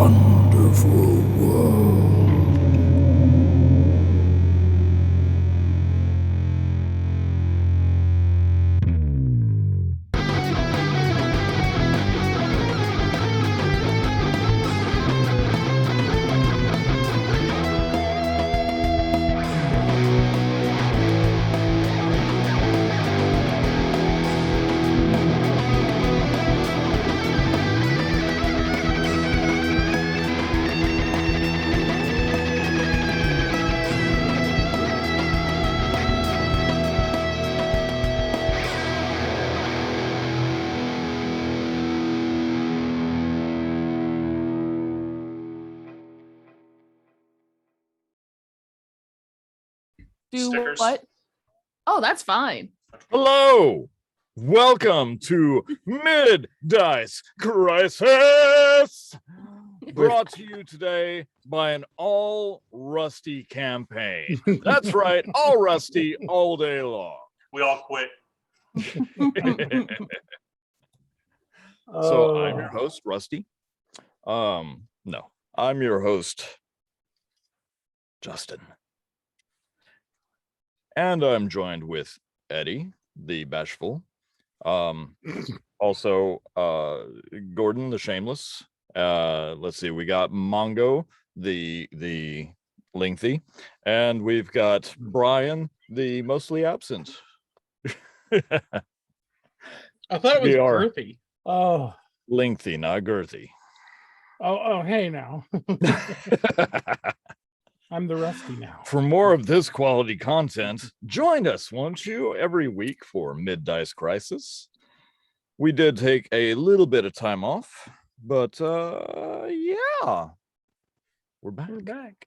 wonderful world. Do Stickers. what? Oh, that's fine. Hello, welcome to Mid Dice Crisis, brought to you today by an all Rusty campaign. That's right, all Rusty all day long. We all quit. So I'm your host, Rusty. No, I'm your host, Justin. And I'm joined with Eddie, the bashful. Also, Gordon, the shameless. Let's see, we got Mongo, the lengthy, and we've got Brian, the mostly absent. I thought it was We are- girthy. Oh, Lengthy, not girthy. hey now. I'm the Rusty now. For more of this quality content, join us, won't you, every week for Mid Dice Crisis. We did take a little bit of time off, but yeah, we're back. We're back.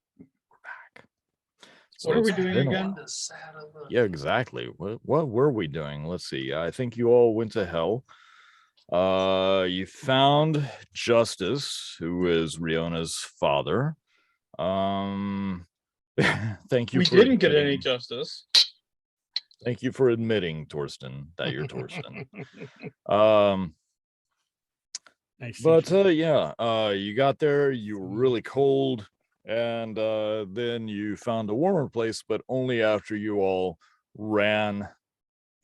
What are we it's doing been a again? while. Yeah, exactly. What were we doing? Let's see. I think you all went to hell. You found Justice, who is Riona's father. Thank you. We for didn't get any admitting- justice. Thank you for admitting, Torsten, that you're Torsten. Nice. But yeah, you got there, you were really cold, and then you found a warmer place, but only after you all ran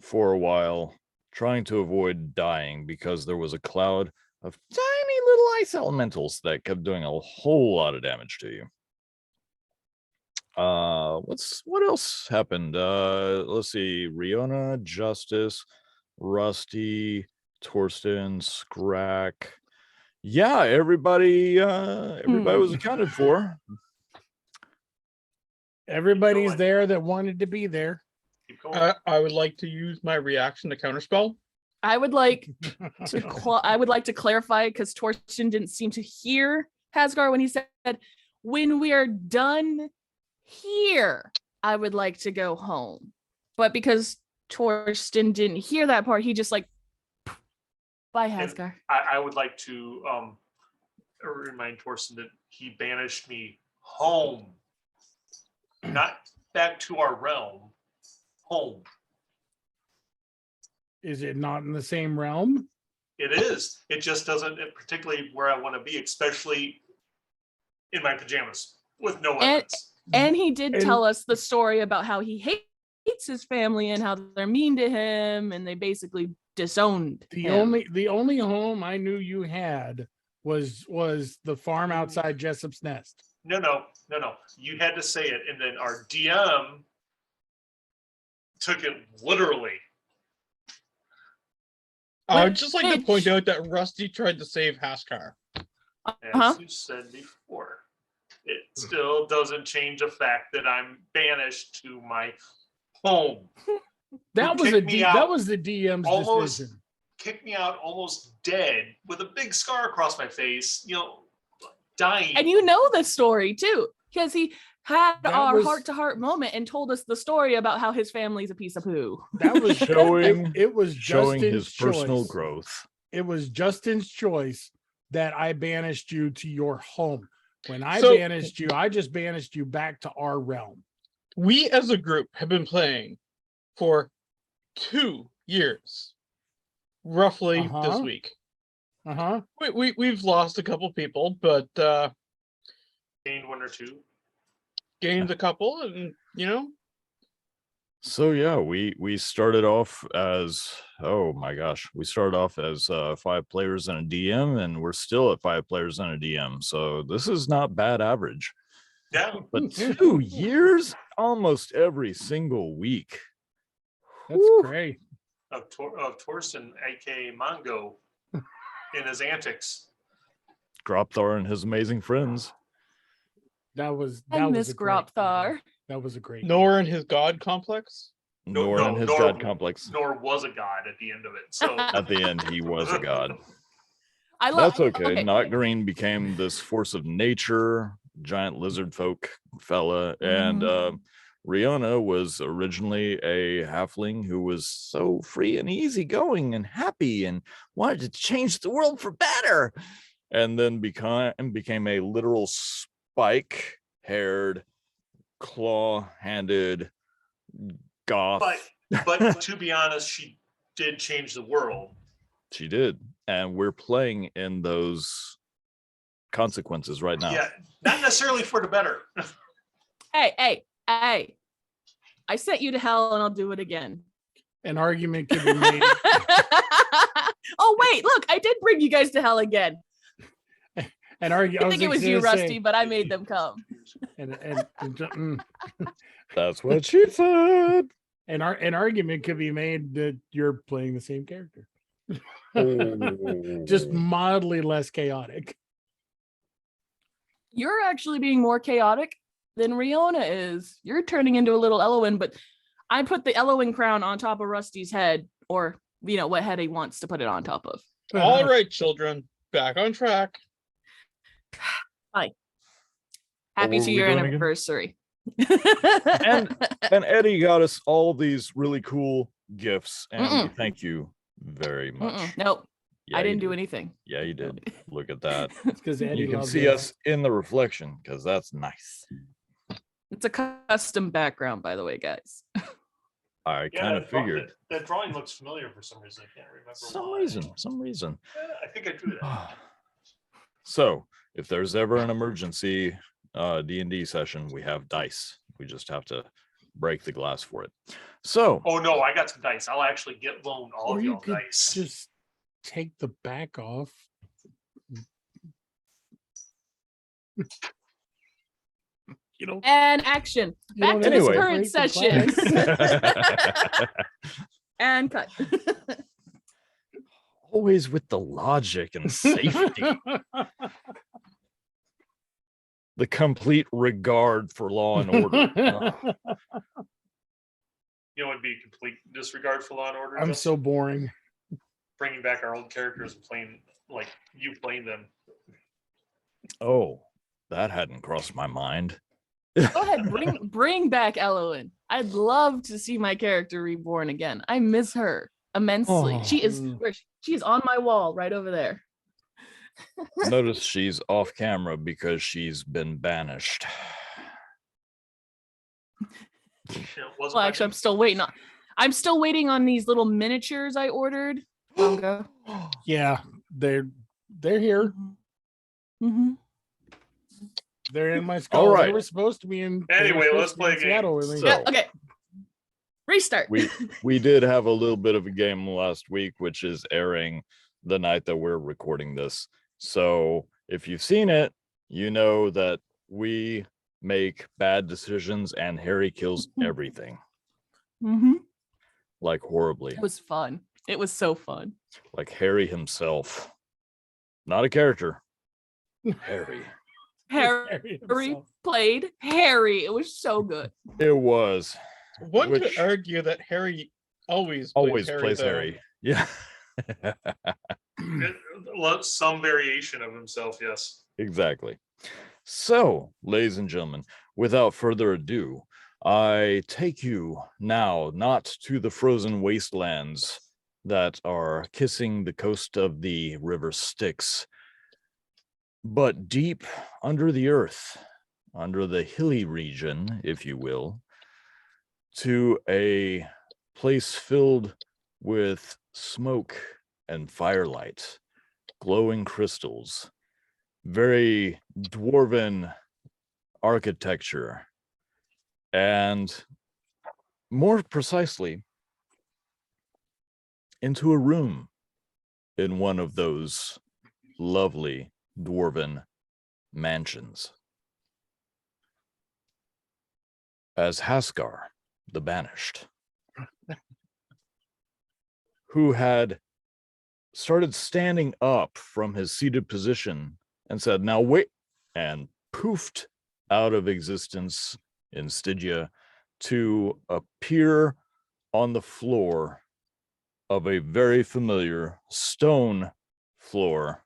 for a while, trying to avoid dying because there was a cloud of tiny little ice elementals that kept doing a whole lot of damage to you. What else happened? Let's see, Riona, Justice, Rusty, Torsten, Scrack. Yeah, everybody was accounted for. Everybody's going. there that wanted to be there. Keep going. I would like to use my reaction to counterspell. I would like to clarify because Torsten didn't seem to hear Hasgar when he said, "When we are done here, I would like to go home." But because Torsten didn't hear that part, he just like, bye, Hasgar. I would like to remind Torsten that he banished me home, not back to our realm. Home. Is it not in the same realm? It is. It just doesn't, particularly where I want to be, especially in my pajamas with no weapons. And he did And- tell us the story about how he hates his family and how they're mean to him, and they basically disowned him. The only home I knew you had was the farm outside Jessup's Nest. No. You had to say it, and then our DM took it literally. I would just like to Which- point out that Rusty tried to save Haskar. As you said before, it still doesn't change the fact that I'm banished to my home. That was kicked me that out was the DM's almost- decision. Kicked me out almost dead with a big scar across my face, dying. And you know the story too, because he had That our was- heart-to-heart moment and told us the story about how his family's a piece of poo. That was Showing- it was Showing Justin's his personal choice. growth. It was Justin's choice that I banished you to your home. When I So- banished you, I just banished you back to our realm. We as a group have been playing for 2 years, roughly this Uh-huh. week. Uh-huh. We've lost a couple people, but Gained one or two. gained a couple, and So yeah, we started off as, oh my gosh, we started off as 5 players and a DM, and we're still at 5 players and a DM. So this is not bad average. Yeah. But 2 years, almost every single week. That's Whew. great. Of Torsten, aka Mongo, in his antics. Gropthar and his amazing friends. That was I miss a great Gropthar. That was a great nor in his god complex. Nor in his god complex. Nor was a god at the end of it. So At the end, he was a god. I love. That's okay. Not Green became this force of nature, giant lizard folk fella, and Rihanna was originally a halfling who was so free and easygoing and happy and wanted to change the world for better, and then became a literal spike-haired, claw-handed goth. But to be honest, she did change the world. She did, and we're playing in those consequences right now. Yeah, not necessarily for the better. Hey. I sent you to hell and I'll do it again. An argument could be made. Oh, wait, look, I did bring you guys to hell again. An argue. I think it was you, Rusty, but I made them come. That's what she said. An argument could be made that you're playing the same character. Just mildly less chaotic. You're actually being more chaotic than Riona is. You're turning into a little Elowen, but I put the Elowen crown on top of Rusty's head, or what head he wants to put it on top of. All right, children, back on track. Hi. Happy What were 2 we year doing again? anniversary. and Eddie got us all these really cool gifts, and we thank you very much. Nope. Yeah, I didn't you do did. anything. Yeah, you did. Look at that. It's because You can see us in the reflection, because that's nice. It's a custom background, by the way, guys. I kind of figured. That drawing looks familiar for some reason. I can't remember. Some reason. I think I drew that. So if there's ever an emergency D&D session, we have dice. We just have to break the glass for it. So Oh no, I got some dice. I'll actually loan all Or of you y'all could dice. just take the back off. And action. Back to Anyway. this current session. And cut. always with the logic and safety, the complete regard for law and order. You know, it'd be complete disregard for law and order. I'm just so boring. bringing back our old characters and playing like you playing them. Oh, that hadn't crossed my mind. Go ahead, bring back Elowen. I'd love to see my character reborn again. I miss her immensely. Oh. She is on my wall right over there. Notice she's off camera because she's been banished. Well, actually, I'm still waiting on these little miniatures I ordered. Mongo. Yeah, they're here. Mm-hmm. They're in my skull. All right. They were supposed to be in. Anyway, let's play a game. Seattle with me. So- Yeah, okay. Restart. We did have a little bit of a game last week, which is airing the night that we're recording this. So if you've seen it, you know that we make bad decisions and Harry kills everything, Mm-hmm. like horribly, It was fun. It was so fun. like Harry himself. Not a character. Harry. Harry himself. played Harry. It was so good. It was. One Which- could argue that Harry always Plays though. Harry. Yeah. Some variation of himself, yes. Exactly. So, ladies and gentlemen, without further ado, I take you now not to the frozen wastelands that are kissing the coast of the river Styx, but deep under the earth, under the hilly region, if you will, to a place filled with smoke and firelight, glowing crystals, very dwarven architecture, and more precisely, into a room in one of those lovely dwarven mansions. As Haskar, the Banished, who had started standing up from his seated position and said, "Now wait," and poofed out of existence in Stygia to appear on the floor of a very familiar stone floor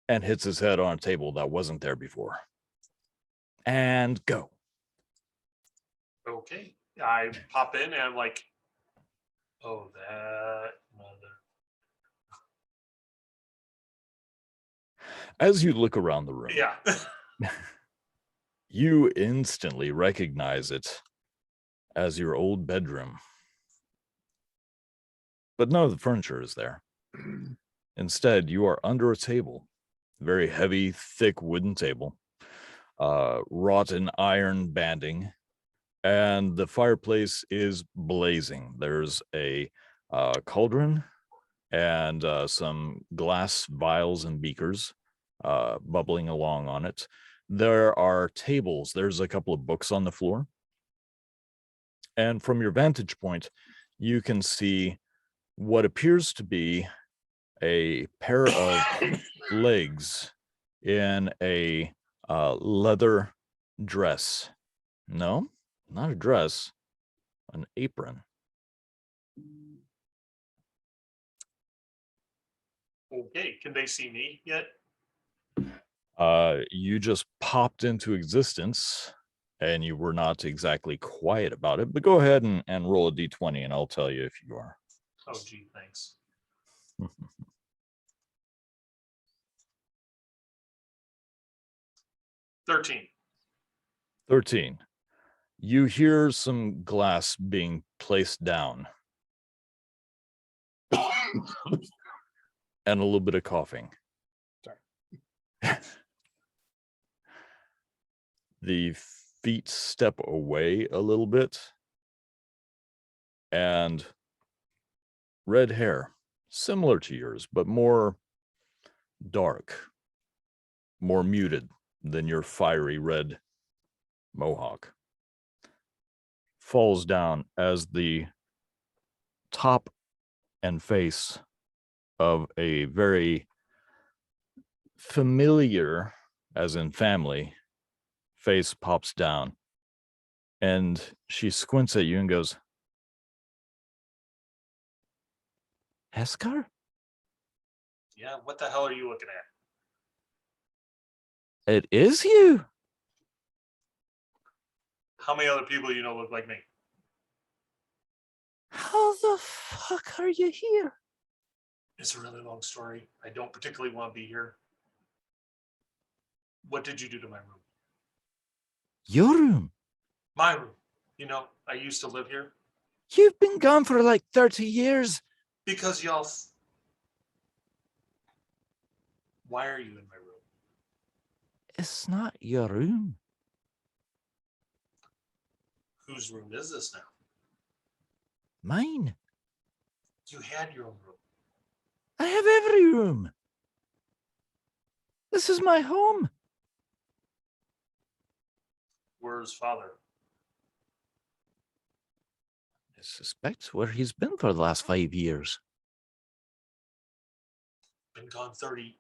and hits his head on a table that wasn't there before. And go. Okay. I pop in and I'm like, oh, that mother. As you look around the room, Yeah. you instantly recognize it as your old bedroom. But none of the furniture is there. Instead, you are under a table, very heavy, thick wooden table, wrought in iron banding, and the fireplace is blazing. There's a cauldron and some glass vials and beakers bubbling along on it. There are tables. There's a couple of books on the floor. And from your vantage point, you can see what appears to be a pair of legs in a leather dress. No, not a dress, an apron. Okay. Can they see me yet? You just popped into existence and you were not exactly quiet about it, but go ahead and roll a d20 and I'll tell you if you are. Oh, gee, thanks. 13. 13. You hear some glass being placed down and a little bit of coughing. Sorry. The feet step away a little bit and red hair, similar to yours, but more dark, more muted than your fiery red mohawk, falls down as the top and face of a very familiar, as in family, face pops down. And she squints at you and goes, Haskar? Yeah. What the hell are you looking at? It is you. How many other people you know look like me? How the fuck are you here? It's a really long story. I don't particularly want to be here. What did you do to my room? Your room? My room. You know, I used to live here You've been gone for like 30 years. because y'all. Why are you in my room? It's not your room. Whose room is this now? Mine. You had your own room. I have every room. This is my home. Where's father? I suspect where he's been for the last 5 years. Been gone 30.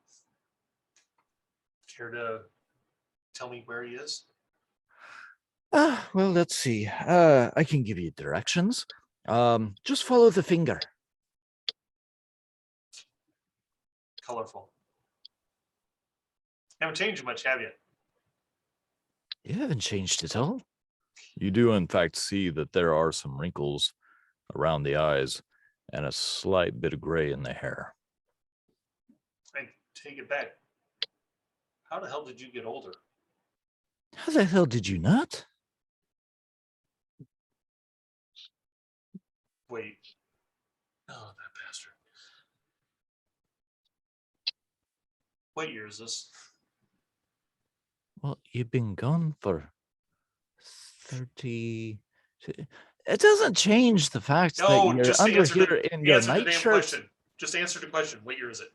Care to tell me where he is? Well, let's see. I can give you directions. Just follow the finger. Colorful. Haven't changed much, have you? You haven't changed at all. You do, in fact, see that there are some wrinkles around the eyes and a slight bit of gray in the hair. I take it back. How the hell did you get older? How the hell did you not? Wait. Oh, that bastard. What year is this? Well, you've been gone for 30. It doesn't change the fact that No, you're just under answer here in your answer the damn nightshirt. question. Just answer the question. What year is it?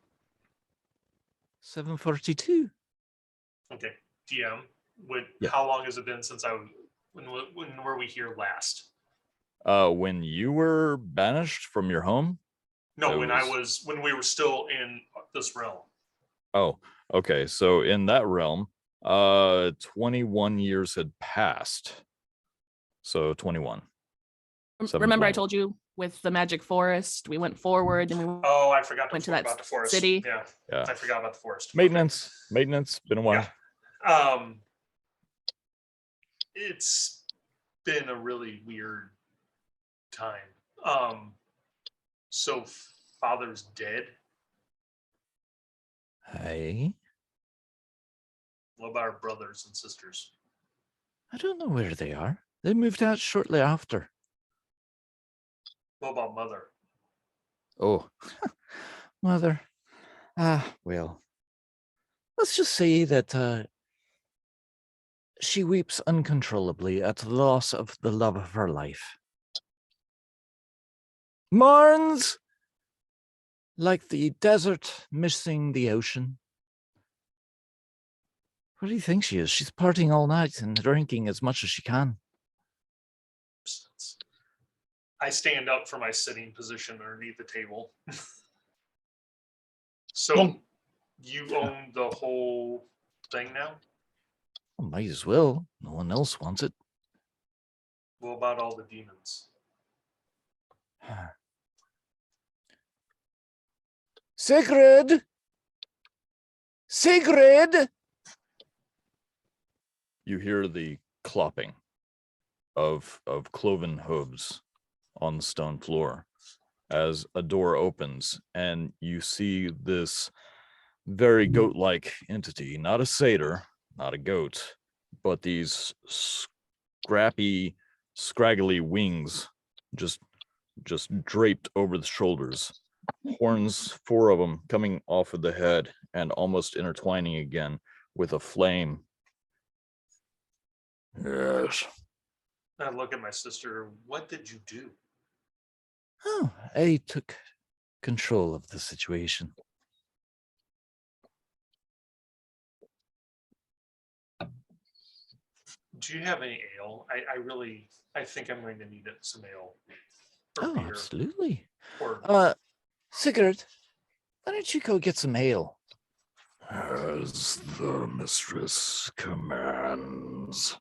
742. Okay. DM. Yeah. How long has it been since when were we here last? When you were banished from your home? No, It when we were still in this realm. Oh, okay. So in that realm, 21 years had passed. So 21. Remember, I 721. told you with the magic forest, we went forward, then we Oh, I forgot went to that about the forest. city. Yeah, Yeah. I forgot about the forest. Maintenance. Been a while. Yeah. It's been a really weird time. So father's dead. Hey, What about our brothers and sisters? I don't know where they are. They moved out shortly after. What about mother? Oh, mother. Well, let's just say that she weeps uncontrollably at the loss of the love of her life. Mourns like the desert missing the ocean. What do you think she is? She's partying all night and drinking as much as she can. I stand up from my sitting position underneath the table. So Well- you own the whole thing now? Well, might as well. No one else wants it. What about all the demons? Sigrid! Sigrid! You hear the clopping of cloven hooves on the stone floor as a door opens and you see this very goat-like entity, not a satyr, not a goat, but these scrappy, scraggly wings just draped over the shoulders. Horns, 4 of them coming off of the head and almost intertwining again with a flame. Yes. I look at my sister. What did you do? Oh, I took control of the situation. Do you have any ale? I think I'm going to need some ale. Or Oh, beer. absolutely. Or Sigurd, why don't you go get some ale? As the mistress commands.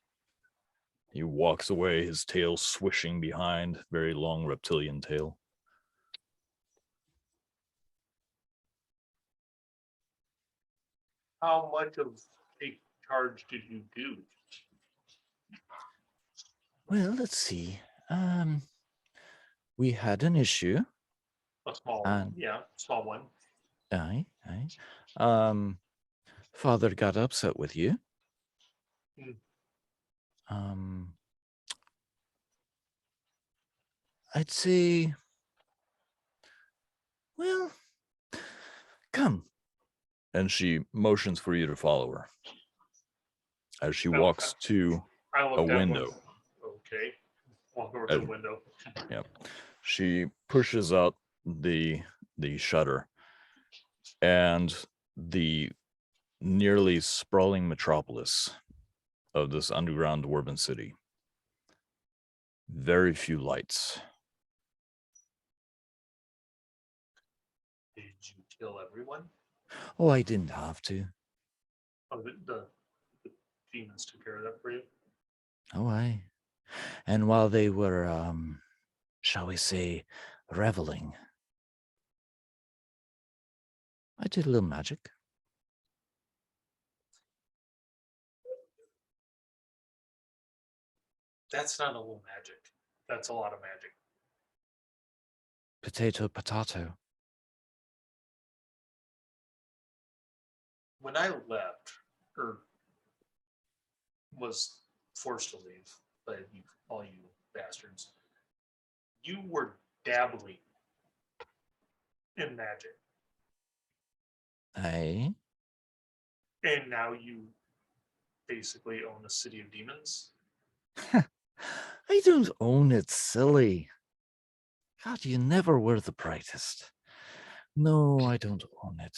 He walks away, his tail swishing behind, very long reptilian tail. how much of a charge did you do? Well, let's see. We had an issue. A small one. Yeah, small one. Aye. Father got upset with you. Hmm. I'd say, well, come. And she motions for you to follow her as she walks to I looked a at one. window. Okay. Walk over to the window. Yep. She pushes out the shutter, and the nearly sprawling metropolis of this underground dwarven city. Very few lights. Did you kill everyone? Oh, I didn't have to. Oh, the demons took care of that for you? Oh, aye. And while they were, shall we say, reveling, I did a little magic. That's not a little magic. That's a lot of magic. Potato. When I left, or was forced to leave by all you bastards, you were dabbling in magic. Aye. And now you basically own the city of demons? I don't own it, silly. God, you never were the brightest. No, I don't own it.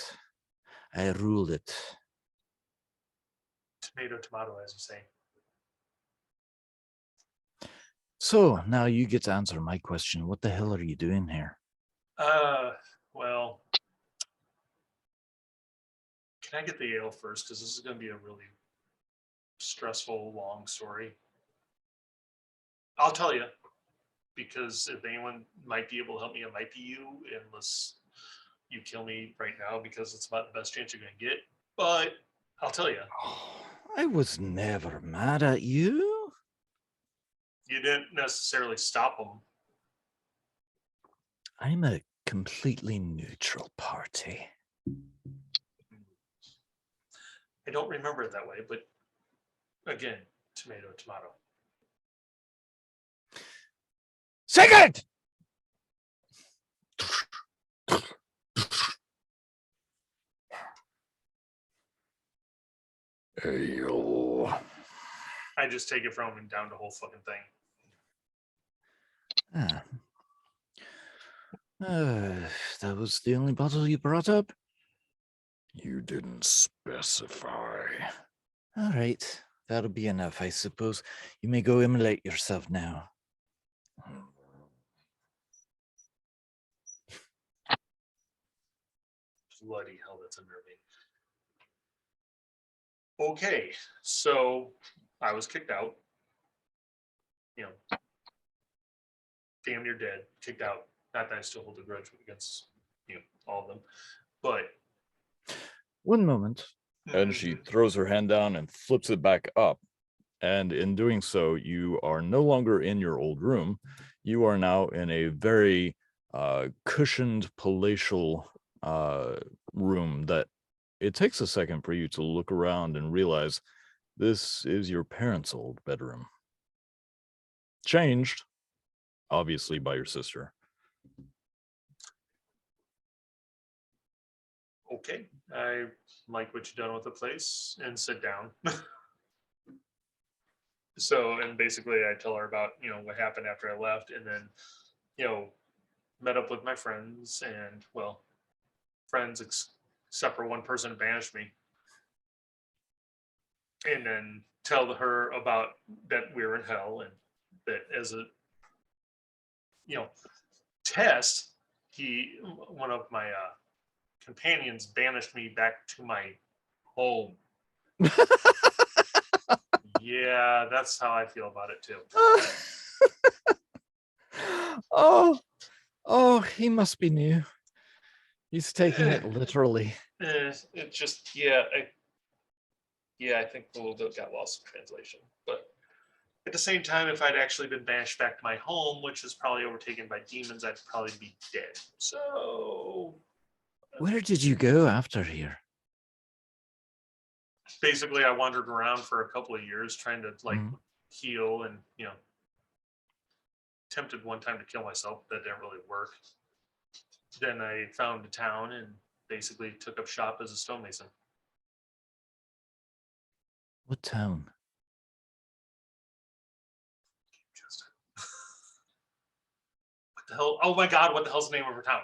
I rule it. Tomato, tomato, as you say. So now you get to answer my question. What the hell are you doing here? Well, can I get the ale first? Because this is going to be a really stressful, long story. I'll tell you, because if anyone might be able to help me, it might be you, unless you kill me right now, because it's about the best chance you're going to get. But I'll tell you. I was never mad at you. You didn't necessarily stop them. I'm a completely neutral party. I don't remember it that way, but again, tomato, tomato. Second! Ale. I just take it from him and down the whole fucking thing. That was the only bottle you brought up? You didn't specify. All right, that'll be enough, I suppose. You may go immolate yourself now. Bloody hell, that's unnerving. Okay, so I was kicked out. You know, damn near dead, kicked out. Not that I still hold a grudge against, all of them, but One moment. And she throws her hand down and flips it back up. And in doing so, you are no longer in your old room. You are now in a very cushioned, palatial room that it takes a second for you to look around and realize this is your parents' old bedroom. Changed, obviously, by your sister. okay, I like what you've done with the place, and sit down. So, and basically I tell her about, what happened after I left, and then, met up with my friends, and friends except for one person who banished me. And then tell her about that we were in hell, and that as a, test, one of my companions banished me back to my home. Yeah, that's how I feel about it too. Oh, he must be new. He's taking it literally. It just, I think a little bit got lost in translation. But at the same time, if I'd actually been banished back to my home, which is probably overtaken by demons, I'd probably be dead. So Where did you go after here? basically, I wandered around for a couple of years trying to heal, and attempted one time to kill myself. That didn't really work. Then I found a town and basically took up shop as a stonemason. What town? What the hell? Oh my God, what the hell's the name of her town?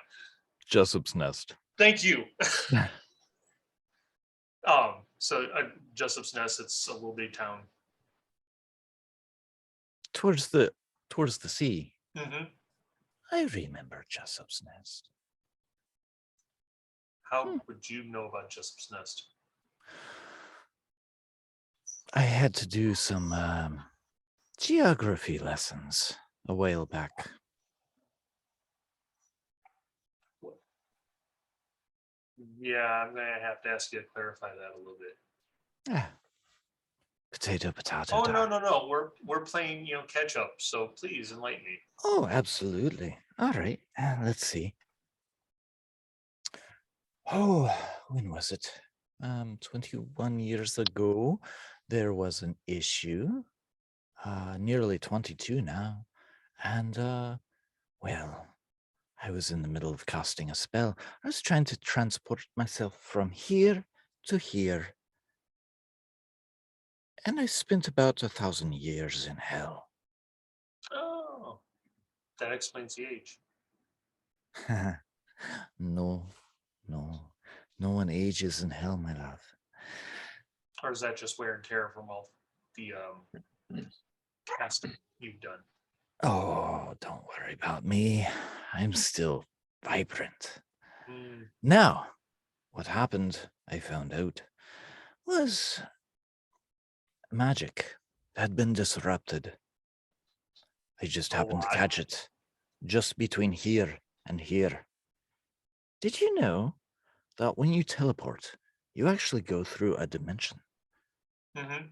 Jessup's Nest. Thank you. So Jessup's Nest, it's a little bitty town. Towards the sea. Mm-hmm. I remember Jessup's Nest. How would you know about Jessup's Nest? I had to do some geography lessons a while back. Yeah, I'm gonna have to ask you to clarify that a little bit. Potato, potato. Oh no. We're playing, catch up. So please enlighten me. Oh, absolutely. All right. Let's see. Oh, when was it? 21 years ago, there was an issue. Nearly 22 now. And, I was in the middle of casting a spell. I was trying to transport myself from here to here. And I spent about 1,000 years in hell. Oh, that explains the age. No, no, no one ages in hell, my love. Or is that just wear and tear from all the casting you've done? Oh, don't worry about me. I'm still vibrant. Mm, Now, what happened, I found out, was magic had been disrupted. I just a happened to lot. catch it just between here and here. Did you know that when you teleport, you actually go through a dimension? Hmm.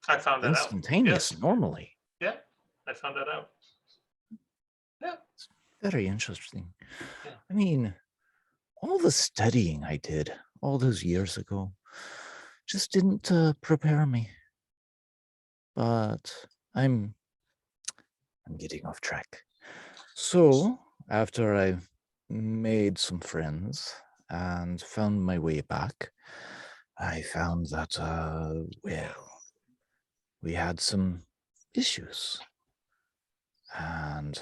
I found that out. Instantaneous, Yes. normally. Yeah, I found that out. Yeah. Very interesting. Yeah. I mean, all the studying I did all those years ago just didn't prepare me. But I'm getting off track. So, after I made some friends and found my way back, I found that, well, we had some issues. And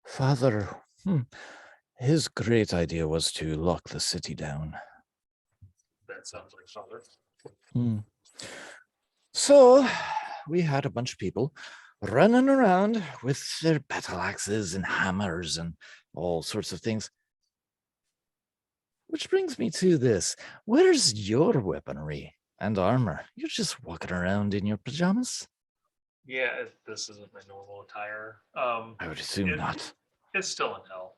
Father, his great idea was to lock the city down. That sounds like father. Hmm. So, we had a bunch of people running around with their battle axes and hammers and all sorts of things. Which brings me to this. Where's your weaponry and armor? You're just walking around in your pajamas? Yeah, this isn't my normal attire. I would assume it- not. It's still in hell.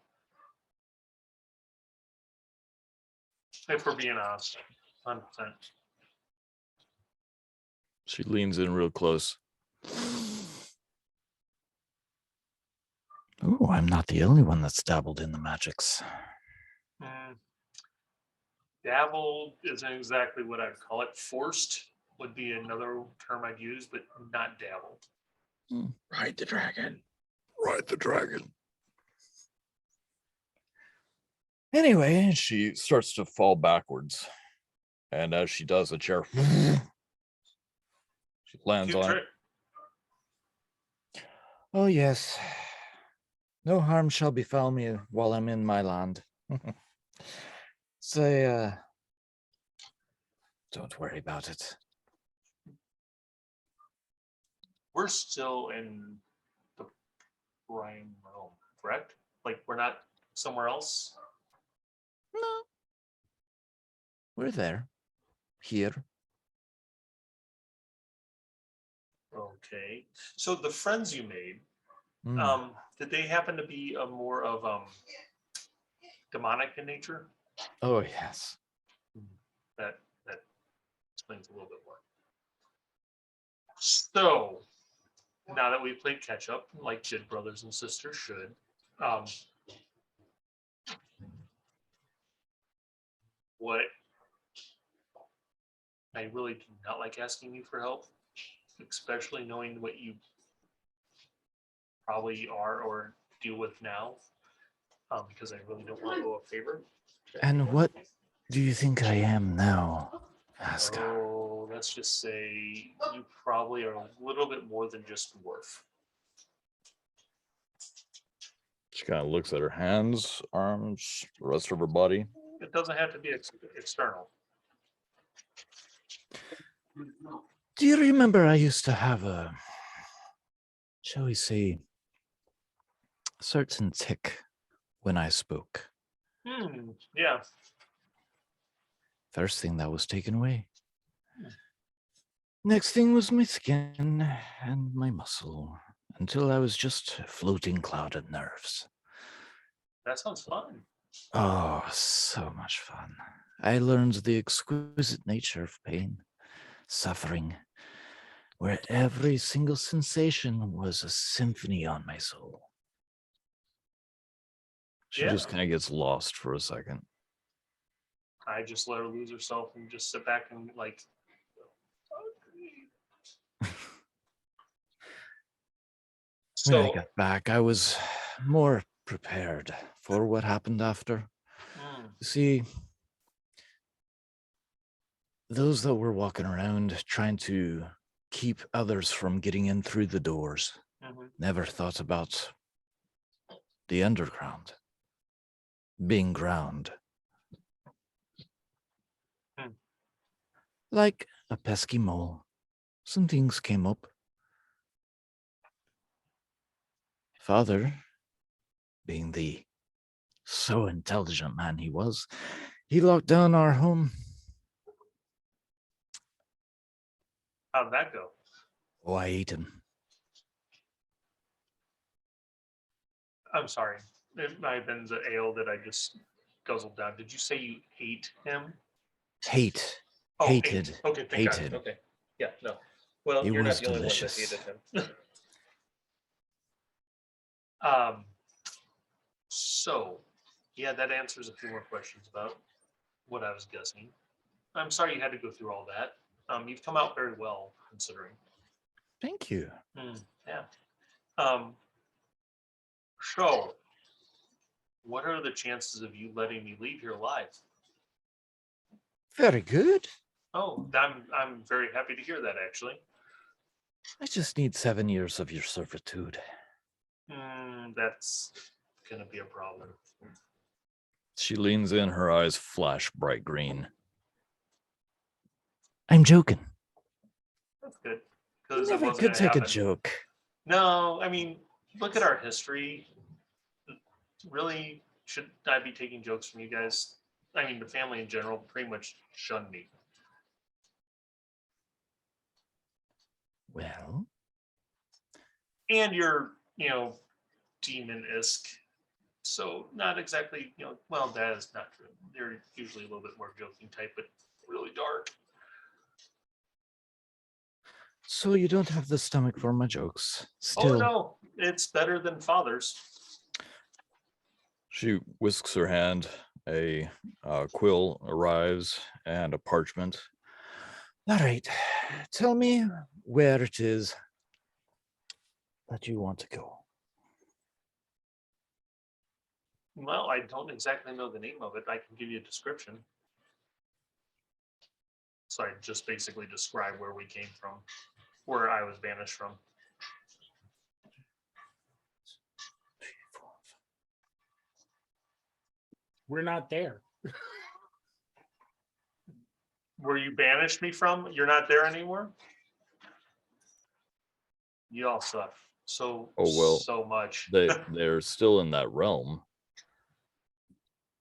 If we're being honest, 100%. She leans in real close. Oh, I'm not the only one that's dabbled in the magics. Mm. Dabble isn't exactly what I'd call it. Forced would be another term I'd use, but not dabble. Ride the dragon. Ride the dragon. Anyway, she starts to fall backwards. And as she does, a chair she lands Cute on it. trick. Oh, yes. No harm shall befall me while I'm in my land. Say, don't worry about it. We're still in the prime realm, correct? Like we're not somewhere else. No. We're there. Here. Okay. So the friends you made, Mm. did they happen to be a more of demonic in nature? Oh, yes. That explains a little bit more. So now that we've played catch up, like good brothers and sisters should, what I really do not like asking you for help, especially knowing what you probably are or deal with now, because I really don't want to go a favor. And what do you think I am now, Asgard? Oh, let's just say you probably are a little bit more than just dwarf. She kind of looks at her hands, arms, the rest of her body. It doesn't have to be external. Do you remember I used to have a, shall we say, certain tick when I spoke? Yeah. First thing that was taken away. Next thing was my skin and my muscle, until I was just a floating cloud of nerves. That sounds fun. Oh, so much fun. I learned the exquisite nature of pain, suffering, where every single sensation was a symphony on my soul. She Yeah. just kind of gets lost for a second. I just let her lose herself and just sit back and like. When I So, got back, I was more prepared for what happened after. You see, those that were walking around trying to keep others from getting in through the doors. Mhm. Never thought about the underground being ground. Hmm. Like a pesky mole, some things came up. Father, being the so intelligent man he was, he locked down our home. How'd that go? Oh, I ate him. I'm sorry. It might have been the ale that I just guzzled down. Did you say you ate him? Hate. Oh, Hated. ate. Okay, thank God. Hated. Okay. Yeah, no. Well, It you're not was the only one that delicious. hated him. um, so, yeah, that answers a few more questions about what I was guessing. I'm sorry you had to go through all that. You've come out very well considering. Thank you. Yeah. Um, so, what are the chances of you letting me leave here alive? Very good. Oh, I'm very happy to hear that actually. I just need 7 years of your servitude. That's gonna be a problem. She leans in, her eyes flash bright green. I'm joking. That's good. You Because it never wasn't could gonna take a happen. joke. No, I mean, look at our history. Really, should I be taking jokes from you guys? I mean, the family in general pretty much shunned me. Well, And you're, demon-esque. So not exactly, well, that is not true. They're usually a little bit more joking type, but really dark. so you don't have the stomach for my jokes. Oh Still, no, it's better than father's. She whisks her hand. A quill arrives and a parchment. all right. Tell me where it is that you want to go. Well, I don't exactly know the name of it. I can give you a description. So I just basically describe where we came from, where I was banished from. We're not there. Where you banished me from? You're not there anymore? You all suck. So, Oh, well, so much. They're still in that realm.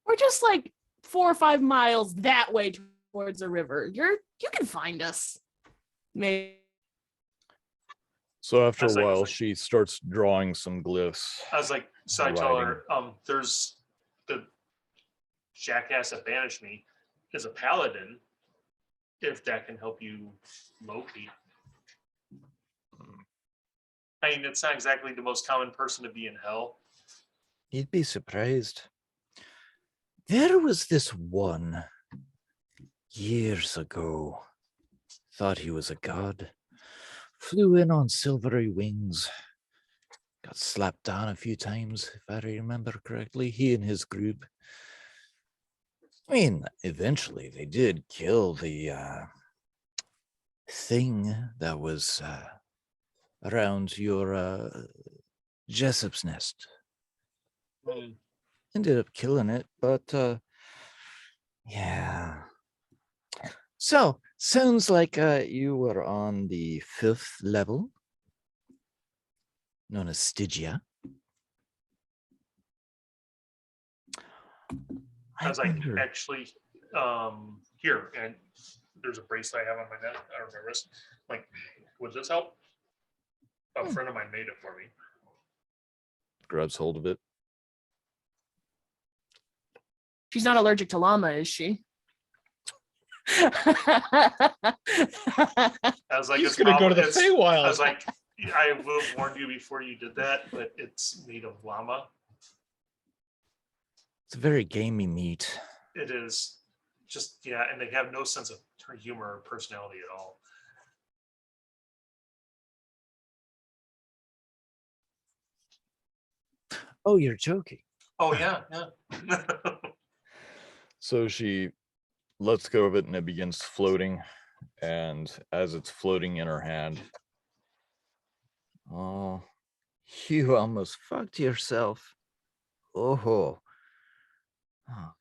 We're just like 4 or 5 miles that way towards the river. You can find us. Maybe. So after a That's like- while, she starts drawing some glyphs. I was like, so I tell her, there's the jackass that banished me is a paladin, if that can help you locate. I mean, it's not exactly the most common person to be in hell. You'd be surprised. There was this one years ago. Thought he was a god. Flew in on silvery wings. Got slapped down a few times, if I remember correctly. He and his group. I mean, eventually they did kill the thing that was around your Jessup's nest. Ended up killing it, but yeah. So, sounds like you were on the 5th level, known as Stygia. I was like, wonder- actually, here, and there's a bracelet I have on my neck or my wrist. Like, would this help? A friend of mine made it for me. Grabs hold of it. She's not allergic to llama, is she? I was like, He's it's gonna go to the I Feywild. was like, I will warn you before you did that, but it's made of llama. It's very gamey meat. It is just, yeah, and they have no sense of humor or personality at all. Oh, you're joking. Oh yeah, yeah. So she lets go of it and it begins floating and as it's floating in her hand, Oh, you almost fucked yourself. Oh, oh.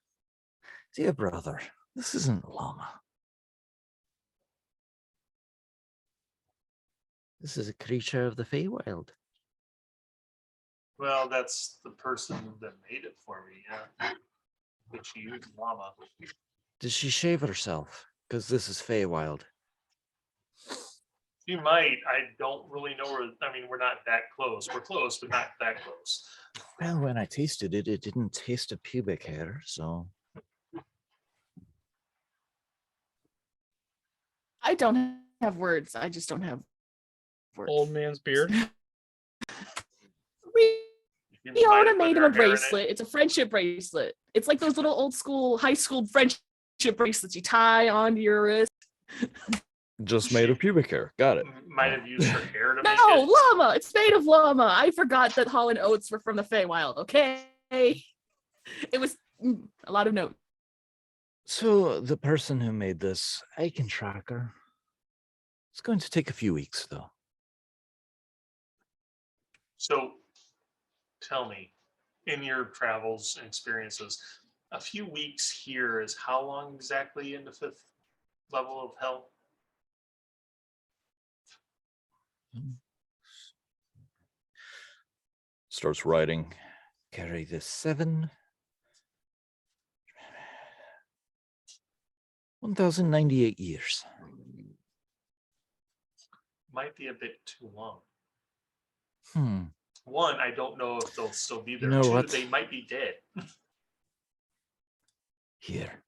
Dear brother, this isn't llama. This is a creature of the Feywild. Well, that's the person that made it for me, yeah. But she used llama. Did she shave herself? Because this is Feywild. She might. I don't really know where. I mean, we're not that close. We're close, but not that close. Well, when I tasted it, it didn't taste of pubic hair, so. I don't have words. I just don't have words. Old man's beard. You might Fiona have put made him her a hair in it. bracelet. It's a friendship bracelet. It's like those little old school, high school friendship bracelets you tie onto your wrist. just made of pubic hair. Got it. Might have used her hair to make No, it. llama. It's made of llama. I forgot that Holland Oats were from the Feywild. Okay, it was a lot of notes. So the person who made this, I can track her. It's going to take a few weeks, though. So, tell me, in your travels and experiences, a few weeks here is how long exactly in the 5th level of hell? Starts writing. Carry this 7. 1,098 years. Might be a bit too long. Hmm. One, I don't know if they'll still be there. know Two, what? they might be dead. Here.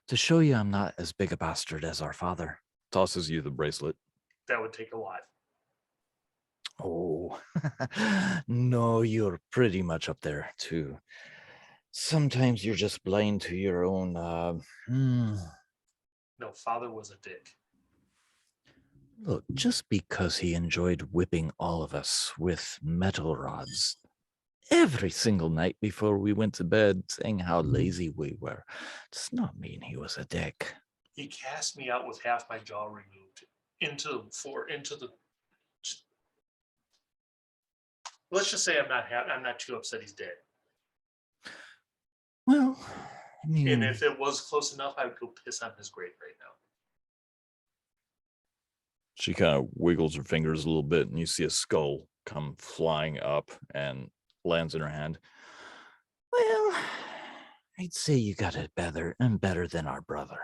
To show you I'm not as big a bastard as our father. Tosses you the bracelet. That would take a lot. Oh. No, you're pretty much up there, too. Sometimes you're just blind to your own, No, father was a dick. Look, just because he enjoyed whipping all of us with metal rods every single night before we went to bed, saying how lazy we were, does not mean he was a dick. He cast me out with half my jaw removed into the. Let's just say I'm not too upset he's dead. Well, I mean, And if it was close enough, I would go piss on his grave right now. She kind of wiggles her fingers a little bit, and you see a skull come flying up and lands in her hand. well, I'd say you got it better than our brother.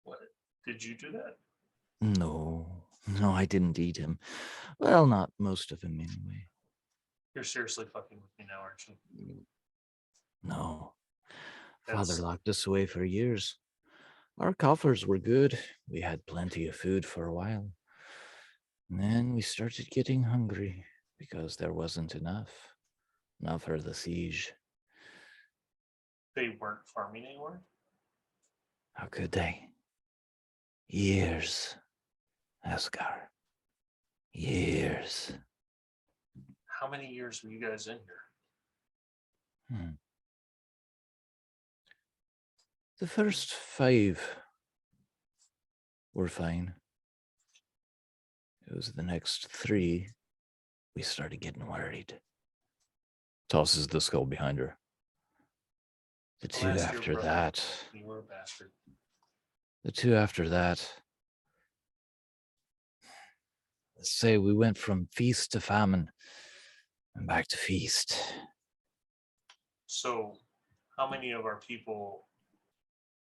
What? Did you do that? No, I didn't eat him. Well, not most of him anyway. You're seriously fucking with me now, aren't you? No. That's- Father locked us away for years. Our coffers were good. We had plenty of food for a while. And then we started getting hungry because there wasn't enough. Not for the siege. They weren't farming anymore? How could they? Years, Asgar. Years. How many years were you guys in here? The first 5 were fine. It was the next 3 we started getting worried. Tosses the skull behind her. The Well, 2 that's your after brother. that. You were a bastard. The 2 after that. Let's say we went from feast to famine and back to feast. So, how many of our people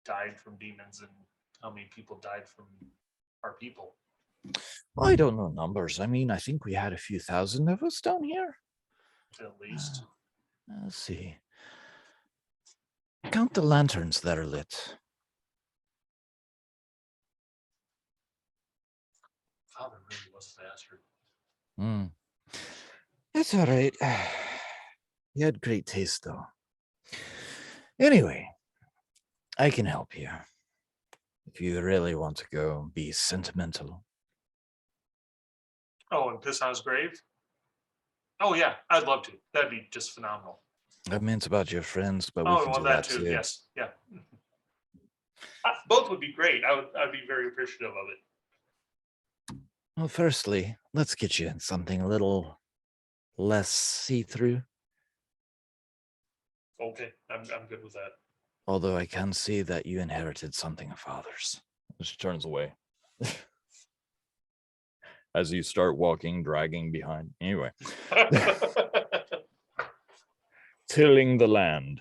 died from demons, and how many people died from our people? Well, I don't know numbers. I mean, I think we had a few thousand of us down here. At least. Let's see. Count the lanterns that are lit. Father really was a bastard. That's all right. You had great taste, though. Anyway, I can help you. If you really want to go be sentimental. Oh, and piss on his grave? Oh yeah, I'd love to. That'd be just phenomenal. I meant about your friends, but we Oh, can well, do that that too. too. Yes, yeah. Both would be great. I'd be very appreciative of it. Well, firstly, let's get you in something a little less see-through. Okay, I'm good with that. Although I can see that you inherited something of father's. She turns away. As you start walking, dragging behind. Anyway, tilling the land.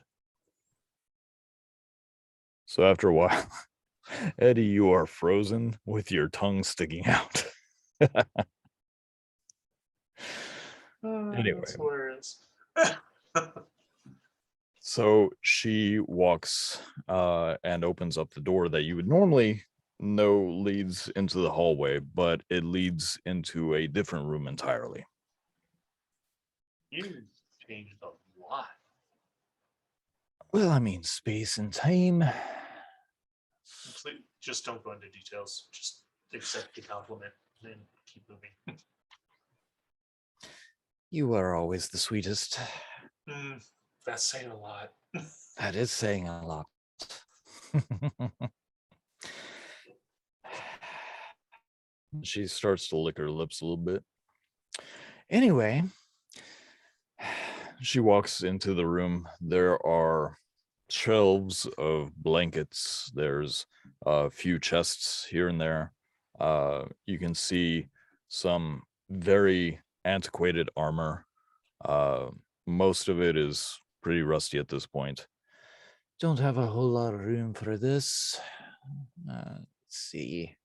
So after a while, Eddie, you are frozen with your tongue sticking out. Anyway. That's hilarious. So she walks and opens up the door that you would normally know leads into the hallway, but it leads into a different room entirely. You changed a lot. Well, I mean, space and time. Please, just don't go into details. Just accept the compliment and keep moving. You are always the sweetest. That's saying a lot. That is saying a lot. She starts to lick her lips a little bit. Anyway, She walks into the room. There are shelves of blankets. There's a few chests here and there. You can see some very antiquated armor. Most of it is pretty rusty at this point. don't have a whole lot of room for this. Let's see.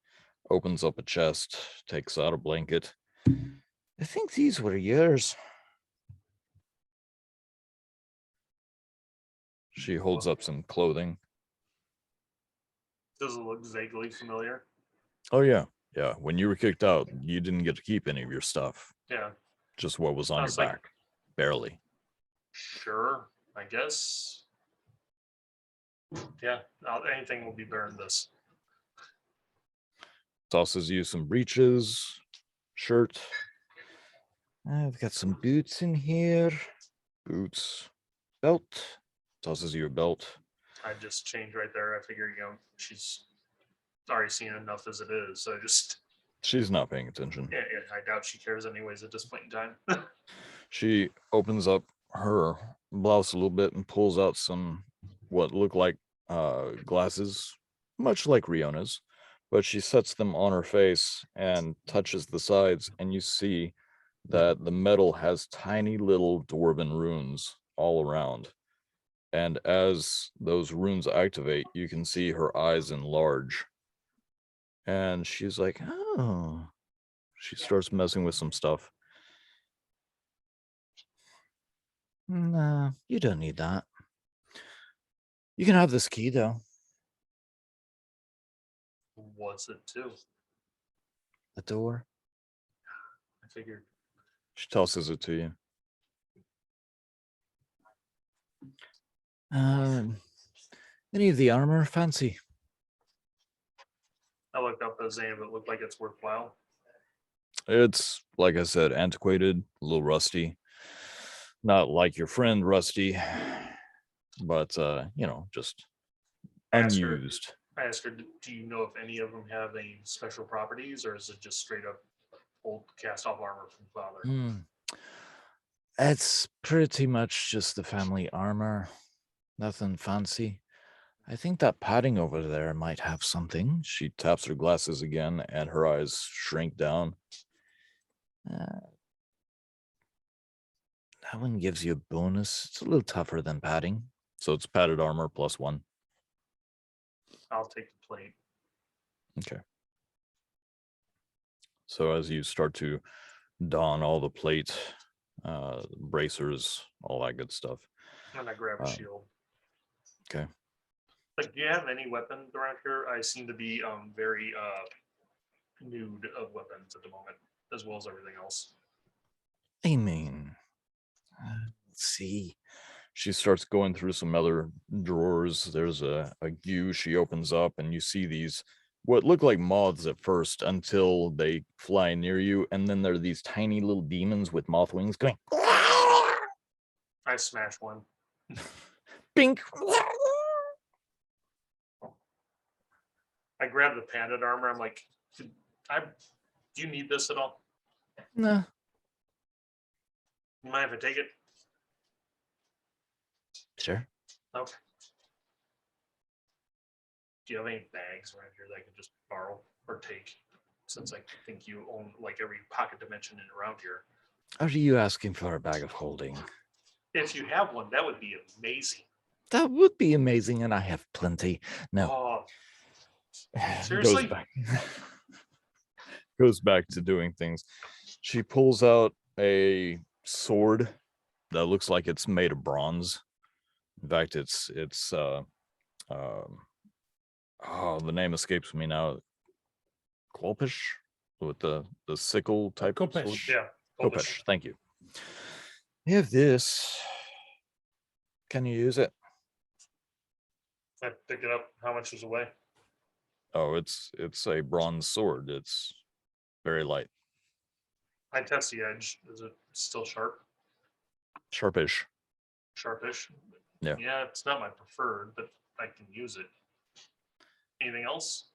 Opens up a chest, takes out a blanket. I think these were yours. She holds up some clothing. Does it look vaguely familiar? Oh, yeah. Yeah. When you were kicked out, you didn't get to keep any of your stuff. Yeah, Just what was on your Sounds like- back. Barely. sure. I guess. Yeah, anything will be better than this. Tosses you some breeches, shirt, I've got some boots in here. boots. Belt. Tosses you a belt. I just changed right there. I figure, she's already seen enough as it is. So She's not paying attention. yeah, I doubt she cares anyways at this point in time. She opens up her blouse a little bit and pulls out some what look like glasses, much like Riona's, but she sets them on her face and touches the sides, and you see that the metal has tiny little dwarven runes all around. And as those runes activate, you can see her eyes enlarge. And she's like, oh. She starts messing with some stuff. Nah, you don't need that. You can have this key, though. What's it to? The door. I figured. She tosses it to you. Any of the armor fancy? I looked up the name. It looked like it's worthwhile. It's, like I said, antiquated, a little rusty. Not like your friend Rusty, but, just Ask her. unused. I asked her, do you know if any of them have any special properties, or is it just straight up old cast off armor from father? It's pretty much just the family armor. Nothing fancy. I think that padding over there might have something. She taps her glasses again, and her eyes shrink down. That one gives you a bonus. It's a little tougher than padding. So it's padded armor +1. I'll take the plate. Okay. So as you start to don all the plate, bracers, all that good stuff. And I grab a Uh, shield. Okay. Like, do you have any weapons around here? I seem to be very nude of weapons at the moment, as well as everything else. I mean, let's see. She starts going through some other drawers. There's a queue she opens up, and you see these what look like moths at first until they fly near you, and then there are these tiny little demons with moth wings going I smash one. Bink. I grabbed the padded armor. I'm like, do you need this at all? Nah. You mind if I take it? Sure. Okay. Do you have any bags around here that I can just borrow or take? Since I think you own like every pocket dimension in around here. Are you asking for a bag of holding? If you have one, that would be amazing. That would be amazing, and I have plenty. No. Oh, Goes seriously? back. Goes back to doing things. She pulls out a sword that looks like it's made of bronze. In fact, it's the name escapes me now. Quolpish with the sickle type sword. Kopesh. Yeah. Kopesh, thank you. You have this. Can you use it? I pick it up. How much is away? Oh, it's a bronze sword. It's very light. I test the edge. Is it still sharp? Sharpish. Sharpish? Yeah. Yeah, it's not my preferred, but I can use it. Anything else?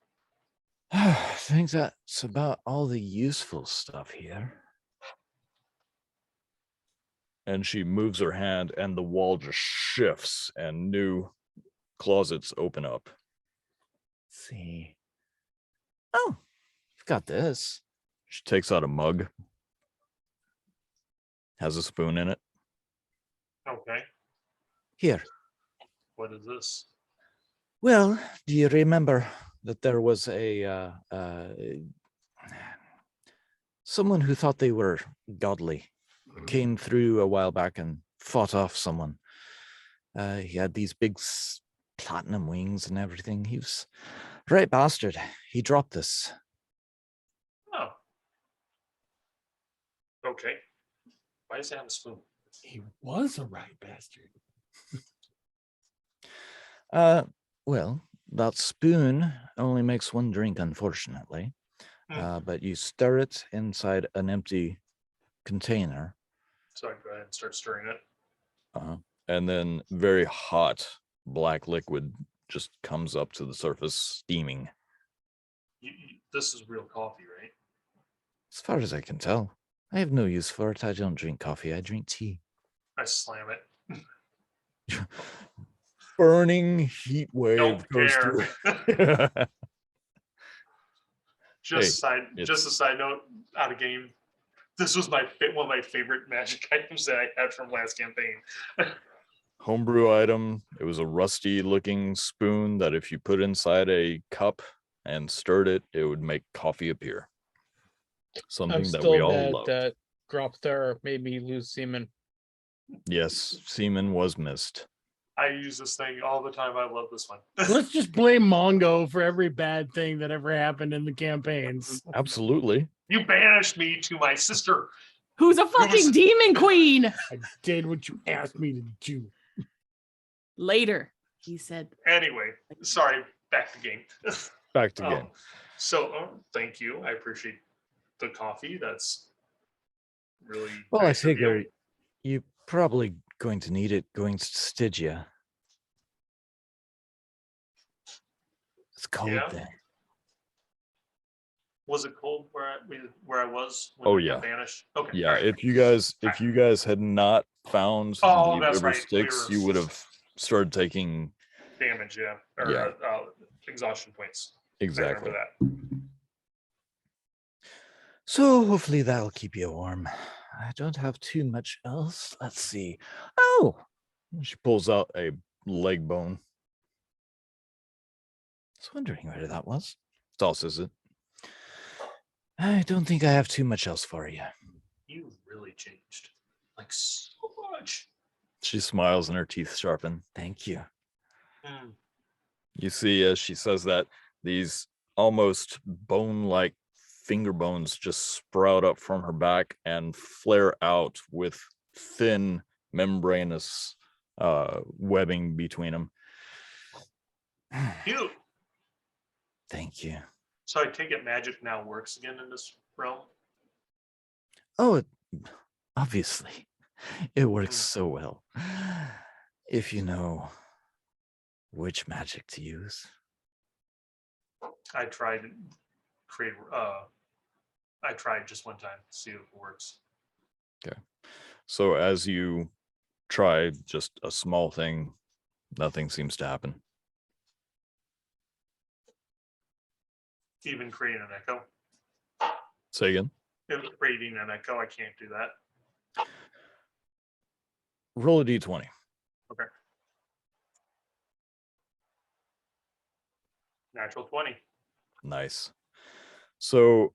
I think that's about all the useful stuff here. And she moves her hand and the wall just shifts and new closets open up. Let's see. Oh, I've got this. She takes out a mug. Has a spoon in it. Okay. Here. What is this? Well, do you remember that there was a someone who thought they were godly came through a while back and fought off someone. He had these big platinum wings and everything. He was a right bastard. He dropped this. Oh. Okay. Why does it have a spoon? He was a right bastard. Well, that spoon only makes one drink, unfortunately. But you stir it inside an empty container. So I go ahead and start stirring it. And then very hot black liquid just comes up to the surface, steaming. This is real coffee, right? As far as I can tell, I have no use for it. I don't drink coffee. I drink tea. I slam it. Burning heat wave Don't goes care. through. Just Hey, a side note out of game. This was one of my favorite magic items that I had from last campaign. Homebrew item. It was a rusty looking spoon that if you put inside a cup and stirred it, it would make coffee appear. Something I'm that still we all mad love. that Gropthar made me lose semen. Yes, semen was missed. I use this thing all the time. I love this one. Let's just blame Mongo for every bad thing that ever happened in the campaigns. Absolutely. You banished me to my sister. Who's a fucking demon queen? I did what you asked me to do. Later, he said. Anyway, sorry. Back to game. Back to game. So, thank you. I appreciate the coffee. That's really Well, I nice of you. figure you're probably going to need it going to Stygia. It's cold Yeah. there. Was it cold where I was? When Oh, we got yeah. banished. Okay. Yeah, all right. if you guys had not found Oh, the that's river right. sticks, you would have started taking Damage, yeah, or Yeah. Exhaustion points. exactly. I remember that. So hopefully that'll keep you warm. I don't have too much else. Let's see. Oh, She pulls out a leg bone, I was wondering where that was. tosses it. I don't think I have too much else for you. You really changed, like so much. She smiles and her teeth sharpen. Thank you. Mm. You see, as she says that, these almost bone-like finger bones just sprout up from her back and flare out with thin membranous webbing between them. Cute. Thank you. So I take it magic now works again in this realm. Oh, obviously, it works so well. If you know which magic to use. I tried to create. I tried just one time to see if it works. So as you try just a small thing, nothing seems to happen. Even creating an echo. Say again. If creating an echo, I can't do that. Roll a d20. Okay. Natural 20. Nice. So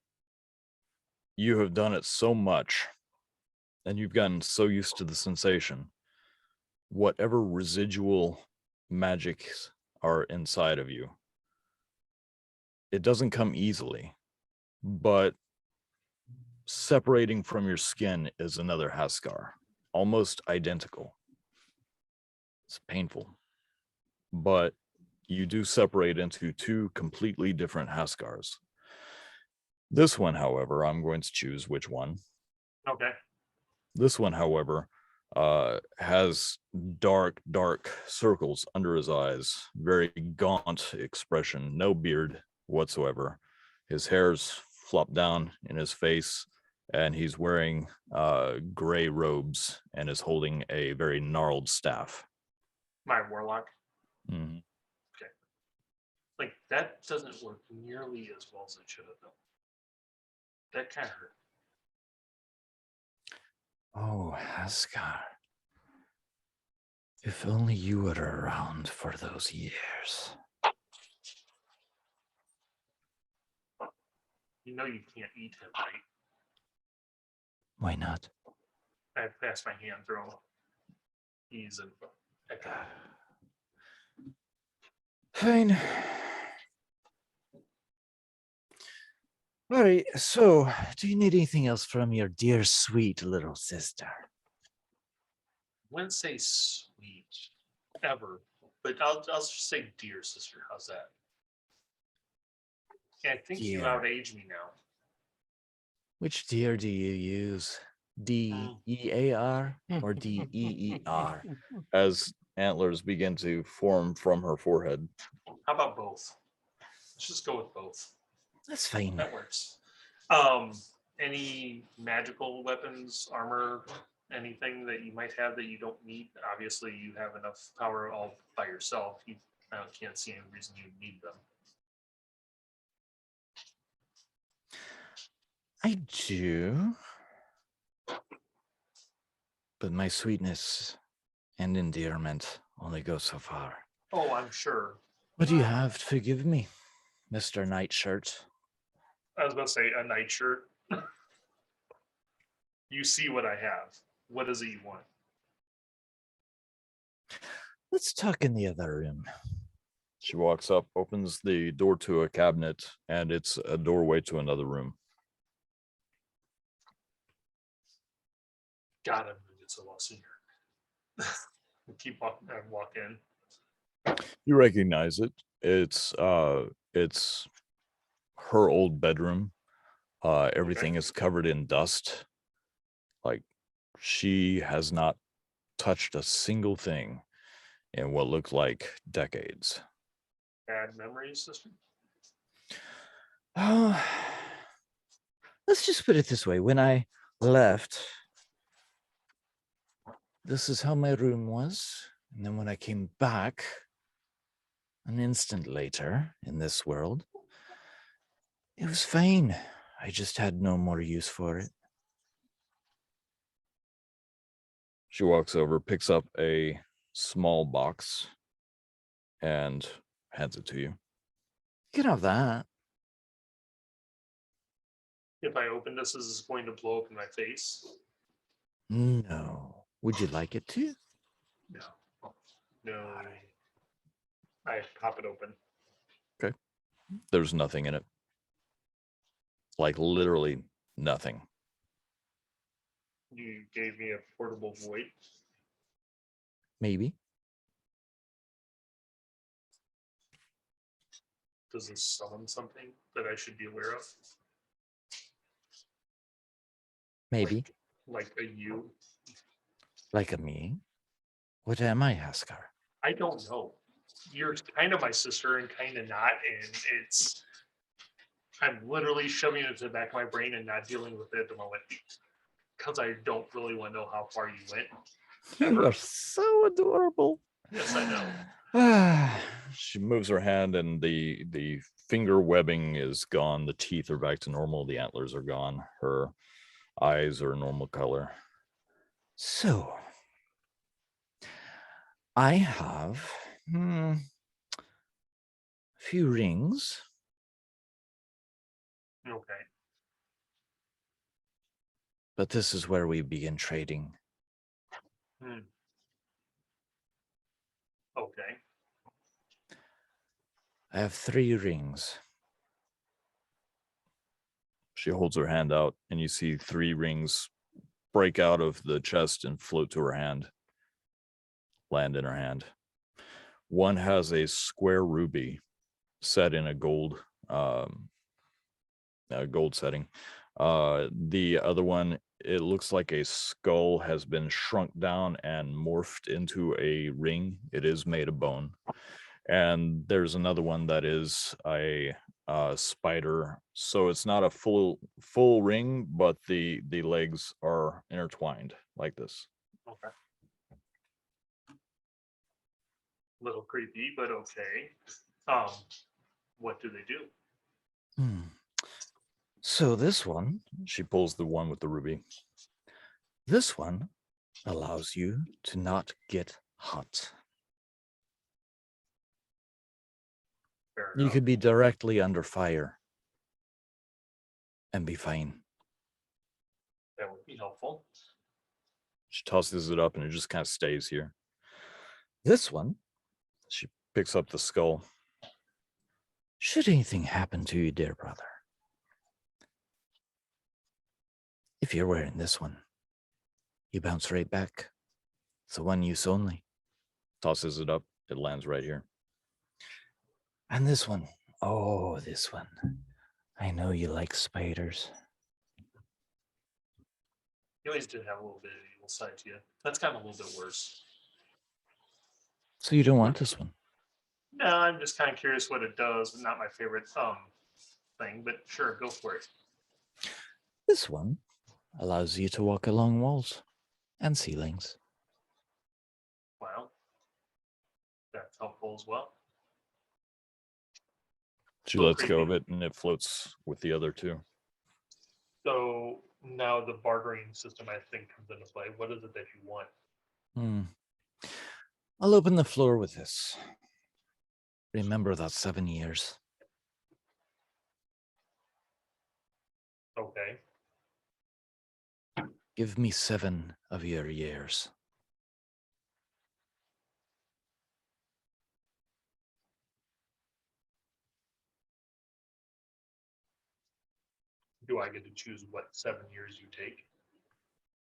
you have done it so much and you've gotten so used to the sensation. Whatever residual magics are inside of you, it doesn't come easily, but separating from your skin is another Haskar, almost identical. It's painful, but you do separate into two completely different Haskars. This one, however, I'm going to choose which one. Okay. This one, however, has dark circles under his eyes, very gaunt expression, no beard whatsoever. His hair's flopped down in his face, and he's wearing gray robes and is holding a very gnarled staff. My warlock. Mhm. Like that doesn't work nearly as well as it should have done. That kind of hurt. Oh, Haskar. If only you were around for those years. You know you can't eat him, right? Why not? I passed my hand through him. He's an echo. Fine. All right, so do you need anything else from your dear, sweet little sister? Wouldn't say sweet ever, but I'll just say dear sister. How's that? Yeah, I think you Dear. outage me now. Which dear do you use? D-E-A-R or D-E-E-R? As antlers begin to form from her forehead. How about both? Let's just go with both. That's fine. That works. Any magical weapons, armor, anything that you might have that you don't need? Obviously, you have enough power all by yourself. I can't see any reason you need them. I do. But my sweetness and endearment only go so far. Oh, I'm sure. What do you have to give me, Mr. Nightshirt? I was about to say a nightshirt. You see what I have. What is it you want? Let's talk in the other room. She walks up, opens the door to a cabinet, and it's a doorway to another room. God, I'm gonna get so lost in here. Keep walking. I walk in. You recognize it. It's her old bedroom. Everything is covered in dust. Like she has not touched a single thing in what looked like decades. Bad memories, sister. Oh, let's just put it this way. When I left, this is how my room was. And then when I came back, an instant later in this world, it was fine. I just had no more use for it. She walks over, picks up a small box, and hands it to you. You can have that. If I open this, is this going to blow up in my face? No. Would you like it to? No. No. I pop it open. There's nothing in it. Like literally nothing. You gave me a portable void. Maybe. Does this summon something that I should be aware of? Maybe. Like a you? Like a me? What am I, Haskar? I don't know. You're kind of my sister and kind of not, and it's I'm literally shoving it to the back of my brain and not dealing with it at the moment because I don't really want to know how far you went. You are so adorable. Yes, I know. She moves her hand and the finger webbing is gone. The teeth are back to normal. The antlers are gone. Her eyes are normal color. So, I have a few rings, Okay. but this is where we begin trading. Hmm. Okay. I have 3 rings. She holds her hand out, and you see 3 rings break out of the chest and float to her hand, land in her hand. One has a square ruby set in a gold setting. The other one, it looks like a skull has been shrunk down and morphed into a ring. It is made of bone. And there's another one that is a spider. So it's not a full ring, but the legs are intertwined like this. Okay. Little creepy, but okay. What do they do? So this one, She pulls the one with the ruby. this one allows you to not get hot. Fair You enough. could be directly under fire and be fine. That would be helpful. She tosses it up and it just kind of stays here. This one, She picks up the skull. should anything happen to you, dear brother, if you're wearing this one, you bounce right back. It's a one use only. Tosses it up. It lands right here. And this one, oh, this one. I know you like spiders. You always did have a little bit of evil side to you. That's kind of a little bit worse. So you don't want this one. No, I'm just kind of curious what it does. Not my favorite thing, but sure, go for it. This one allows you to walk along walls and ceilings. Well, that's helpful as well. She Little lets go of creepy. it and it floats with the other 2. So now the bartering system, I think, comes into play. What is it that you want? I'll open the floor with this. Remember that 7 years. Okay. Give me 7 of your years. Do I get to choose what 7 years you take?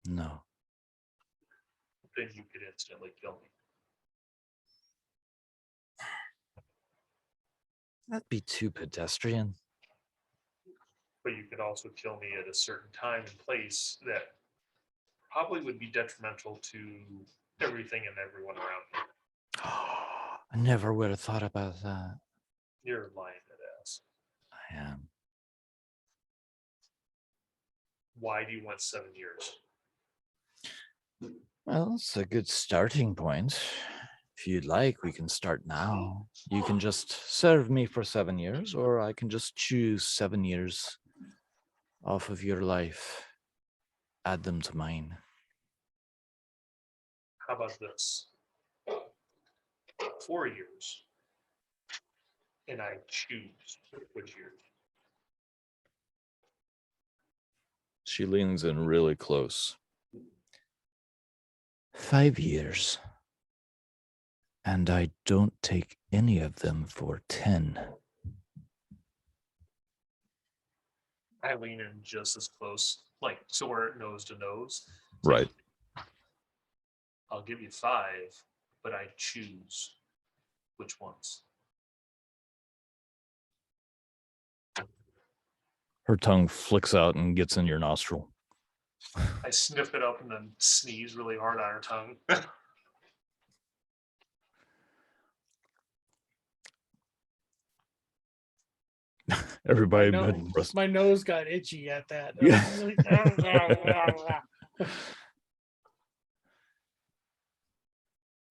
No. Then you could instantly kill me. That'd be too pedestrian. But you could also kill me at a certain time and place that probably would be detrimental to everything and everyone around me. I never would have thought about that. You're lying to ass. I am. Why do you want 7 years? Well, it's a good starting point. If you'd like, we can start now. You can just serve me for 7 years, or I can just choose 7 years off of your life, add them to mine. How about this? 4 years. And I choose which year. She leans in really close. 5 years. And I don't take any of them for 10. I lean in just as close, like so we're nose to nose. Right. I'll give you 5, but I choose which ones. Her tongue flicks out and gets in your nostril. I sniff it up and then sneeze really hard on her tongue. Everybody My, been nose, my nose got itchy at that. Yeah.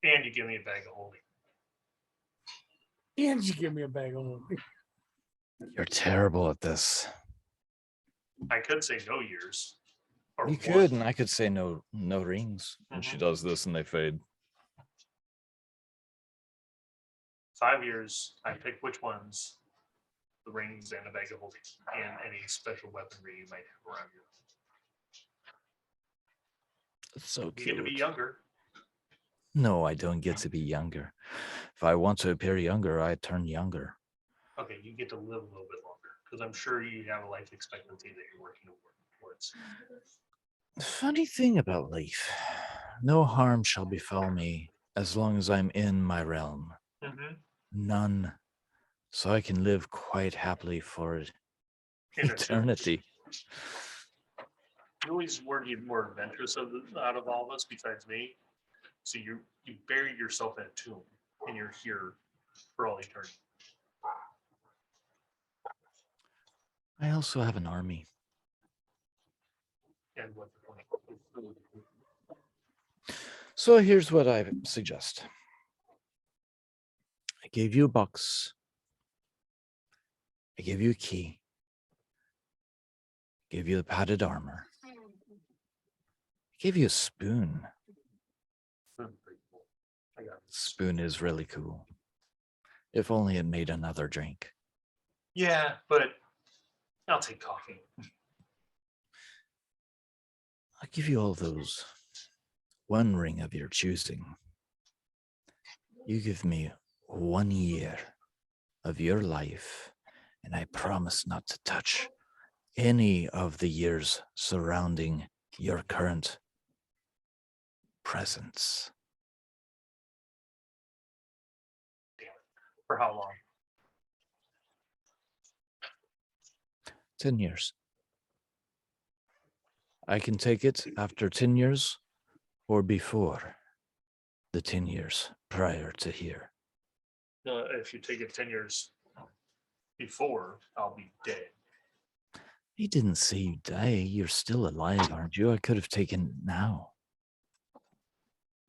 And you give me a bag of holding. And you give me a bag of holding. You're terrible at this. I could say no years. Or You one. could, and I could say no rings. and she Mhm. does this and they fade. 5 years. I pick which ones, the rings and a bag of holding, and any special weaponry you might have around you. It's so You get to be cute. younger. No, I don't get to be younger. If I want to appear younger, I turn younger. Okay, you get to live a little bit longer because I'm sure you have a life expectancy that you're working towards. Funny thing about life, no harm shall befall me as long as I'm in my realm. Mm-hmm. None. So I can live quite happily for eternity. You always were the more adventurous out of all of us, besides me. So you bury yourself in a tomb, and you're here for all eternity. I also have an army. And what's the point? So here's what I suggest. I gave you a box. I gave you a key. I gave you the padded armor. I gave you a spoon. I got it. Spoon is really cool. If only it made another drink. Yeah, but I'll take coffee. I'll give you all those. One ring of your choosing. You give me 1 year of your life, and I promise not to touch any of the years surrounding your current presence. For how long? 10 years. I can take it after 10 years or before the 10 years prior to here. If you take it 10 years before, I'll be dead. He didn't say you die. You're still alive, aren't you? I could have taken it now.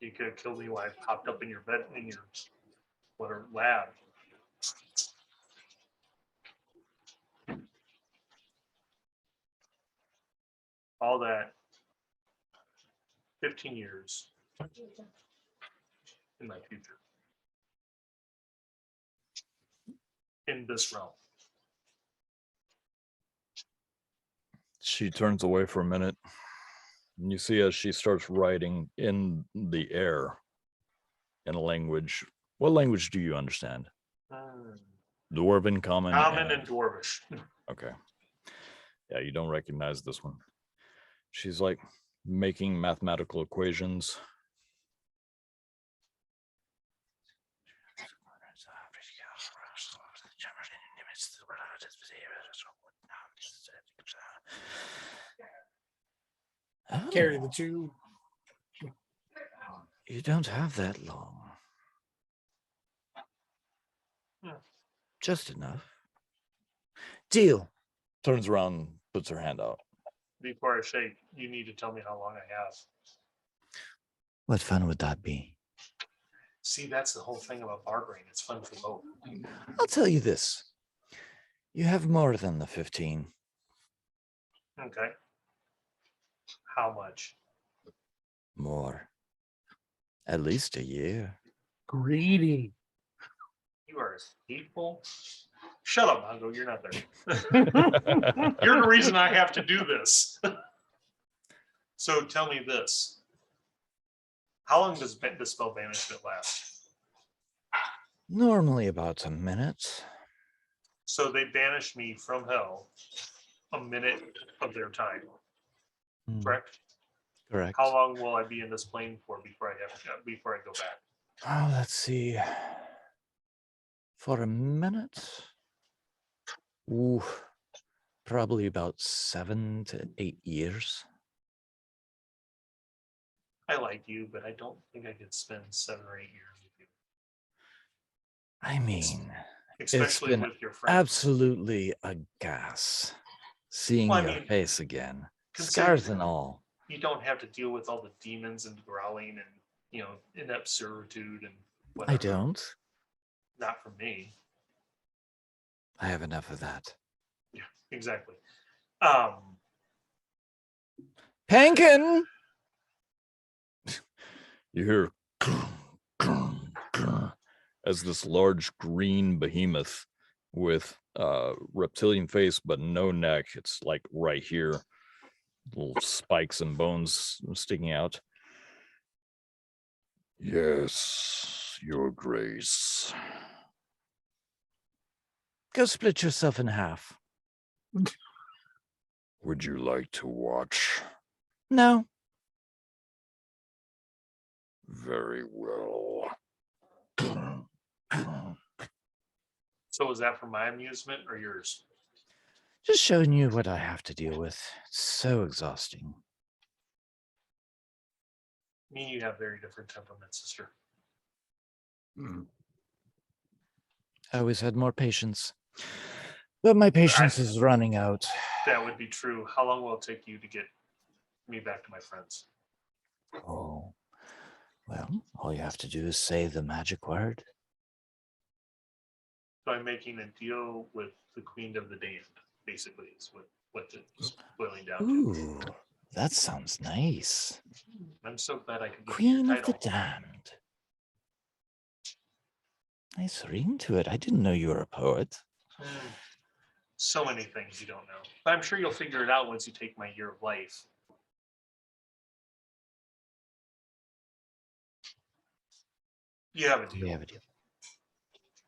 You could have killed me when I popped up in your bed, in your whatever lab. All that 15 years in my future. In this realm. She turns away for a minute. And you see as she starts writing in the air in a language. What language do you understand? Dwarven, Common, Common and Dwarvish. Okay. Yeah, you don't recognize this one. She's like making mathematical equations. Carry Oh, the two. you don't have that long. Hmm. Just enough. Deal. Turns around, puts her hand out. Before I shake, you need to tell me how long I have. What fun would that be? See, that's the whole thing about barbering. It's fun for both. I'll tell you this. You have more than the 15. Okay. How much? More. At least a year. Greedy. You are hateful. Shut up, Mongo. You're not there. You're the reason I have to do this. So tell me this. How long does the spell banishment last? Normally about a minute. So they banish me from hell a minute of their time, Hmm, correct? correct. How long will I be in this plane for before I go back? Oh, let's see. For a minute? Ooh, probably about 7 to 8 years. I like you, but I don't think I could spend 7 or 8 years with you. I mean, especially been with your friends. absolutely a gas seeing Well, I your mean, face again, consider- scars and all. You don't have to deal with all the demons and growling and inept servitude and whatever. I don't. Not from me. I have enough of that. Yeah, exactly. Pankin! You hear as this large green behemoth with reptilian face but no neck. It's like right here, little spikes and bones sticking out. Yes, Your Grace. Go split yourself in half. Would you like to watch? No. Very well. So is that for my amusement or yours? Just showing you what I have to deal with. It's so exhausting. Me and you have very different temperaments, sister. I always had more patience. But my patience is running out. That would be true. How long will it take you to get me back to my friends? Oh. Well, all you have to do is say the magic word. So I'm making a deal with the Queen of the Damned, basically, is what it's boiling down to. Ooh, that sounds nice. I'm so glad I could give Queen you of your the title. Damned. Nice ring to it. I didn't know you were a poet. So many things you don't know. But I'm sure you'll figure it out once you take my year of life. You have a deal. We have a deal.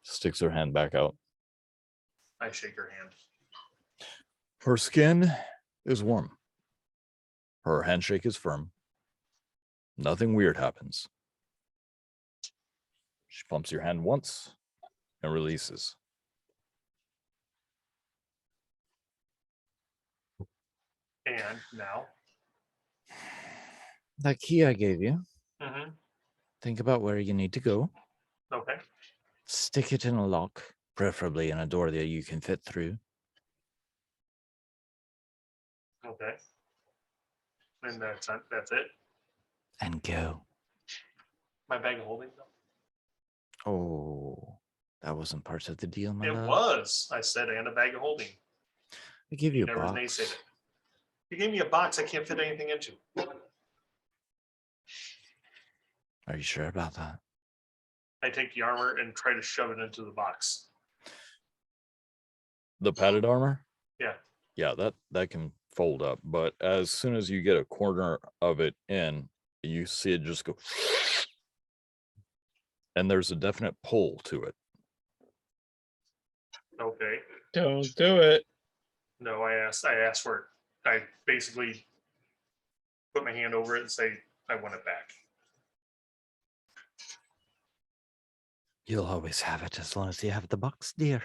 Sticks her hand back out. I shake her hand. Her skin is warm. Her handshake is firm. Nothing weird happens. She pumps your hand once and releases. And now? That key I gave you, Mm-hmm. think about where you need to go. Okay. Stick it in a lock, preferably in a door that you can fit through. Okay. And that's it. And go. My bag of holding, though. Oh, that wasn't part of the deal, my It love. was. I said, and a bag of holding. I give you a Never box. naysayed it. You gave me a box I can't fit anything into. Are you sure about that? I take the armor and try to shove it into the box. The padded armor? Yeah. Yeah, that can fold up. But as soon as you get a corner of it in, you see it just go. And there's a definite pull to it. Okay. Don't do it. No, I asked for it. I basically put my hand over it and say, I want it back. You'll always have it as long as you have the box, dear.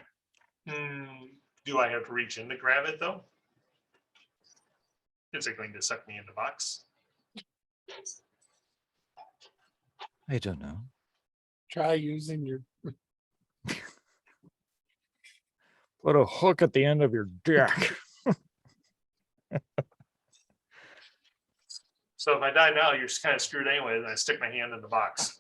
Do I have to reach in to grab it, though? Is it going to suck me in the box? I don't know. Try using your Put a hook at the end of your dick. So if I die now, you're kind of screwed anyway. Then I stick my hand in the box.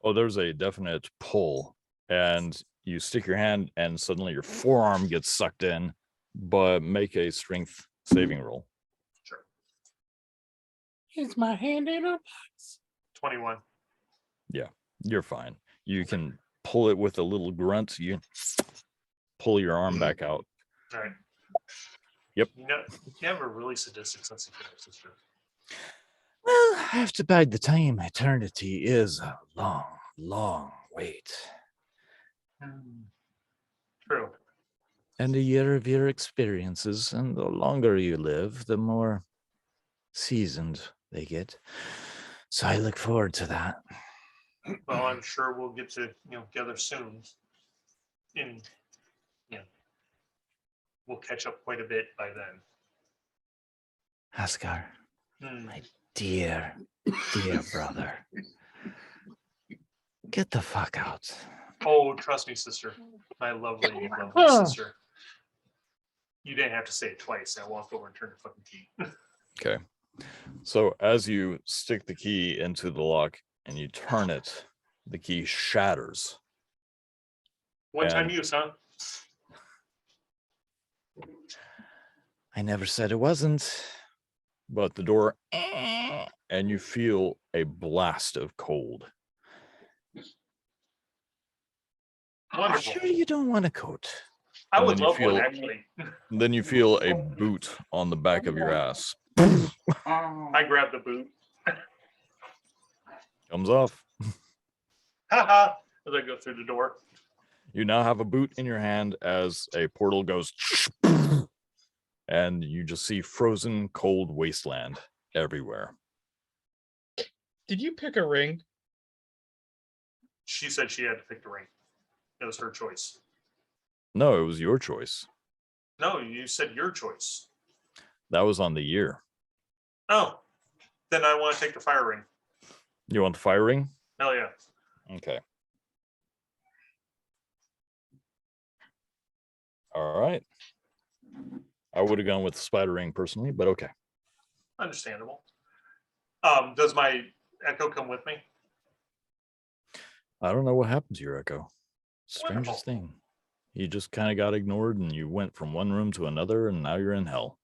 Oh, there's a definite pull. And you stick your hand and suddenly your forearm gets sucked in, but make a strength saving roll. Sure. is my hand in a box. 21. You're fine. You can pull it with a little grunt. You pull your arm back out. All right. Yep. You have a really sadistic sense of humor, sister. Well, I have to bide the time. Eternity is a long, long wait. True. And a year of your experiences, and the longer you live, the more seasoned they get. So I look forward to that. Well, I'm sure we'll get to together soon. And we'll catch up quite a bit by then. Asgar, Hmm. my dear, dear brother. Get the fuck out. Oh, trust me, sister. My lovely, lovely sister. You didn't have to say it twice. I walked over and turned the fucking key. Okay. So as you stick the key into the lock and you turn it, the key shatters. One time And- use, huh? I never said it wasn't. But the door, and you feel a blast of cold. Wonderful. Sure, you don't want a coat. I And would then you love one, feel- actually. Then you feel a boot on the back of your ass. I grab the boot. Comes off. Haha. As I go through the door. You now have a boot in your hand as a portal goes, and you just see frozen cold wasteland everywhere. Did you pick a ring? She said she had to pick the ring. It was her choice. No, it was your choice. No, you said your choice. That was on the year. Oh, then I want to take the fire ring. You want the fire ring? Hell yeah. Okay. All right. I would have gone with the spider ring personally, but okay. Understandable. Does my echo come with me? I don't know what happened to your echo. Strangest thing. You just kind of got ignored and you went from one room to another and now you're in hell.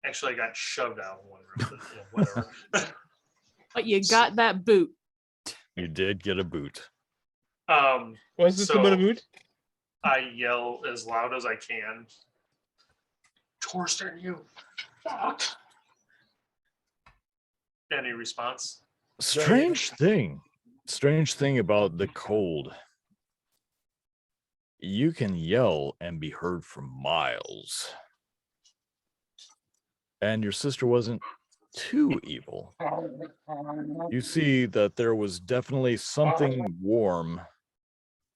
Actually, I got shoved out of one room, but whatever. But you got that boot. You did get a boot. Was this So- about a boot? I yell as loud as I can. Torsten, you fuck. Any response? Strange thing about the cold. You can yell and be heard for miles. And your sister wasn't too evil. You see that there was definitely something warm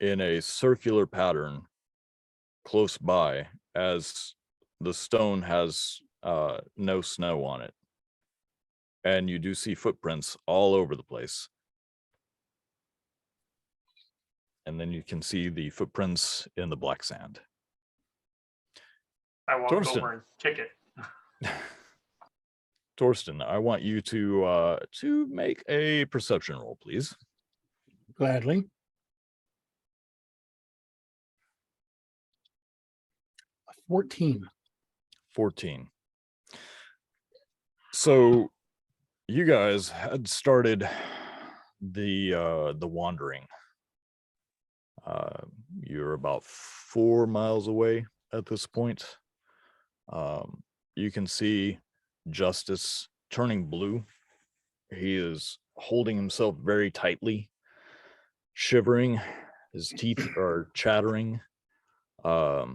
in a circular pattern close by, as the stone has no snow on it. And you do see footprints all over the place. And then you can see the footprints in the black sand. I walk Torsten. over and kick it. Torsten, I want you to make a perception roll, please. Gladly. 14. 14. So you guys had started the wandering. You're about 4 miles away at this point. You can see Justice turning blue. He is holding himself very tightly, shivering. His teeth are chattering. Does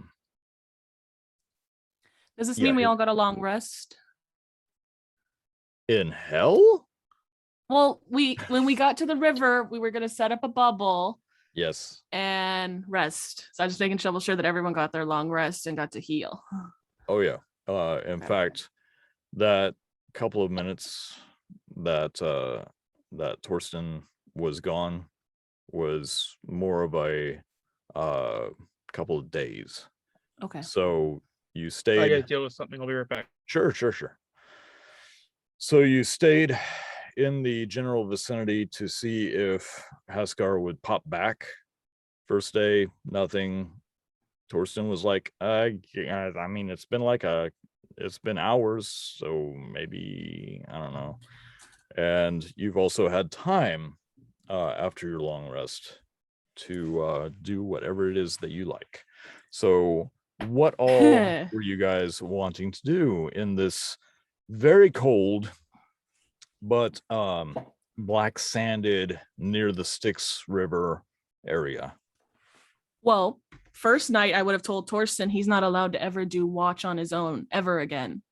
this Yeah, mean we he- all got a long rest? In hell? Well, when we got to the river, we were gonna set up a bubble Yes. and rest. So I was just making sure that everyone got their long rest and got to heal. Oh yeah. In Okay. fact, that couple of minutes that that Torsten was gone was more of a couple of days. Okay. So you I stayed. gotta deal with something. I'll be right back. Sure. So you stayed in the general vicinity to see if Haskar would pop back. First day, nothing. Torsten was like, I mean, it's been hours, so maybe, I don't know. And you've also had time after your long rest to do whatever it is that you like. So what all were you guys wanting to do in this very cold but black sanded near the Styx River area? Well, first night I would have told Torsten he's not allowed to ever do watch on his own ever again.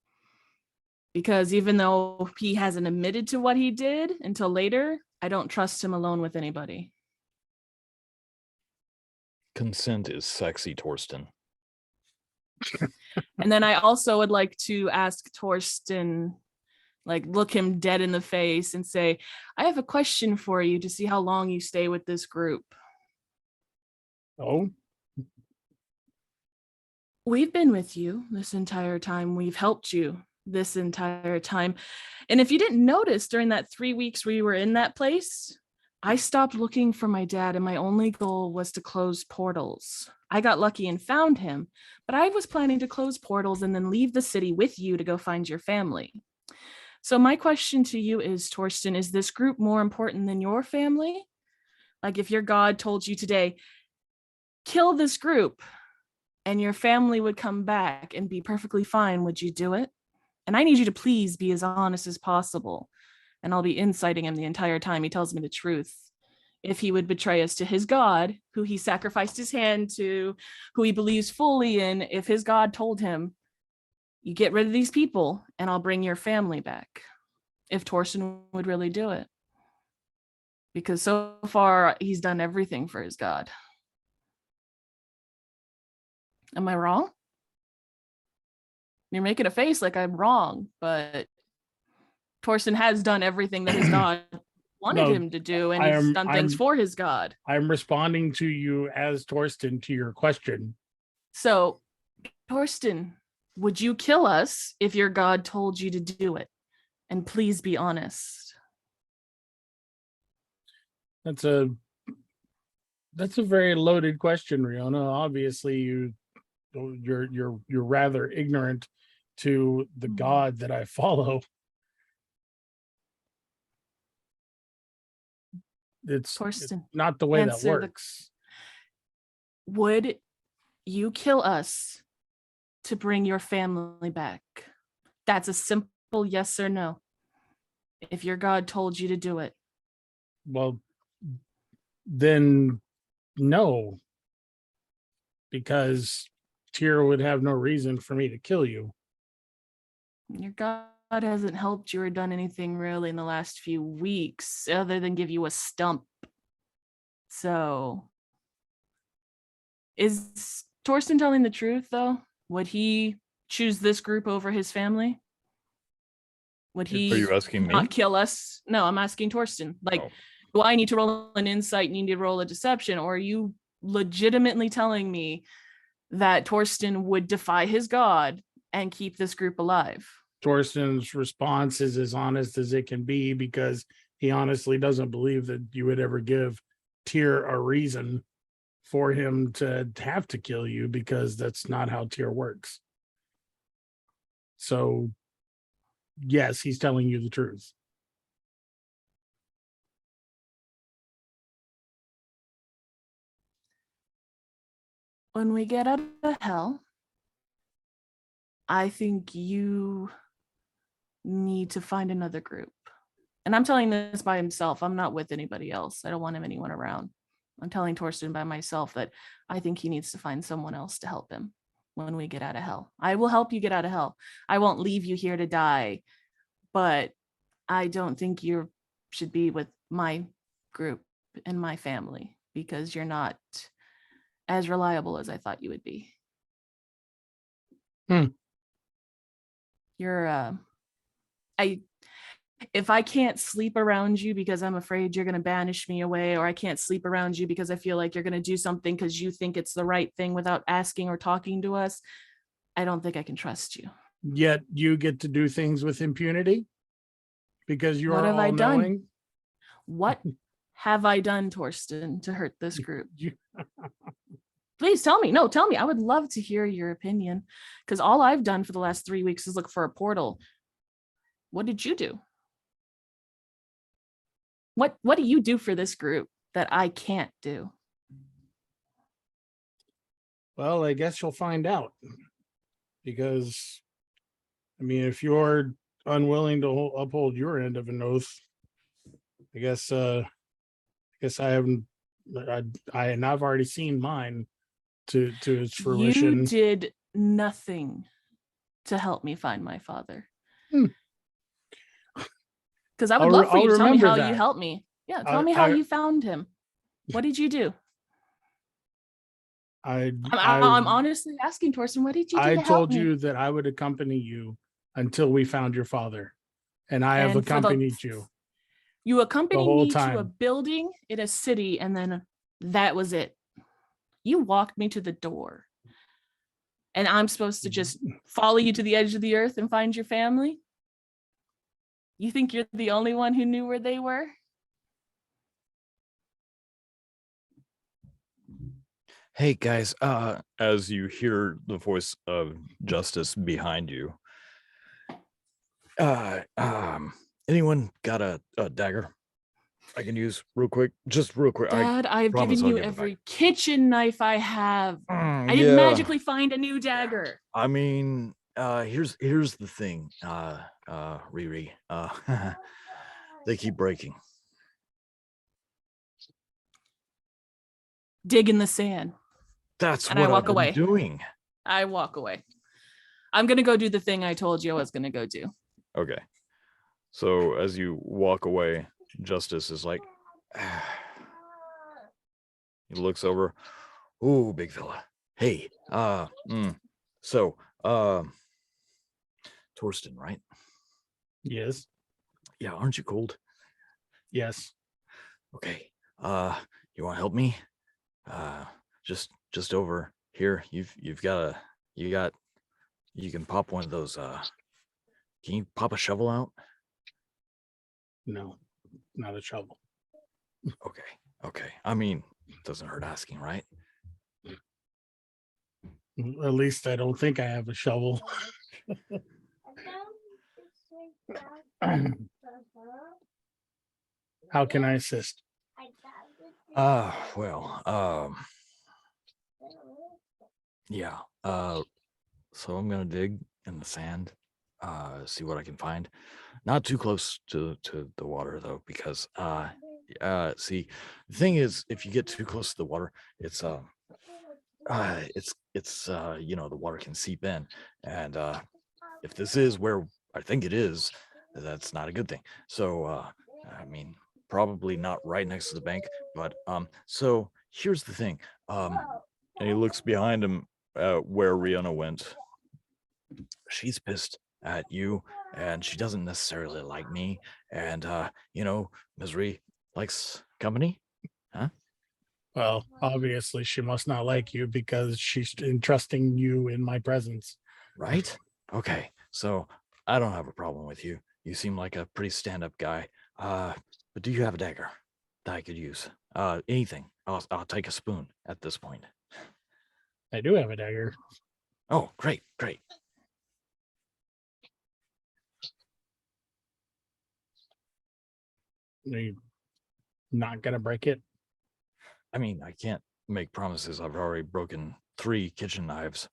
Because even though he hasn't admitted to what he did until later, I don't trust him alone with anybody. Consent is sexy, Torsten. And then I also would like to ask Torsten, like look him dead in the face and say, I have a question for you to see how long you stay with this group. Oh, We've been with you this entire time. We've helped you this entire time. And if you didn't notice during that 3 weeks we were in that place, I stopped looking for my dad, and my only goal was to close portals. I got lucky and found him, but I was planning to close portals and then leave the city with you to go find your family. So my question to you is, Torsten, is this group more important than your family? Like if your God told you today, kill this group, and your family would come back and be perfectly fine, would you do it? And I need you to please be as honest as possible. And I'll be inciting him the entire time he tells me the truth. If he would betray us to his God, who he sacrificed his hand to, who he believes fully in, if his God told him, you get rid of these people and I'll bring your family back. If Torsten would really do it. Because so far he's done everything for his God. Am I wrong? You're making a face like I'm wrong, but Torsten has done everything that his God wanted No, him to do, and he's done things for his God. I'm responding to you as Torsten to your question. So, Torsten, would you kill us if your God told you to do it? And please be honest. That's a very loaded question, Riona. Obviously, you're rather ignorant to the God that I follow. It's Torsten, not the way that answer works. Would you kill us to bring your family back? That's a simple yes or no. If your God told you to do it. Well, then no, because Tyr would have no reason for me to kill you. Your God hasn't helped you or done anything really in the last few weeks other than give you a stump. So, is Torsten telling the truth though? Would he choose this group over his family? Would he Are you asking me? not kill us? No, I'm asking Torsten. Like, Oh. do I need to roll an insight? Need to roll a deception? Or are you legitimately telling me that Torsten would defy his God and keep this group alive? Torsten's response is as honest as it can be, because he honestly doesn't believe that you would ever give Tyr a reason for him to have to kill you, because that's not how Tyr works. So, yes, he's telling you the truth. When we get out of hell, I think you need to find another group. And I'm telling this by himself. I'm not with anybody else. I don't want anyone around. I'm telling Torsten by myself that I think he needs to find someone else to help him when we get out of hell. I will help you get out of hell. I won't leave you here to die, but I don't think you should be with my group and my family because you're not as reliable as I thought you would be. You're if I can't sleep around you because I'm afraid you're going to banish me away, or I can't sleep around you because I feel like you're going to do something because you think it's the right thing without asking or talking to us, I don't think I can trust you. Yet you get to do things with impunity because you What are have I done? all-knowing. What have I done, Torsten, to hurt this group? Please tell me. No, tell me. I would love to hear your opinion, because all I've done for the last 3 weeks is look for a portal. What did you do? What do you do for this group that I can't do? Well, I guess you'll find out, because, I mean, if you're unwilling to uphold your end of an oath, I guess I haven't. And I've already seen mine to its fruition. You did nothing to help me find my father. Because I would love for you to tell me how you helped me. Yeah, tell me how you found him. What did you do? I'm honestly asking, Torsten, what did you do to help me? I told you that I would accompany you until we found your father, and I have accompanied you. You accompanied me time. to a building in a city, and then that was it. You walked me to the door. And I'm supposed to just follow you to the edge of the earth and find your family? You think you're the only one who knew where they were? Hey guys, As you hear the voice of Justice behind you, anyone got a dagger I can use real quick? Just real quick. Dad, I've promise given I'll you give it back. every kitchen knife I have. I Yeah. didn't magically find a new dagger. I mean, here's the thing, Riri. They keep breaking. Dig in the sand. That's And I what walk I've been away. doing. I walk away. I'm going to go do the thing I told you I was going to go do. okay. So as you walk away, Justice is like, He looks over. Ooh, big fella. Hey, so, Torsten, right? Yes. Yeah, aren't you cold? Yes. Okay. You want to help me? Just over here. You can pop one of those. Can you pop a shovel out? No, not a shovel. Okay. I mean, doesn't hurt asking, right? At least I don't think I have a shovel. How can I assist? Well, yeah. So I'm gonna dig in the sand, see what I can find. Not too close to the water though, because see, the thing is, if you get too close to the water, it's the water can seep in, and if this is where I think it is, that's not a good thing. So I mean, probably not right next to the bank, but so here's the thing. and he looks behind him where Rihanna went. She's pissed at you, and she doesn't necessarily like me, and Misery likes company. Well, obviously she must not like you because she's entrusting you in my presence. Right? Okay. So I don't have a problem with you. You seem like a pretty stand-up guy. But do you have a dagger that I could use? Anything. I'll take a spoon at this point. I do have a dagger. Oh, great. Are you not gonna break it? I mean, I can't make promises. I've already broken 3 kitchen knives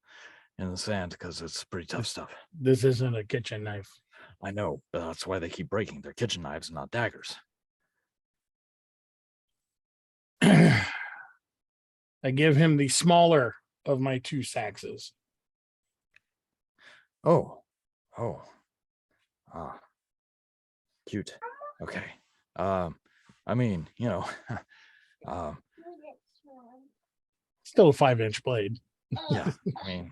in the sand because it's pretty tough stuff. This isn't a kitchen knife. I know, but that's why they keep breaking. They're kitchen knives, not daggers. I give him the smaller of my 2 saxes. Oh. Cute. Okay. I mean, Still a 5-inch blade. yeah. I mean,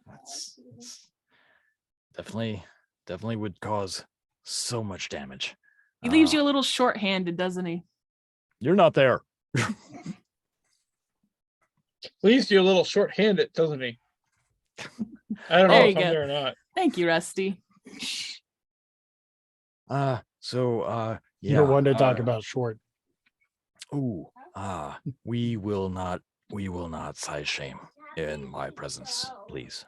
that's definitely would cause so much damage. He leaves you a little short-handed, doesn't he? You're not there. Leaves you a little short-handed, doesn't he? I don't know There if you I'm go. there or not. Thank you, Rusty. Yeah. You're one to talk about short. Ooh, we will not size shame in my presence, please.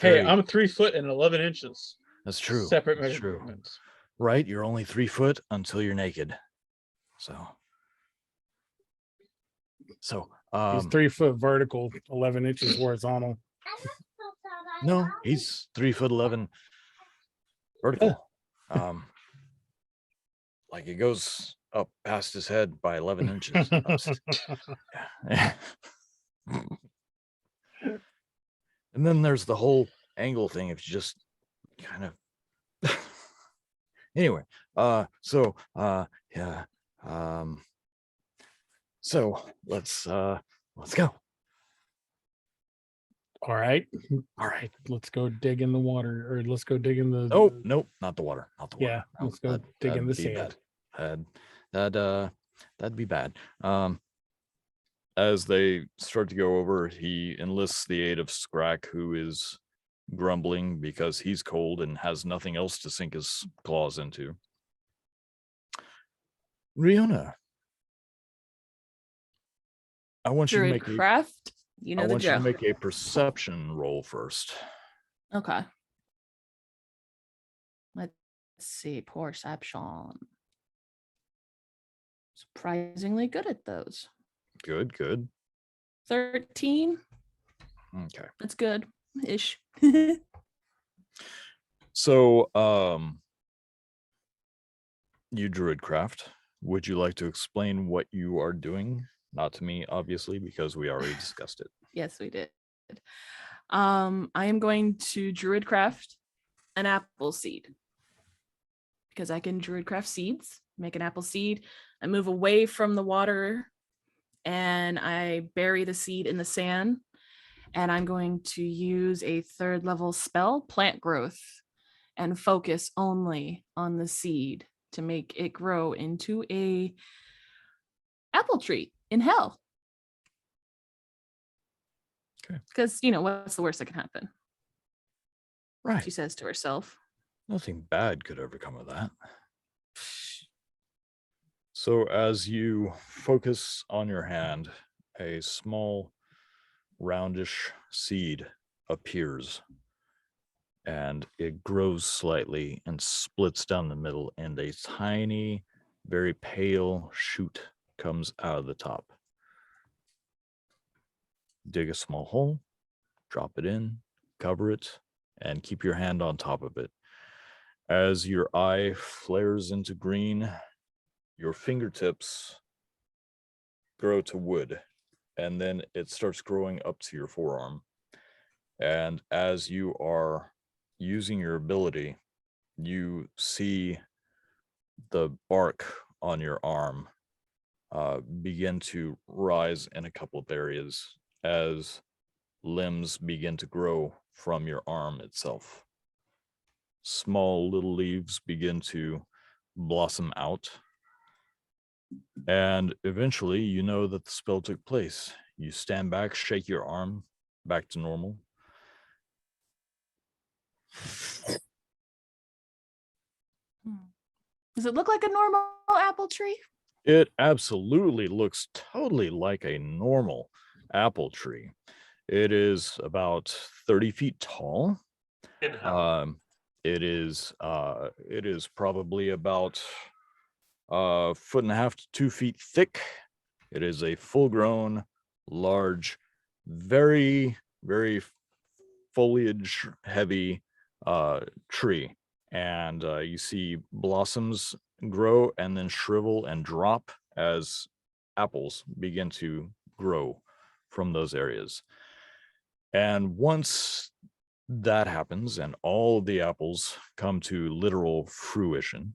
Hey, I'm 3 foot and 11 inches. That's true. Separate That's true. measurements. Right? You're only 3 foot until you're naked. So, He's 3 foot vertical, 11 inches horizontal. no, he's 3'11" vertical. Like it goes up past his head by 11 inches. Yeah. And then there's the whole angle thing. If you just kind of anyway, yeah. So let's go. All right. All right. Let's go dig in the water, or let's go dig in the. Nope, not the water. Not the water. Yeah, No, let's go dig in the that'd be sand. bad. That'd be bad. as they start to go over, he enlists the aid of Scrack, who is grumbling because he's cold and has nothing else to sink his claws into. Riona, I want you to make Druidcraft, you know I the want you to drill. make a perception roll first. Okay. Let's see. Perception. Surprisingly good at those. Good, good. 13. Okay. That's good. Ish. So, you Druidcraft, would you like to explain what you are doing? Not to me, obviously, because we already discussed it. Yes, we did. I am going to Druidcraft an apple seed because I can Druidcraft seeds, make an apple seed. I move away from the water and I bury the seed in the sand. And I'm going to use a 3rd level spell, plant growth, and focus only on the seed to make it grow into a apple tree in hell. Okay. Because, what's the worst that can happen? Right. She says to herself. Nothing bad could ever come of that. So as you focus on your hand, a small roundish seed appears and it grows slightly and splits down the middle, and a tiny, very pale shoot comes out of the top. Dig a small hole, drop it in, cover it, and keep your hand on top of it. As your eye flares into green, your fingertips grow to wood, and then it starts growing up to your forearm. And as you are using your ability, you see the bark on your arm begin to rise in a couple of areas as limbs begin to grow from your arm itself. Small little leaves begin to blossom out. And eventually, you know that the spell took place. You stand back, shake your arm back to normal. Does it look like a normal apple tree? It absolutely looks totally like a normal apple tree. It is about 30 feet tall. In hell. It is probably about 1.5 to 2 feet thick. It is a full-grown, large, very, very foliage heavy tree. And you see blossoms grow and then shrivel and drop as apples begin to grow from those areas. And once that happens and all of the apples come to literal fruition,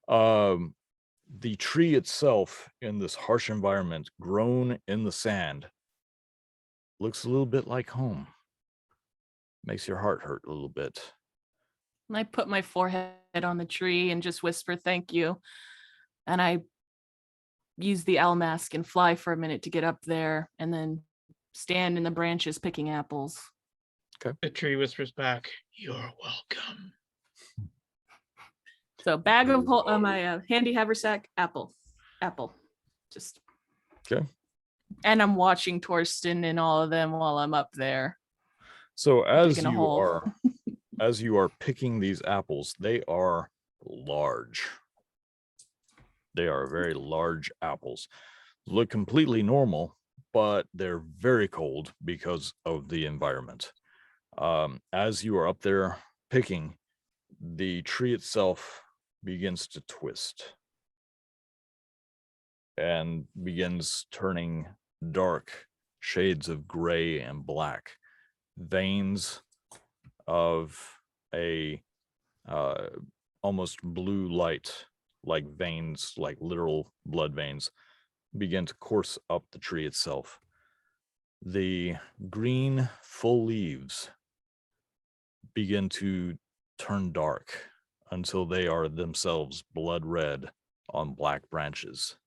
the tree itself in this harsh environment, grown in the sand, looks a little bit like home. Makes your heart hurt a little bit. And I put my forehead on the tree and just whisper, thank you. And I use the owl mask and fly for a minute to get up there and then stand in the branches picking apples. The tree whispers back, "You're welcome." So bag of my handy haversack, apple, just. Okay. And I'm watching Torsten and all of them while I'm up there. So as Digging a you hole. are as you are picking these apples, they are large. They are very large apples. Look completely normal, but they're very cold because of the environment. As you are up there picking, the tree itself begins to twist and begins turning dark shades of gray and black. Veins of a almost blue light, like veins, like literal blood veins, begin to course up the tree itself. The green full leaves begin to turn dark until they are themselves blood red on black branches.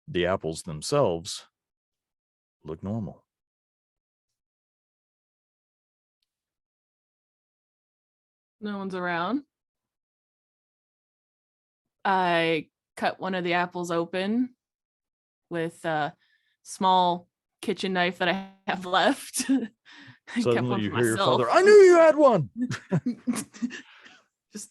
the apples themselves look normal. No one's around. I cut one of the apples open with a small kitchen knife that I have left. I kept Suddenly one you for hear your myself. father, I knew you had one. Just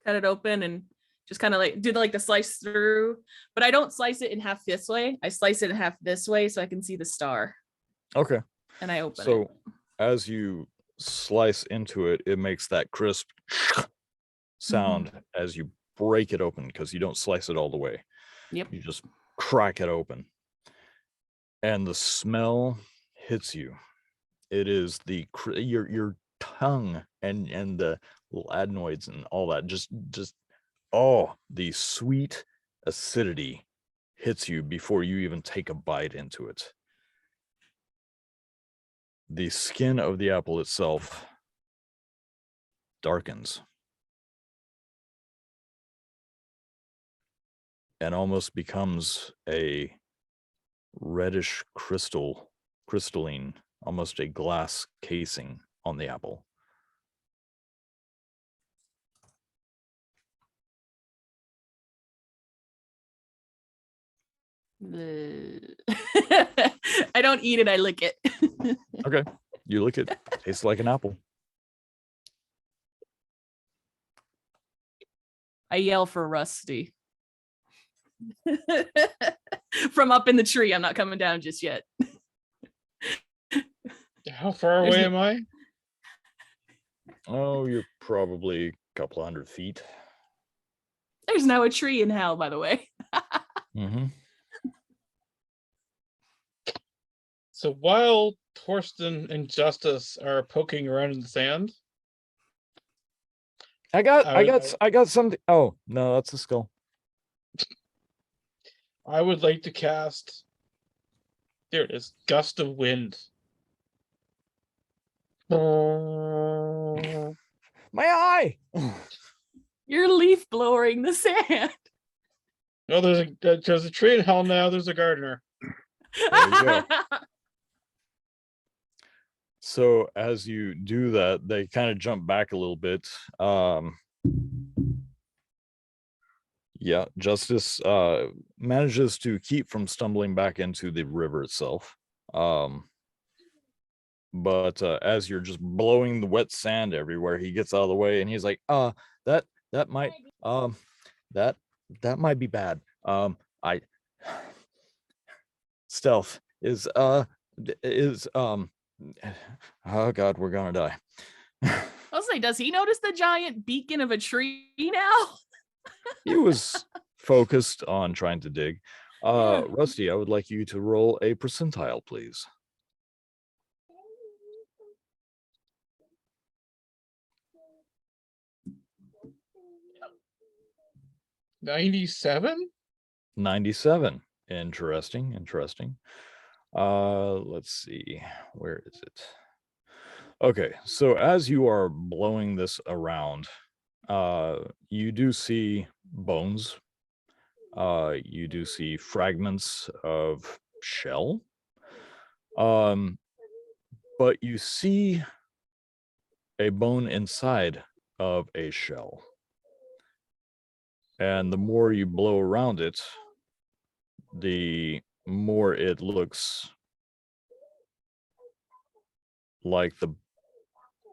cut it open and just kind of like do the slice through, but I don't slice it in half this way. I slice it in half this way so I can see the star. Okay. And I open So it. as you slice into it, it makes that crisp sound as you break it open, because you don't slice it all the way. Yep. You just crack it open. And the smell hits you. It is your tongue and the little adenoids and all that. Just the sweet acidity hits you before you even take a bite into it. The skin of the apple itself darkens and almost becomes a reddish crystalline, almost a glass casing on the apple. I don't eat it, I lick it. Okay, you lick it, tastes like an apple. I yell for Rusty. From up in the tree. I'm not coming down just yet. How far There's away no- am I? Oh, you're probably a couple 100 feet. There's now a tree in hell, by the way. Mm-hmm. So while Torsten and Justice are poking around in the sand, I got something. Oh no, that's a skull. I would like to cast. There it is. Gust of wind. My eye. You're leaf blowing the sand. Oh, there's a tree in hell now. There's a gardener. There you go. So as you do that, they kind of jump back a little bit. Yeah, Justice manages to keep from stumbling back into the river itself. But as you're just blowing the wet sand everywhere, he gets out of the way and he's like, that might that might be bad. I stealth is oh god, we're gonna die. I'll say, does he notice the giant beacon of a tree now? He was focused on trying to dig. Yeah. Rusty, I would like you to roll a percentile, please. $97? 97. Interesting. Let's see. Where is it? Okay, so as you are blowing this around, you do see bones. You do see fragments of shell. But you see a bone inside of a shell. And the more you blow around it, the more it looks like the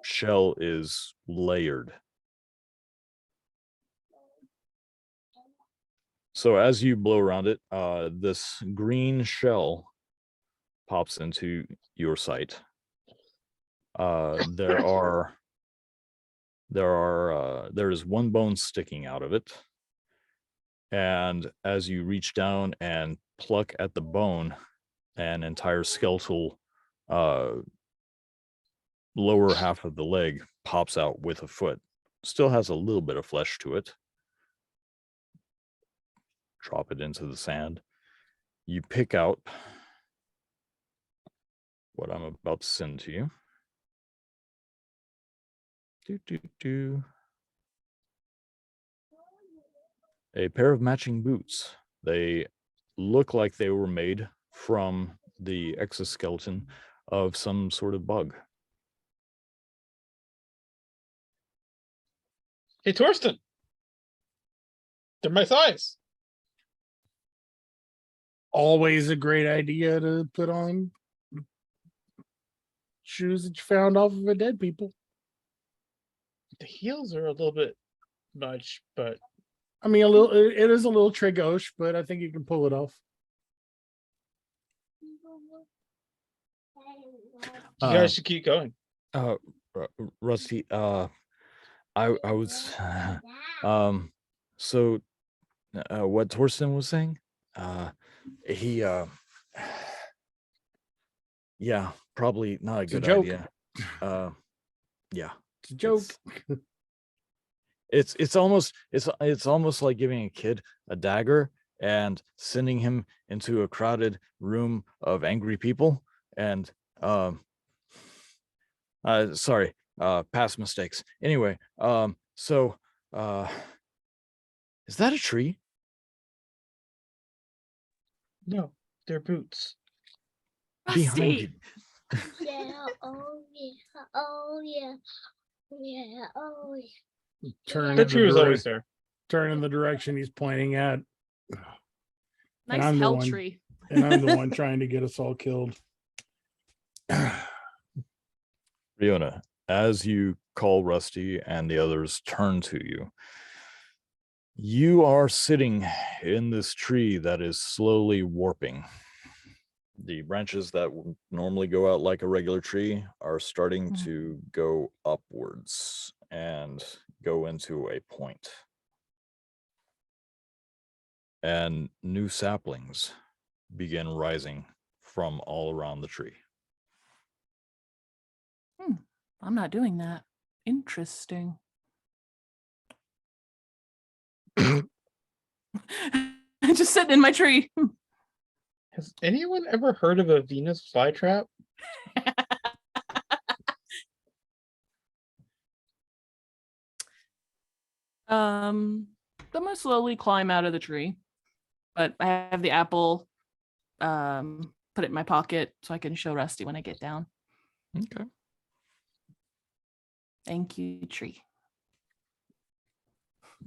shell is layered. So as you blow around it, this green shell pops into your sight. There is one bone sticking out of it. And as you reach down and pluck at the bone, an entire skeletal lower half of the leg pops out with a foot. Still has a little bit of flesh to it. Drop it into the sand. You pick out what I'm about to send to you. A pair of matching boots. They look like they were made from the exoskeleton of some sort of bug. Hey, Torsten. They're my size. Always a great idea to put on shoes that you found off of a dead people. The heels are a little bit much, but I mean, a little. It is a little trigosh, but I think you can pull it off. you guys should keep going. Rusty, I was so what Torsten was saying, he yeah, probably not a It's a good joke. idea. Yeah, It's a joke. it's almost like giving a kid a dagger and sending him into a crowded room of angry people and sorry, past mistakes. Anyway, so is that a tree? No, they're boots. Behind you. Rusty. Yeah, oh yeah, oh yeah, yeah, oh yeah. Turn The in tree was the always direct, there. turn in the direction he's pointing at, Nice I'm the hell one- tree. and I'm the one trying to get us all killed. Riona, as you call Rusty and the others turn to you, you are sitting in this tree that is slowly warping. The branches that would normally go out like a regular tree are starting Mhm. to go upwards and go into a point. And new saplings begin rising from all around the tree. I'm not doing that. Interesting. Just sitting in my tree. Has anyone ever heard of a Venus flytrap? I'm gonna slowly climb out of the tree, but I have the apple. Put it in my pocket so I can show Rusty when I get down. Okay. Thank you, tree.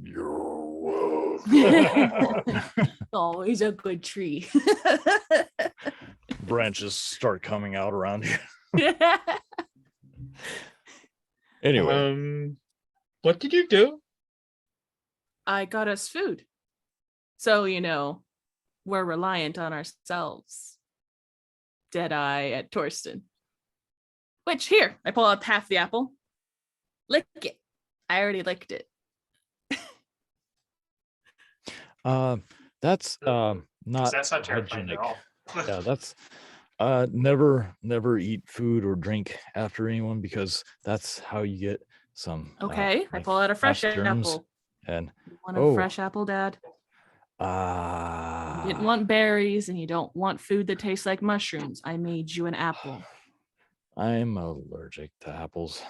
You're welcome. Always a good tree. Branches start coming out around you. Anyway, What did you do? I got us food. So, we're reliant on ourselves. Deadeye at Torsten. Which, here, I pull out half the apple. Lick it. I already licked it. that's not That's not terrifying hygienic. at all. Yeah, that's never eat food or drink after anyone because that's how you get some Okay, I like pull out a fresh past germs. apple. And You want a fresh apple, Dad? You didn't want berries and you don't want food that tastes like mushrooms. I made you an apple. I'm allergic to apples.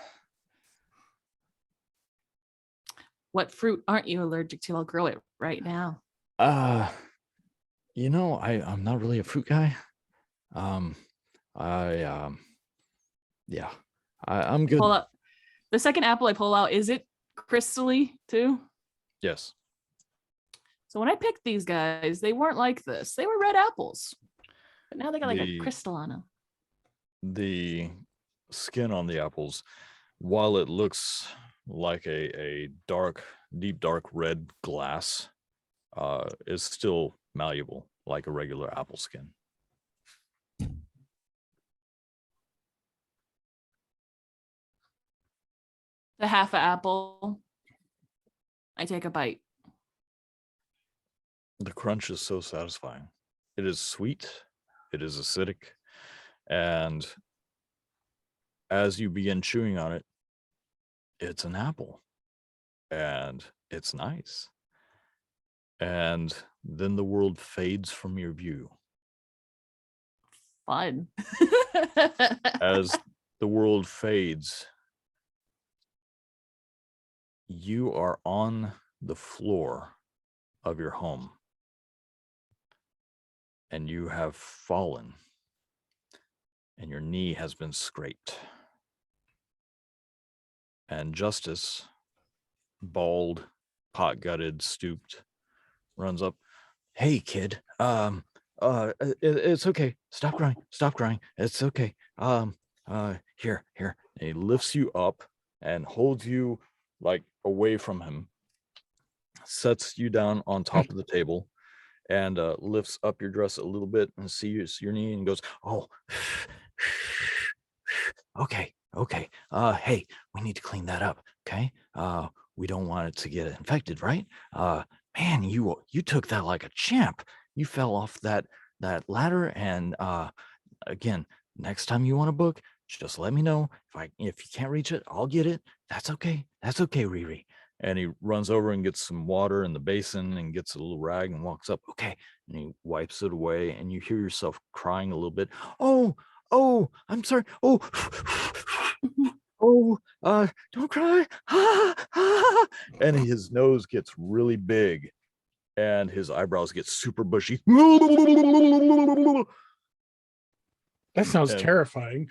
What fruit aren't you allergic to? I'll grow it right now. I'm not really a fruit guy. Yeah, I'm good. Pull out the second apple I pull out. Is it crystally too? Yes. So when I picked these guys, they weren't like this. They were red apples, but now they got like a The- crystal on them. The skin on the apples, while it looks like a deep dark red glass, is still malleable like a regular apple skin. The half a apple. I take a bite. The crunch is so satisfying. It is sweet, it is acidic, and as you begin chewing on it, it's an apple. And it's nice. And then the world fades from your view. Fun. As the world fades, you are on the floor of your home. and you have fallen, and your knee has been scraped. And Justice, bald, pot-gutted, stooped, runs up. Hey, kid. It's okay. Stop crying. Stop crying. It's okay. Here. And he lifts you up and holds you like away from him, sets you down on top of the table, and lifts up your dress a little bit and sees your knee and goes, oh, okay. Hey, we need to clean that up. Okay. We don't want it to get infected, right? Man, you took that like a champ. You fell off that ladder, and again, next time you want a book, just let me know. If you can't reach it, I'll get it. That's okay, Riri. And he runs over and gets some water in the basin and gets a little rag and walks up. Okay, and he wipes it away, and you hear yourself crying a little bit. Oh, I'm sorry. Don't cry. And his nose gets really big, and his eyebrows get super bushy. That sounds And- terrifying.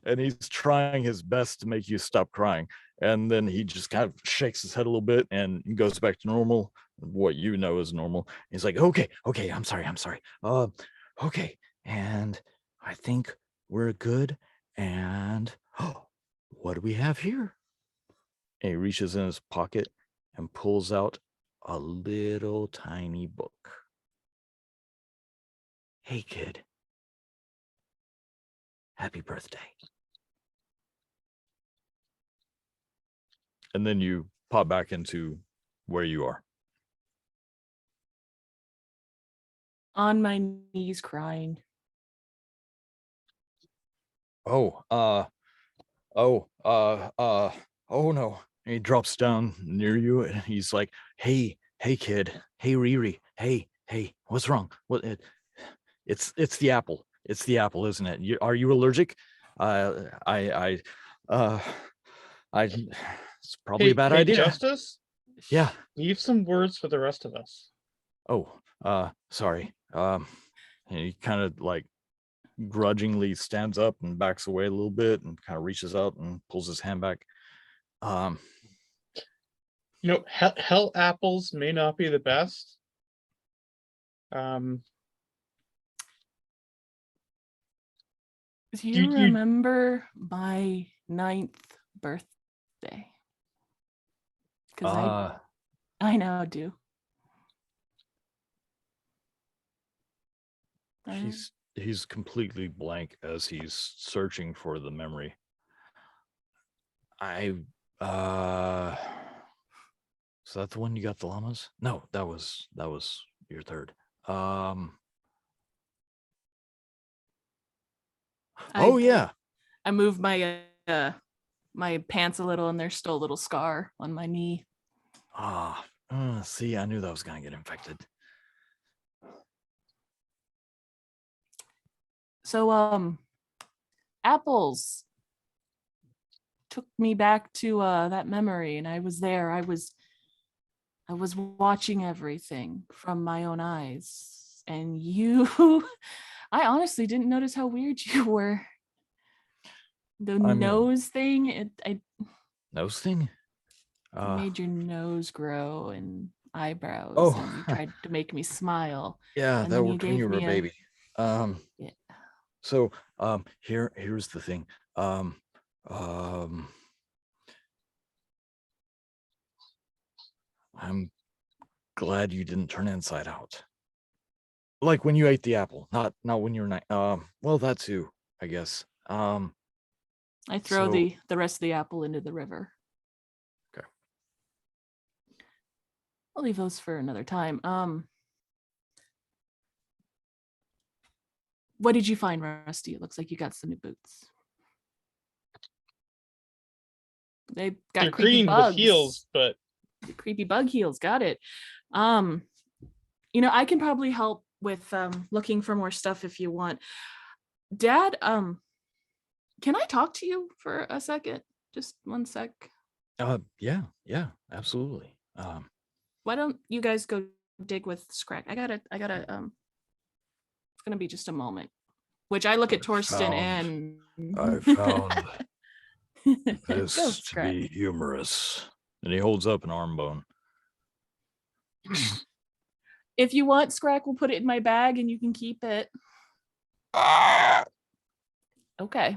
And he's trying his best to make you stop crying. And then he just kind of shakes his head a little bit and goes back to normal, what you know is normal. He's like, okay, I'm sorry. Okay. And I think we're good. And what do we have here? And he reaches in his pocket and pulls out a little tiny book. Hey, kid. Happy birthday. And then you pop back into where you are. On my knees crying. Oh no. And he drops down near you and he's like, hey kid. Hey Riri. Hey, what's wrong? It's the apple. It's the apple, isn't it? Are you allergic? I it's probably a bad idea. Justice, Yeah. leave some words for the rest of us. Oh, sorry. And he kind of like grudgingly stands up and backs away a little bit and kind of reaches out and pulls his hand back. Hell apples may not be the best. Do you remember my 9th birthday? Because I now do. He's completely blank as he's searching for the memory. So that's the one you got the llamas? No, that was your third. Yeah. I moved my my pants a little and there's still a little scar on my knee. See, I knew that was gonna get infected. So apples took me back to that memory, and I was there. I was watching everything from my own eyes, and you I honestly didn't notice how weird you were. The nose thing, Nose thing? you made your nose grow and eyebrows, Oh. and you tried to make me smile. Yeah, And that then you worked when gave you were a me baby. Yeah. So here's the thing. I'm glad you didn't turn inside out. Like when you ate the apple, not when you were well, that too, I guess. I throw the rest of the apple into the river. Okay. I'll leave those for another time. What did you find, Rusty? It looks like you got some new boots. They got They're creepy green bugs. with heels, but The creepy bug heels. Got it. I can probably help with looking for more stuff if you want. Dad, can I talk to you for a second? Just one sec. Yeah, absolutely. Why don't you guys go dig with Scrack. I gotta, it's gonna be just a moment. Which I look at Torsten and I found Go, this to Scrack. be humorous. And he holds up an arm bone. If you want, Scrack, we'll put it in my bag and you can keep it. Okay.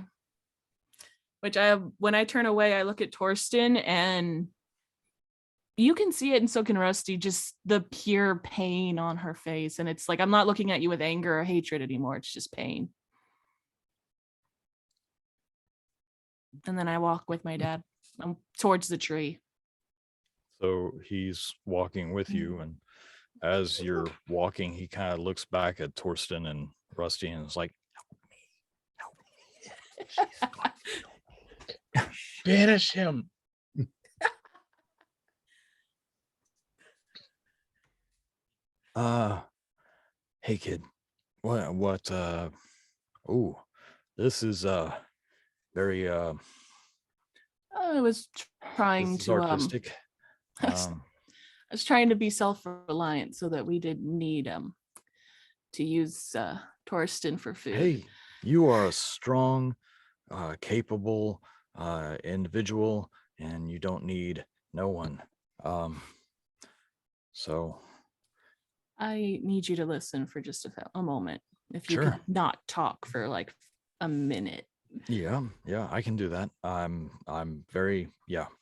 Which when I turn away, I look at Torsten and you can see it, and so can Rusty, just the pure pain on her face. And it's like, I'm not looking at you with anger or hatred anymore. It's just pain. And then I walk with my dad towards the tree. So he's walking with you, and as you're walking, he kind of looks back at Torsten and Rusty and is like, help me. She's going to kill me." Banish him. Hey kid, oh, this is very I was trying this is to artistic. I was trying to be self-reliant so that we didn't need to use Torsten for food. Hey, you are a strong, capable individual, and you don't need no one. So I need you to listen for just a moment. If you Sure. could not talk for like a minute. yeah, I can do that. I'm very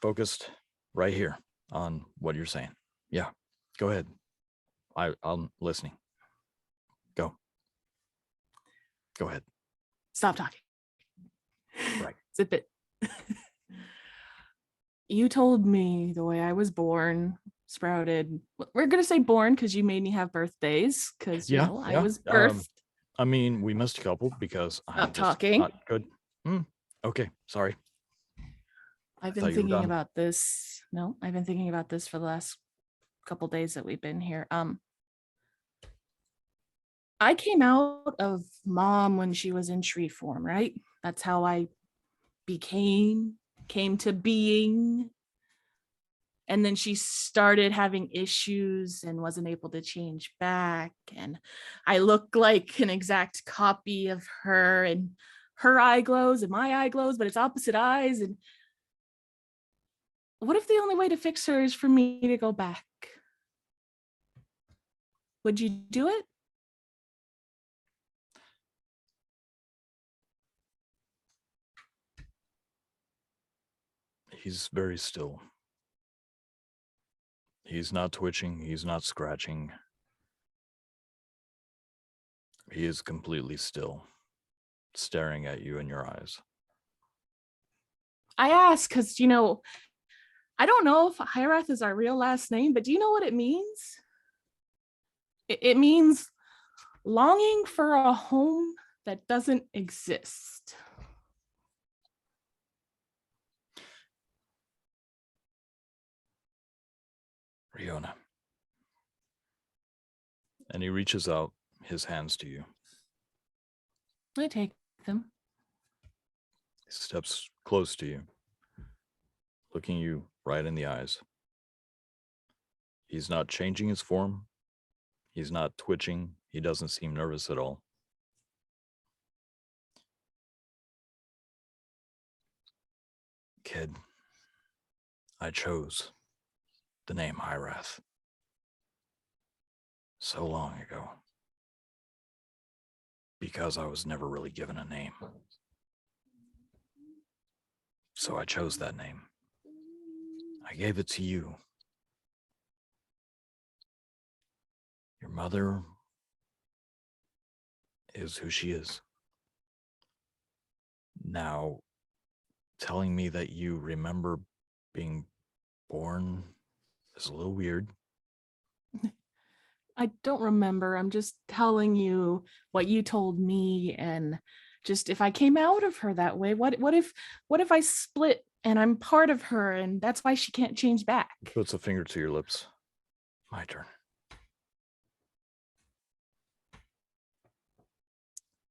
focused right here on what you're saying. Yeah, go ahead. I'm listening. Go ahead. Stop talking. Right. Zip it. You told me the way I was born, sprouted. We're gonna say born because you made me have birthdays. Because I was birthed. I mean, we missed a couple because I'm Stop just talking. not good. Okay, sorry. I've thought been you were thinking done. about this. No, I've been thinking about this for the last couple days that we've been here. I came out of mom when she was in tree form, right? That's how I came to being. And then she started having issues and wasn't able to change back. And I look like an exact copy of her, and her eye glows and my eye glows, but it's opposite eyes. And what if the only way to fix her is for me to go back? Would you do it? He's very still. He's not twitching. He's not scratching. He is completely still, staring at you in your eyes. I ask because, I don't know if Hyrath is our real last name, but do you know what it means? It means longing for a home that doesn't exist. Riona. And he reaches out his hands to you. I take them. He steps close to you, looking you right in the eyes. He's not changing his form. He's not twitching. He doesn't seem nervous at all. Kid, I chose the name Hyrath so long ago because I was never really given a name. So I chose that name. I gave it to you. Your mother is who she is. Now, telling me that you remember being born is a little weird. I don't remember. I'm just telling you what you told me, and just if I came out of her that way, what if I split and I'm part of her and that's why she can't change back? Puts a finger to your lips. My turn.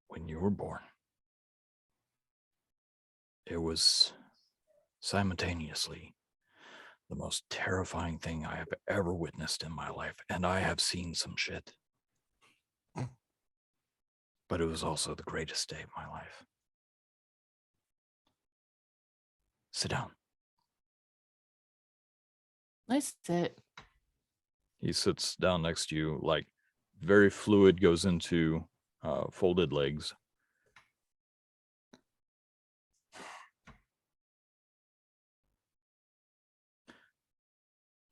When you were born, it was simultaneously the most terrifying thing I have ever witnessed in my life, and I have seen some shit. But it was also the greatest day of my life. Sit down. Nice sit. He sits down next to you, like very fluid, goes into folded legs.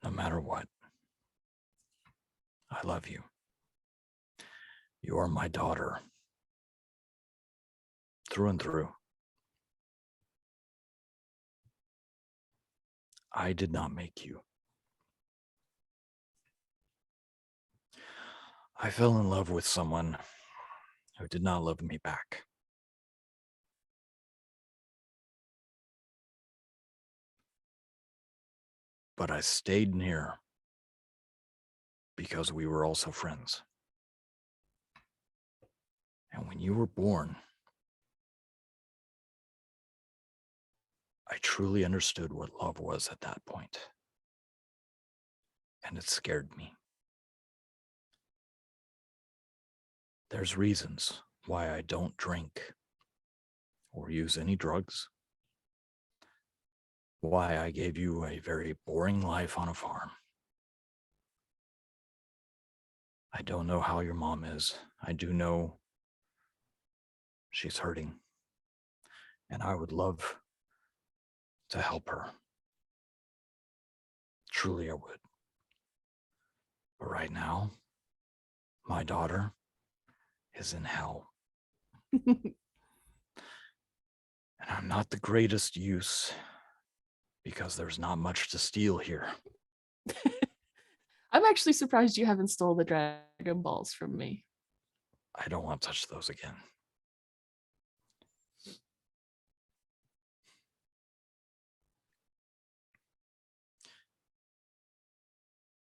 No matter what, I love you. You are my daughter. Through and through. I did not make you. I fell in love with someone who did not love me back. But I stayed near because we were also friends. And when you were born, I truly understood what love was at that point. And it scared me. There's reasons why I don't drink or use any drugs. Why I gave you a very boring life on a farm. I don't know how your mom is. I do know she's hurting. And I would love to help her. Truly, I would. But right now, my daughter is in hell. And I'm not the greatest use because there's not much to steal here. I'm actually surprised you haven't stole the Dragon Balls from me. I don't want to touch those again.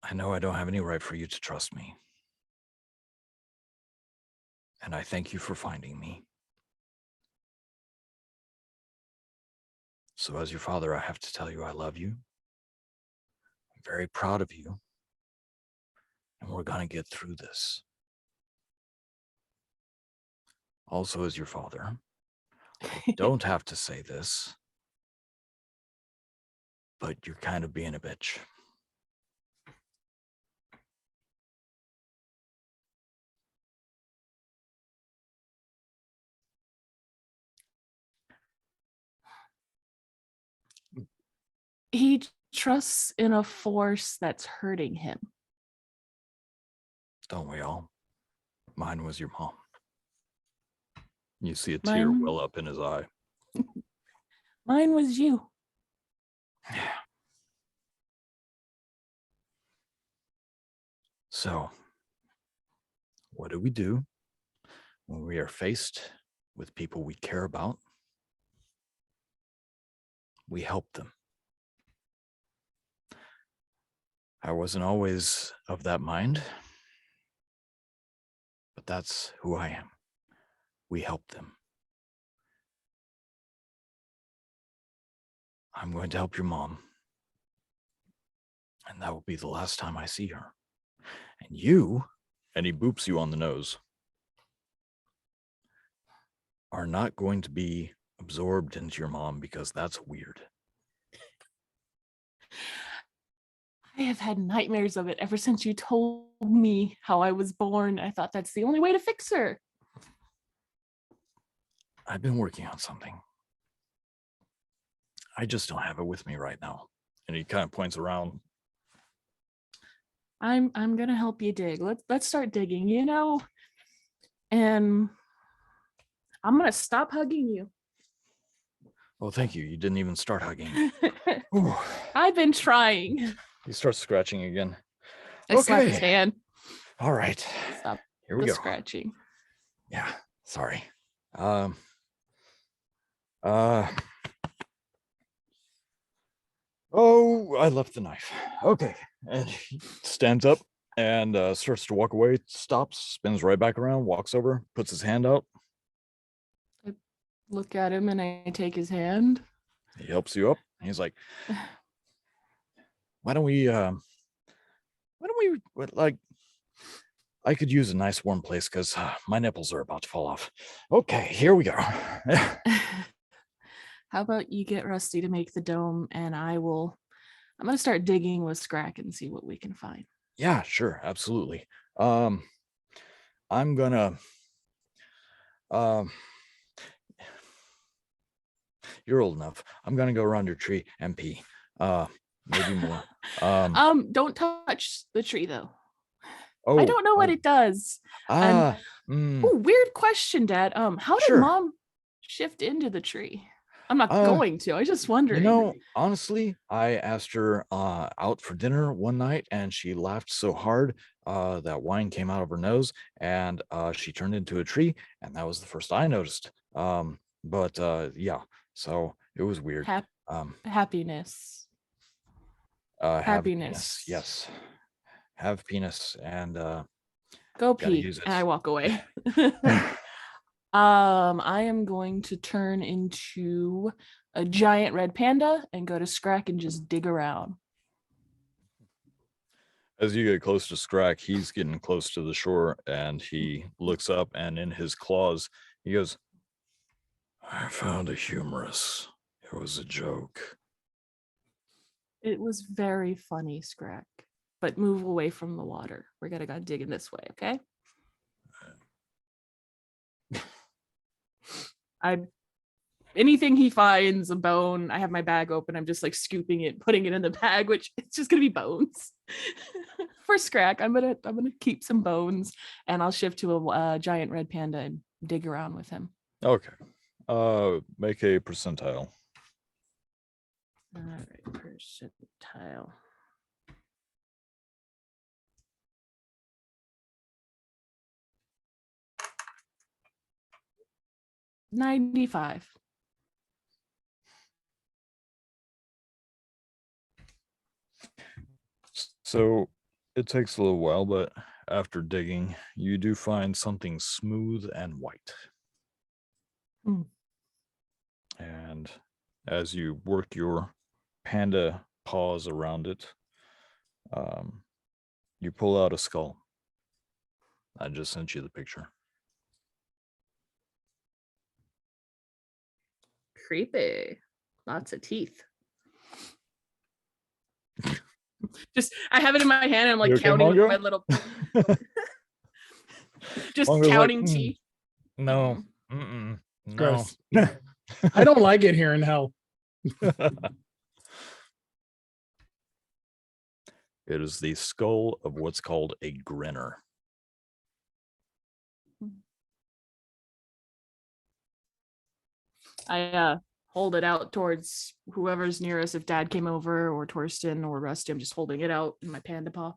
I know I don't have any right for you to trust me. And I thank you for finding me. So as your father, I have to tell you I love you. I'm very proud of you. And we're going to get through this. Also, as your father, I don't have to say this, but you're kind of being a bitch. He trusts in a force that's hurting him. Don't we all? Mine was your mom. You see a tear Mine- well up in his eye. Mine was you. Yeah. So, what do we do when we are faced with people we care about? We help them. I wasn't always of that mind, but that's who I am. We help them. I'm going to help your mom, and that will be the last time I see her. And you, And he boops you on the nose. are not going to be absorbed into your mom because that's weird. I have had nightmares of it ever since you told me how I was born. I thought that's the only way to fix her. I've been working on something. I just don't have it with me right now. And he kind of points around. I'm gonna help you dig. Let's start digging, you know? And I'm gonna stop hugging you. Oh, thank you. You didn't even start hugging. Ooh. I've been trying. He starts scratching again. I slapped his Okay. hand. All right. Stop Here we the go. scratching. Yeah, sorry. Oh, I left the knife. Okay. And he stands up and starts to walk away, stops, spins right back around, walks over, puts his hand out. Look at him and I take his hand. He helps you up. He's like, why don't we like? I could use a nice warm place because my nipples are about to fall off. Okay, here we go. How about you get Rusty to make the dome, and I'm gonna start digging with Scrack and see what we can find. Yeah, sure, absolutely. I'm gonna you're old enough. I'm gonna go around your tree and pee. Maybe more. Don't touch the tree though. Oh, I don't know what it does. ah, Oh, weird question, Dad. How did Sure. Mom shift into the tree? I'm not Uh, going to. I was just wondering. honestly, I asked her out for dinner one night and she laughed so hard that wine came out of her nose and she turned into a tree, and that was the first I noticed. But yeah, so it was weird. Happiness. Have Happiness. penis, yes. Have penis and Go gotta pee. use it. And I walk away. I am going to turn into a giant red panda and go to Scrack and just dig around. As you get close to Scrack, he's getting close to the shore and he looks up and in his claws, he goes, I found it humorous. It was a joke. It was very funny, Scrack. But move away from the water. We're gonna go digging this way, okay? Anything he finds, a bone, I have my bag open. I'm just like scooping it, putting it in the bag, which it's just gonna be bones. For Scrack, I'm gonna keep some bones, and I'll shift to a giant red panda and dig around with him. Okay. Make a percentile. All right, percentile. $95. So it takes a little while, but after digging, you do find something smooth and white. Hmm. And as you work your panda paws around it, you pull out a skull. I just sent you the picture. Creepy. Lots of teeth. Just I have it in my hand and I'm like You okay, counting with Mongo? my little just Mongo's like, counting teeth. No. No. Gross. I don't like it here in hell. It is the skull of what's called a grinner. I hold it out towards whoever's near us. If Dad came over or Torsten or Rusty, I'm just holding it out in my panda paw.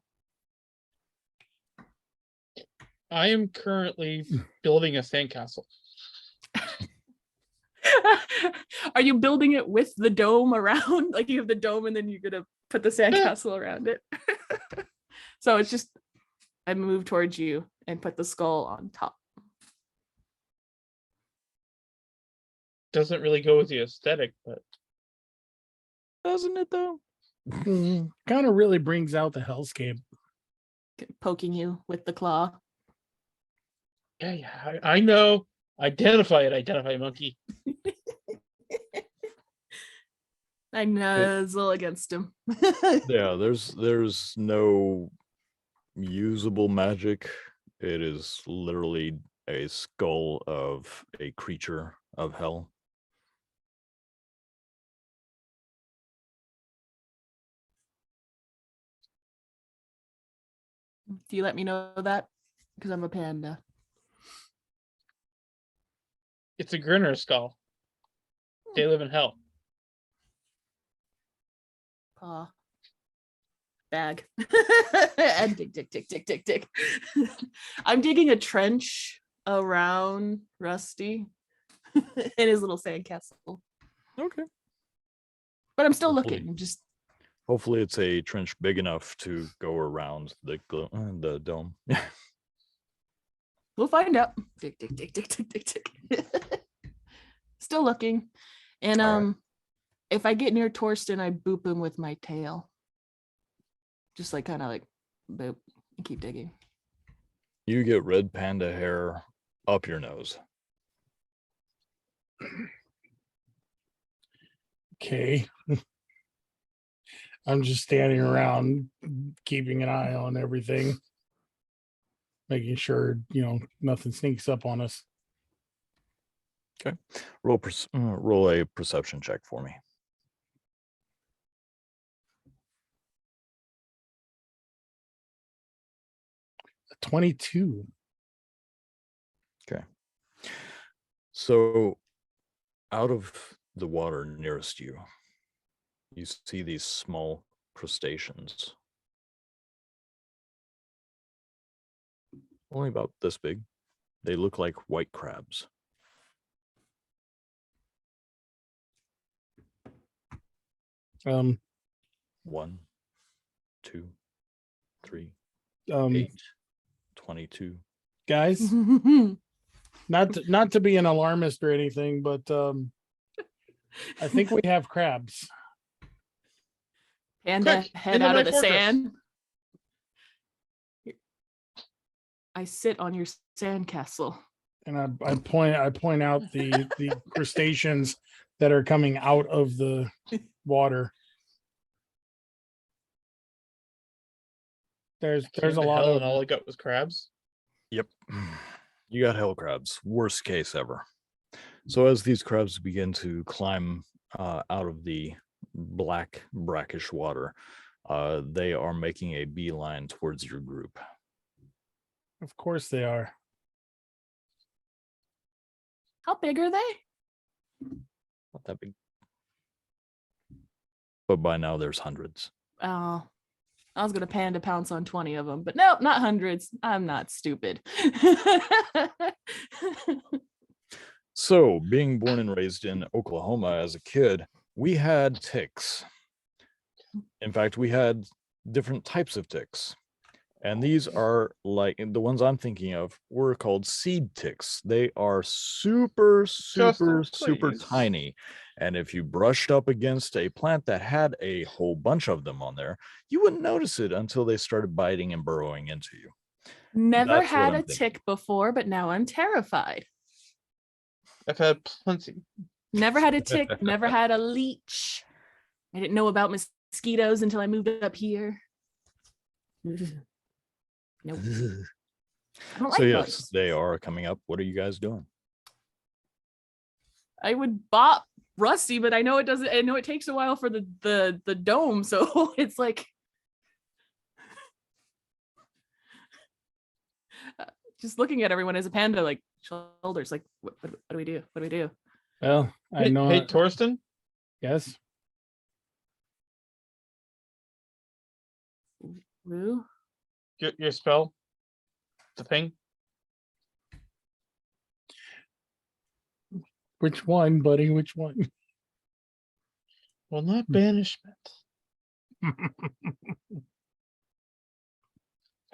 I am currently building a sandcastle. Are you building it with the dome around? Like you have the dome and then you're gonna put the sandcastle around it. So it's just I move towards you and put the skull on top. Doesn't really go with the aesthetic, but Doesn't it though? Kind of really brings out the hellscape. Poking you with the claw. yeah, I know. Identify monkey. I nuzzle against him. Yeah, there's no usable magic. It is literally a skull of a creature of hell. Do you let me know that? Because I'm a panda. It's a grinner skull. They live in hell. Paw. Bag. And dig. I'm digging a trench around Rusty in his little sandcastle. Okay. But I'm still Hopefully. looking. I'm just Hopefully it's a trench big enough to go around the dome. we'll find out. Dig. Still looking. And All right. if I get near Torsten, I boop him with my tail. Just like kind of like boop and keep digging. You get red panda hair up your nose. Okay. I'm just standing around keeping an eye on everything, making sure, nothing sneaks up on us. Roll a perception check for me. 22. Okay. So out of the water nearest you, you see these small crustaceans. Only about this big. They look like white crabs. Um, 1, 2, 3, um, 8, 22. guys, not to be an alarmist or anything, but I think we have crabs. Panda Quick, head into out my of the fortress. sand. I sit on your sandcastle. And I point out the crustaceans that are coming out of the water. There's Came a to lot hell of and all I got was crabs. Yep. You got hell crabs. Worst case ever. So as these crabs begin to climb out of the black, brackish water, they are making a beeline towards your group. Of course they are. How big are they? Not that big. But by now there's hundreds. Oh, I was gonna panda pounce on 20 of them, but nope, not hundreds. I'm not stupid. So, being born and raised in Oklahoma as a kid, we had ticks. In fact, we had different types of ticks. And these are like the ones I'm thinking of were called seed ticks. They are super please. tiny. And if you brushed up against a plant that had a whole bunch of them on there, you wouldn't notice it until they started biting and burrowing into you. Never That's what had I'm a thinking. tick before, but now I'm terrified. I've had plenty. Never had a tick, never had a leech. I didn't know about mosquitoes until I moved up here. Nope. I don't So like yes, bugs. they are coming up. What are you guys doing? I would bop Rusty, but I know it doesn't. I know it takes a while for the dome, so it's like just looking at everyone as a panda, like shoulders, like what do we do? What do we do? Well, I Hey, know. hey Torsten, Yes. Woo? your spell, the thing. Which one, buddy? Which one? Well, not banishment. How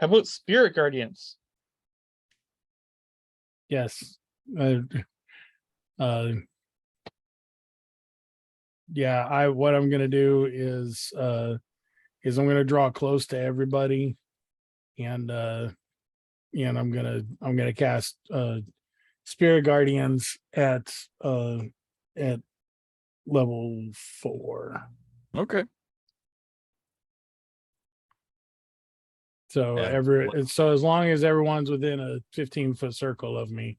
about spirit guardians? Yes. Yeah, what I'm gonna do is I'm gonna draw close to everybody, and I'm gonna cast spirit guardians at level 4. Okay. So And so as long as everyone's within a 15-foot circle of me,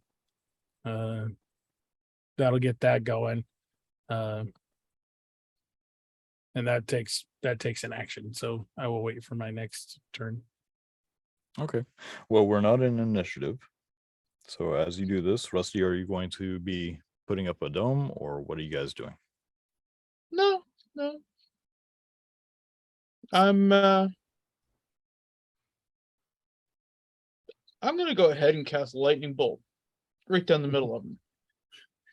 that'll get that going. And that takes an action. So I will wait for my next turn. Okay. Well, we're not in initiative. So as you do this, Rusty, are you going to be putting up a dome or what are you guys doing? No. I'm gonna go ahead and cast lightning bolt right down the middle of them.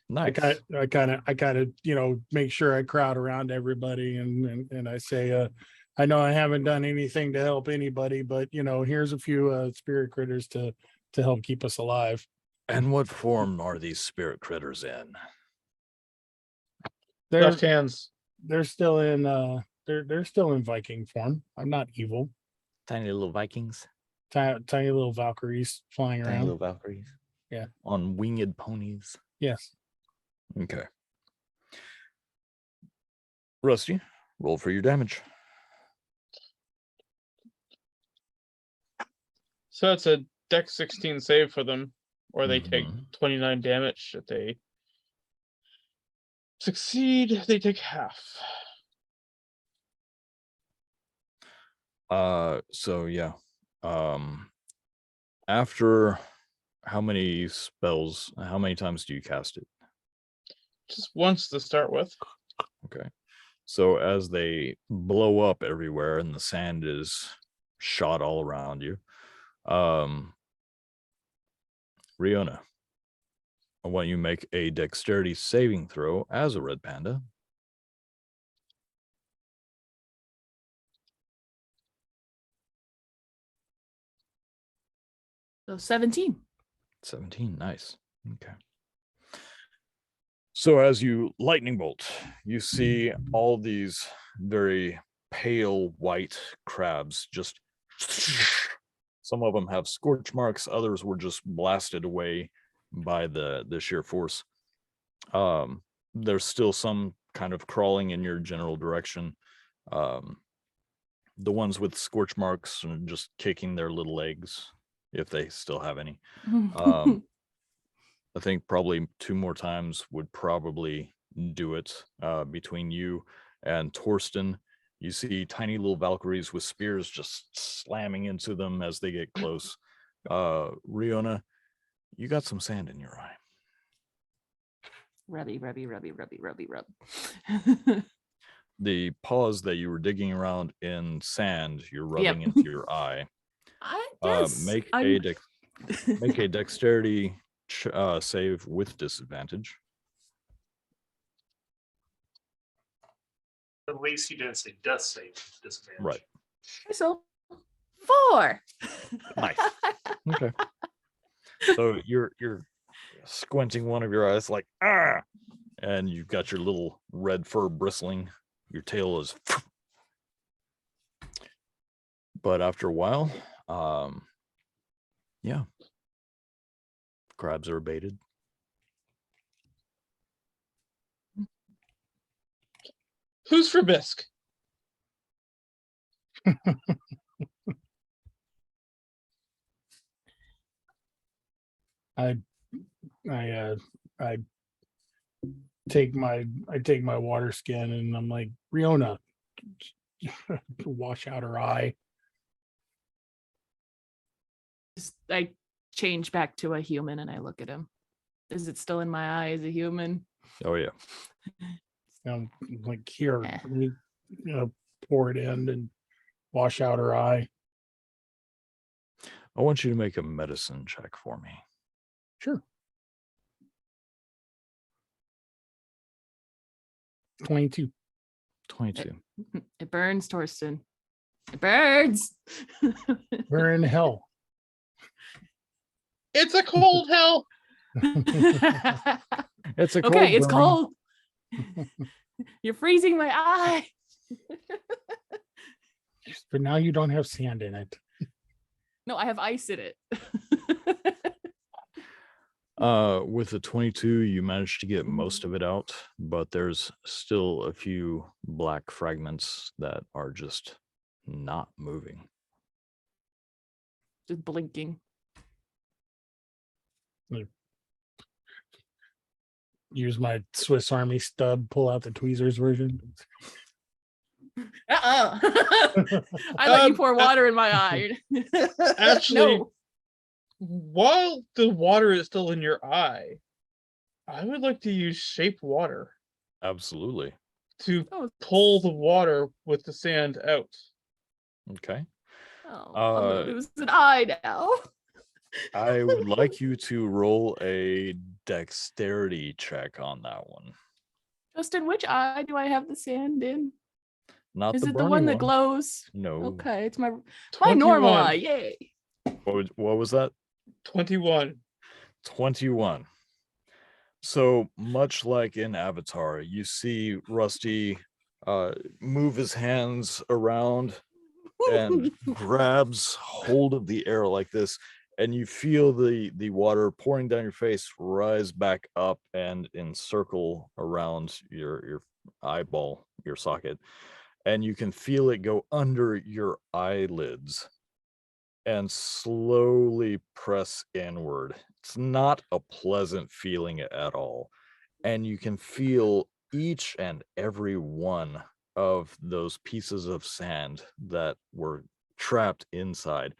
Nice. I kind of make sure I crowd around everybody and I say, I know I haven't done anything to help anybody, but here's a few spirit critters to help keep us alive. And what form are these spirit critters in? They're Left hands. they're still in they're still in Viking form. I'm not evil. Tiny little Vikings, Tiny little Valkyries flying tiny around. little Valkyries. Yeah. On winged ponies. Yes. Okay. Rusty, roll for your damage. So it's a Dex 16 save for them, or they take Mhm. 29 damage. If they succeed, they take half. So yeah. After how many spells, how many times do you cast it? Just once to start with. Okay. So as they blow up everywhere and the sand is shot all around you, Riona, I want you to make a dexterity saving throw as a red panda. So 17. 17, nice. Okay. So as you lightning bolt, you see all these very pale white crabs just some of them have scorch marks, others were just blasted away by the sheer force. There's still some kind of crawling in your general direction. The ones with scorch marks and just kicking their little legs if they still have any. I think probably 2 more times would probably do it. Between you and Torsten, you see tiny little Valkyries with spears just slamming into them as they get close. Riona, you got some sand in your eye. Rubby. The paws that you were digging around in sand, you're rubbing Yep. into your eye. I guess Make I'm... a dexterity save with disadvantage. At least you didn't say death save disadvantage. Right. So 4. Nice. Okay. So you're squinting one of your eyes like and you've got your little red fur bristling. Your tail is but after a while, yeah. Crabs are abated. Who's for bisque? I take my water skin and I'm like, Riona, wash out her eye. I change back to a human and I look at him. Is it still in my eye as a human? Oh yeah. I'm like, here, Eh. let me pour it in and wash out her eye. I want you to make a medicine check for me. Sure. 22. 22. It burns, Torsten. It burns. We're in hell. It's a cold hell. It's a cold Okay, it's burning. cold. You're freezing my eye. But now you don't have sand in it. No, I have ice in it. With the 22, you managed to get most of it out, but there's still a few black fragments that are just not moving. Just blinking. Use my Swiss Army stub, pull out the tweezers version. I let you pour water in my eye. Actually, No. while the water is still in your eye, I would like to use shape water Absolutely. to Oh, pull the water with the sand out. Okay. oh, I'm gonna Uh, lose an eye now. I would like you to roll a dexterity check on that one. Just in which eye do I have the sand in? Not Is the it the one burning that glows? No. Okay, it's my 21. normal eye. Yay. What was that? 21. 21. So much like in Avatar, you see Rusty move his hands around and grabs hold of the air like this, and you feel the water pouring down your face rise back up and encircle around your eyeball, your socket, and you can feel it go under your eyelids and slowly press inward. It's not a pleasant feeling at all, and you can feel each and every one of those pieces of sand that were trapped inside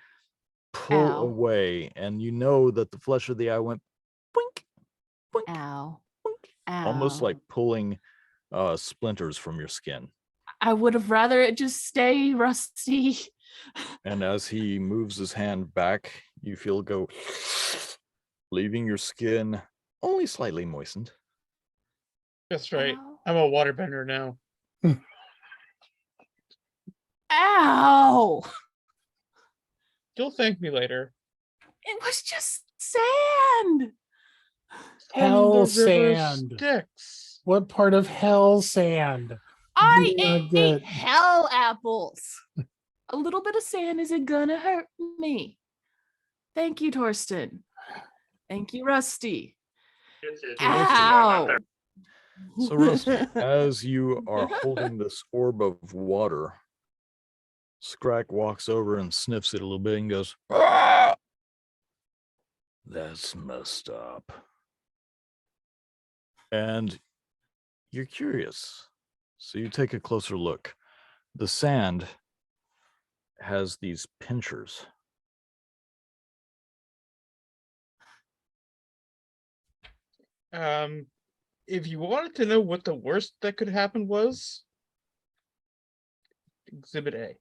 pull Ow. away, and you know that the flesh of the eye went boink, boink, Ow. boink, Ow. almost like pulling splinters from your skin. I would have rather it just stay rusty. And as he moves his hand back, you feel it go, leaving your skin only slightly moistened. That's right. Ow. I'm a waterbender now. Ow. You'll thank me later. It was just sand. Hell From the river sand. Styx. What part of hell sand? I Yeah, ate good. hell apples. A little bit of sand isn't gonna hurt me. Thank you, Torsten. Thank you, Rusty. It's Ow. So, Rusty, as you are holding this orb of water, Scrack walks over and sniffs it a little bit and goes, "Ah! That's messed up." And you're curious. So you take a closer look. The sand has these pinchers. If you wanted to know what the worst that could happen was, Exhibit A.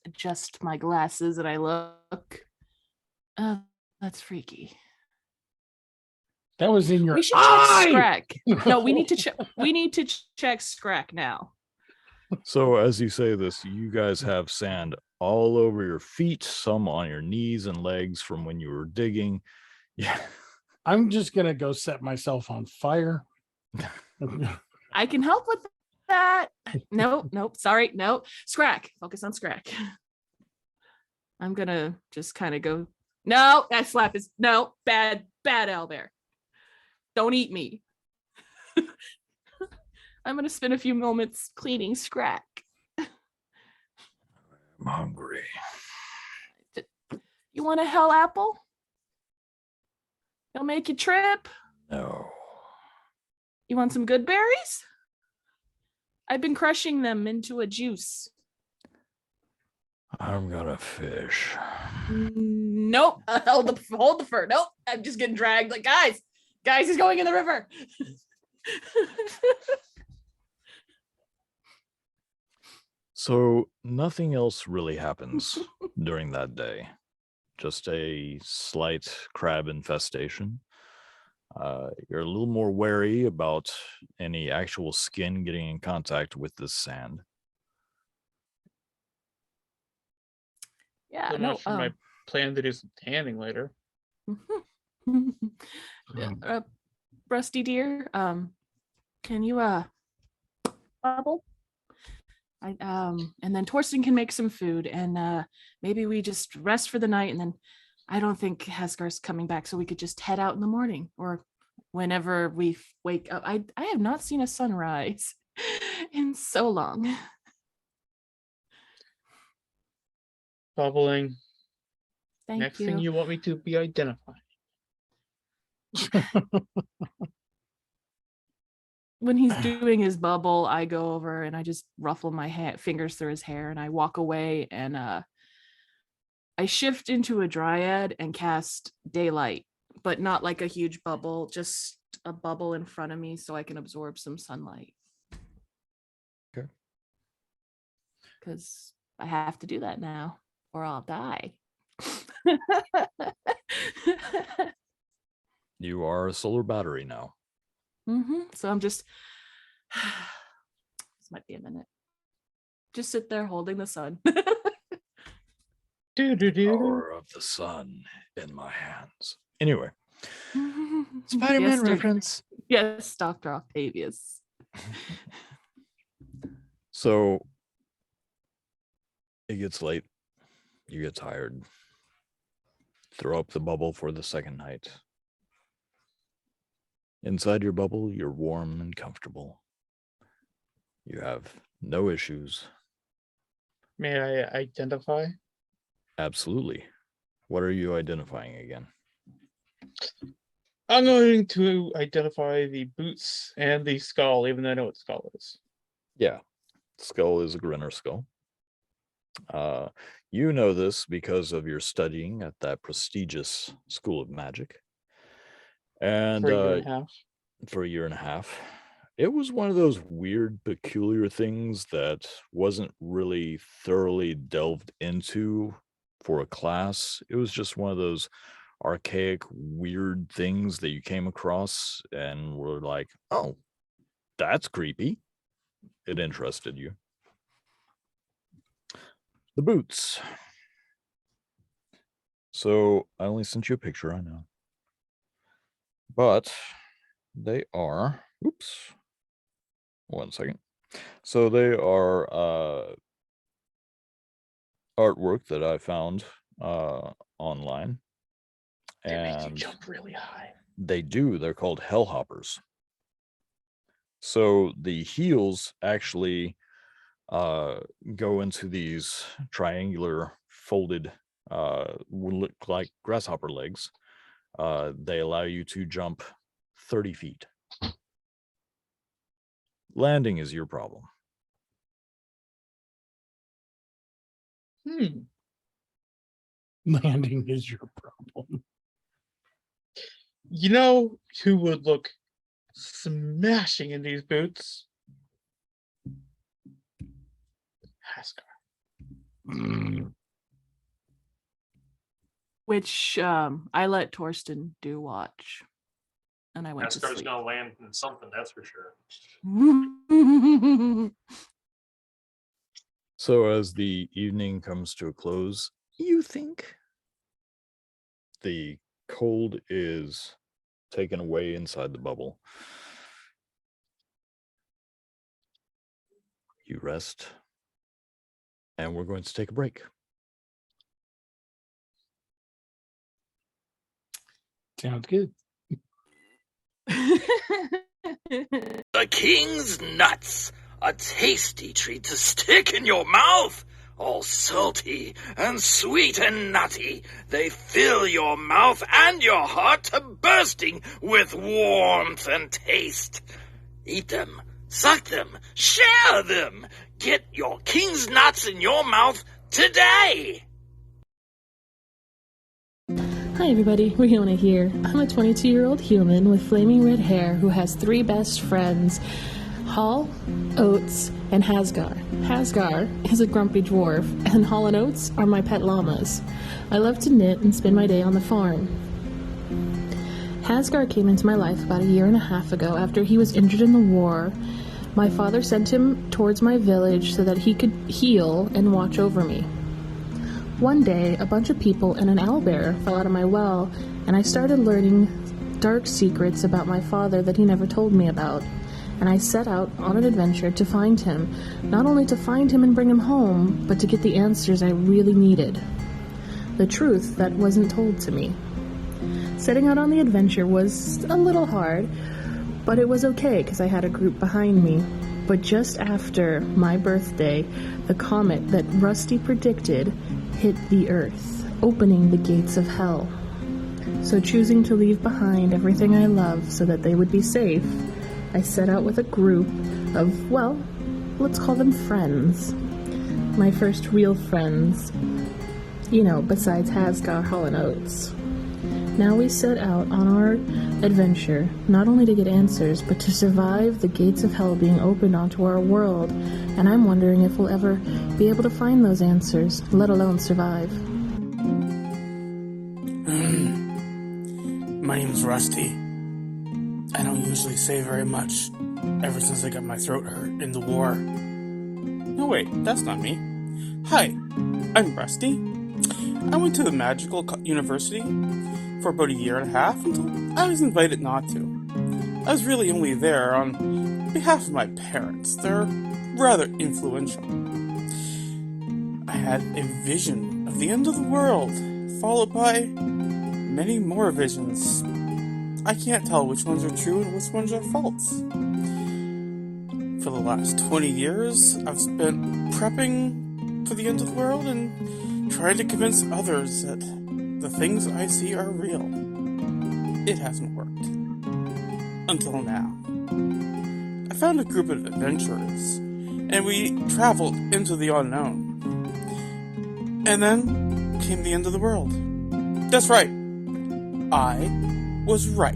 Adjust my glasses and I look. That's freaky. That was in your We should eye. check Scrack. No, we need to check. We need to check Scrack now. So as you say this, you guys have sand all over your feet, some on your knees and legs from when you were digging. Yeah. I'm just gonna go set myself on fire. I can help with that. Nope. Sorry, no. Scrack. Focus on Scrack. I'm gonna just kind of go. No, that slap is no bad owlbear. Don't eat me. I'm gonna spend a few moments cleaning Scrack. I'm hungry. You want a hell apple? It'll make you trip. No. You want some good berries? I've been crushing them into a juice. I'm gonna fish. Nope. Hold the fur. Nope. I'm just getting dragged. Like, guys, he's going in the river. So nothing else really happens during that day. Just a slight crab infestation. You're a little more wary about any actual skin getting in contact with this sand. Yeah, So no. much for my plan to do some tanning later. Yeah, Rusty dear, can you bubble? And then Torsten can make some food, and maybe we just rest for the night, and then I don't think Hasgar's coming back, so we could just head out in the morning or whenever we wake up. I have not seen a sunrise in so long. Bubbling. Thank Next you. thing you want me to be identified. When he's doing his bubble, I go over and I just ruffle my fingers through his hair and I walk away, and I shift into a dryad and cast daylight, but not like a huge bubble, just a bubble in front of me so I can absorb some sunlight. Okay. Because I have to do that now or I'll die. You are a solar battery now. So I'm just, this might be a minute. Just sit there holding the sun. Power of the sun in my hands. Anyway, Spider-Man Yes, reference. Yes, Dr. Octavius. So it gets late. You get tired. Throw up the bubble for the second night. Inside your bubble, you're warm and comfortable. You have no issues. May I identify? Absolutely. What are you identifying again? I'm going to identify the boots and the skull, even though I know what the skull is. Yeah. Skull is a Grinner skull. You know this because of your studying at that prestigious school of magic. And For a year and a half. for a year and a half. It was one of those weird, peculiar things that wasn't really thoroughly delved into for a class. It was just one of those archaic, weird things that you came across and were like, oh, that's creepy. It interested you. The boots. So I only sent you a picture, I know. But they are, oops, 1 second. So they are artwork that I found online. They make you And jump really high. they do. They're called hellhoppers. So the heels actually go into these triangular folded look like grasshopper legs. They allow you to jump 30 feet. Landing is your problem. Landing is your problem. You know who would look smashing in these boots? Haskar. Which I let Torsten do watch. And I went to NASCAR's sleep. gonna land in something, that's for sure. So as the evening comes to a close, you think the cold is taken away inside the bubble. You rest, and we're going to take a break. Sounds good. The King's Nuts, a tasty treat to stick in your mouth. All salty and sweet and nutty, they fill your mouth and your heart to bursting with warmth and taste. Eat them, suck them, share them. Get your King's Nuts in your mouth today. Hi everybody, Riona here. I'm a 22-year-old human with flaming red hair who has 3 best friends, Hall, Oates, and Hasgar. Hasgar is a grumpy dwarf, and Hall and Oates are my pet llamas. I love to knit and spend my day on the farm. Hasgar came into my life about a year and a half ago after he was injured in the war. My father sent him towards my village so that he could heal and watch over me. One day, a bunch of people and an owlbear fell out of my well, and I started learning dark secrets about my father that he never told me about. And I set out on an adventure to find him, not only to find him and bring him home, but to get the answers I really needed. The truth that wasn't told to me. Setting out on the adventure was a little hard, but it was okay because I had a group behind me. But just after my birthday, the comet that Rusty predicted hit the Earth, opening the gates of hell. So choosing to leave behind everything I love so that they would be safe, I set out with a group of, well, let's call them friends. My first real friends, you know, besides Hasgar, Hall, and Oates. Now we set out on our adventure, not only to get answers, but to survive the gates of hell being opened onto our world, and I'm wondering if we'll ever be able to find those answers, let alone survive. My name's Rusty. I don't usually say very much, ever since I got my throat hurt in the war. No wait, that's not me. Hi, I'm Rusty. I went to the magical university for about a year and a half until I was invited not to. I was really only there on behalf of my parents. They're rather influential. I had a vision of the end of the world, followed by many more visions. I can't tell which ones are true and which ones are false. For the last 20 years, I've spent prepping for the end of the world and trying to convince others that the things I see are real. It hasn't worked. Until now. I found a group of adventurers, and we traveled into the unknown. And then came the end of the world. That's right. I was right.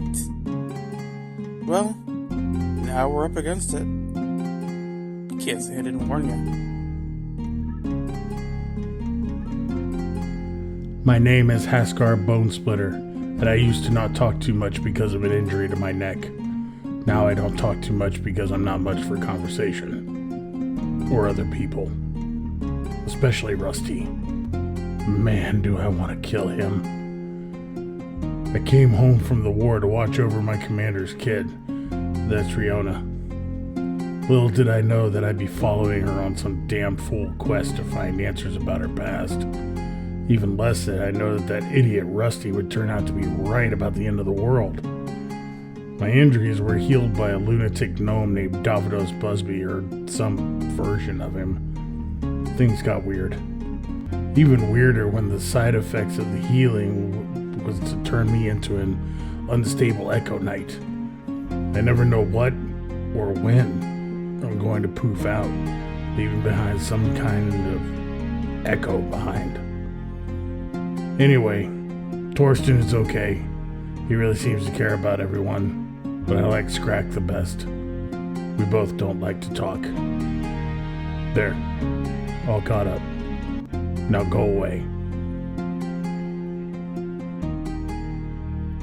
Well, now we're up against it. Can't say I didn't warn you. My name is Haskar Bonesplitter, and I used to not talk too much because of an injury to my neck. Now I don't talk too much because I'm not much for conversation. Or other people. Especially Rusty. Man, do I want to kill him. I came home from the war to watch over my commander's kid. That's Riona. Little did I know that I'd be following her on some damn fool quest to find answers about her past. Even less did I know that idiot Rusty would turn out to be right about the end of the world. My injuries were healed by a lunatic gnome named Davidos Busby, or some version of him. Things got weird. Even weirder when the side effects of the healing was to turn me into an unstable Echo Knight. I never know what or when I'm going to poof out, leaving behind some kind of echo behind. Anyway, Torsten is okay. He really seems to care about everyone, but I like Scrack the best. We both don't like to talk. There, all caught up. Now go away.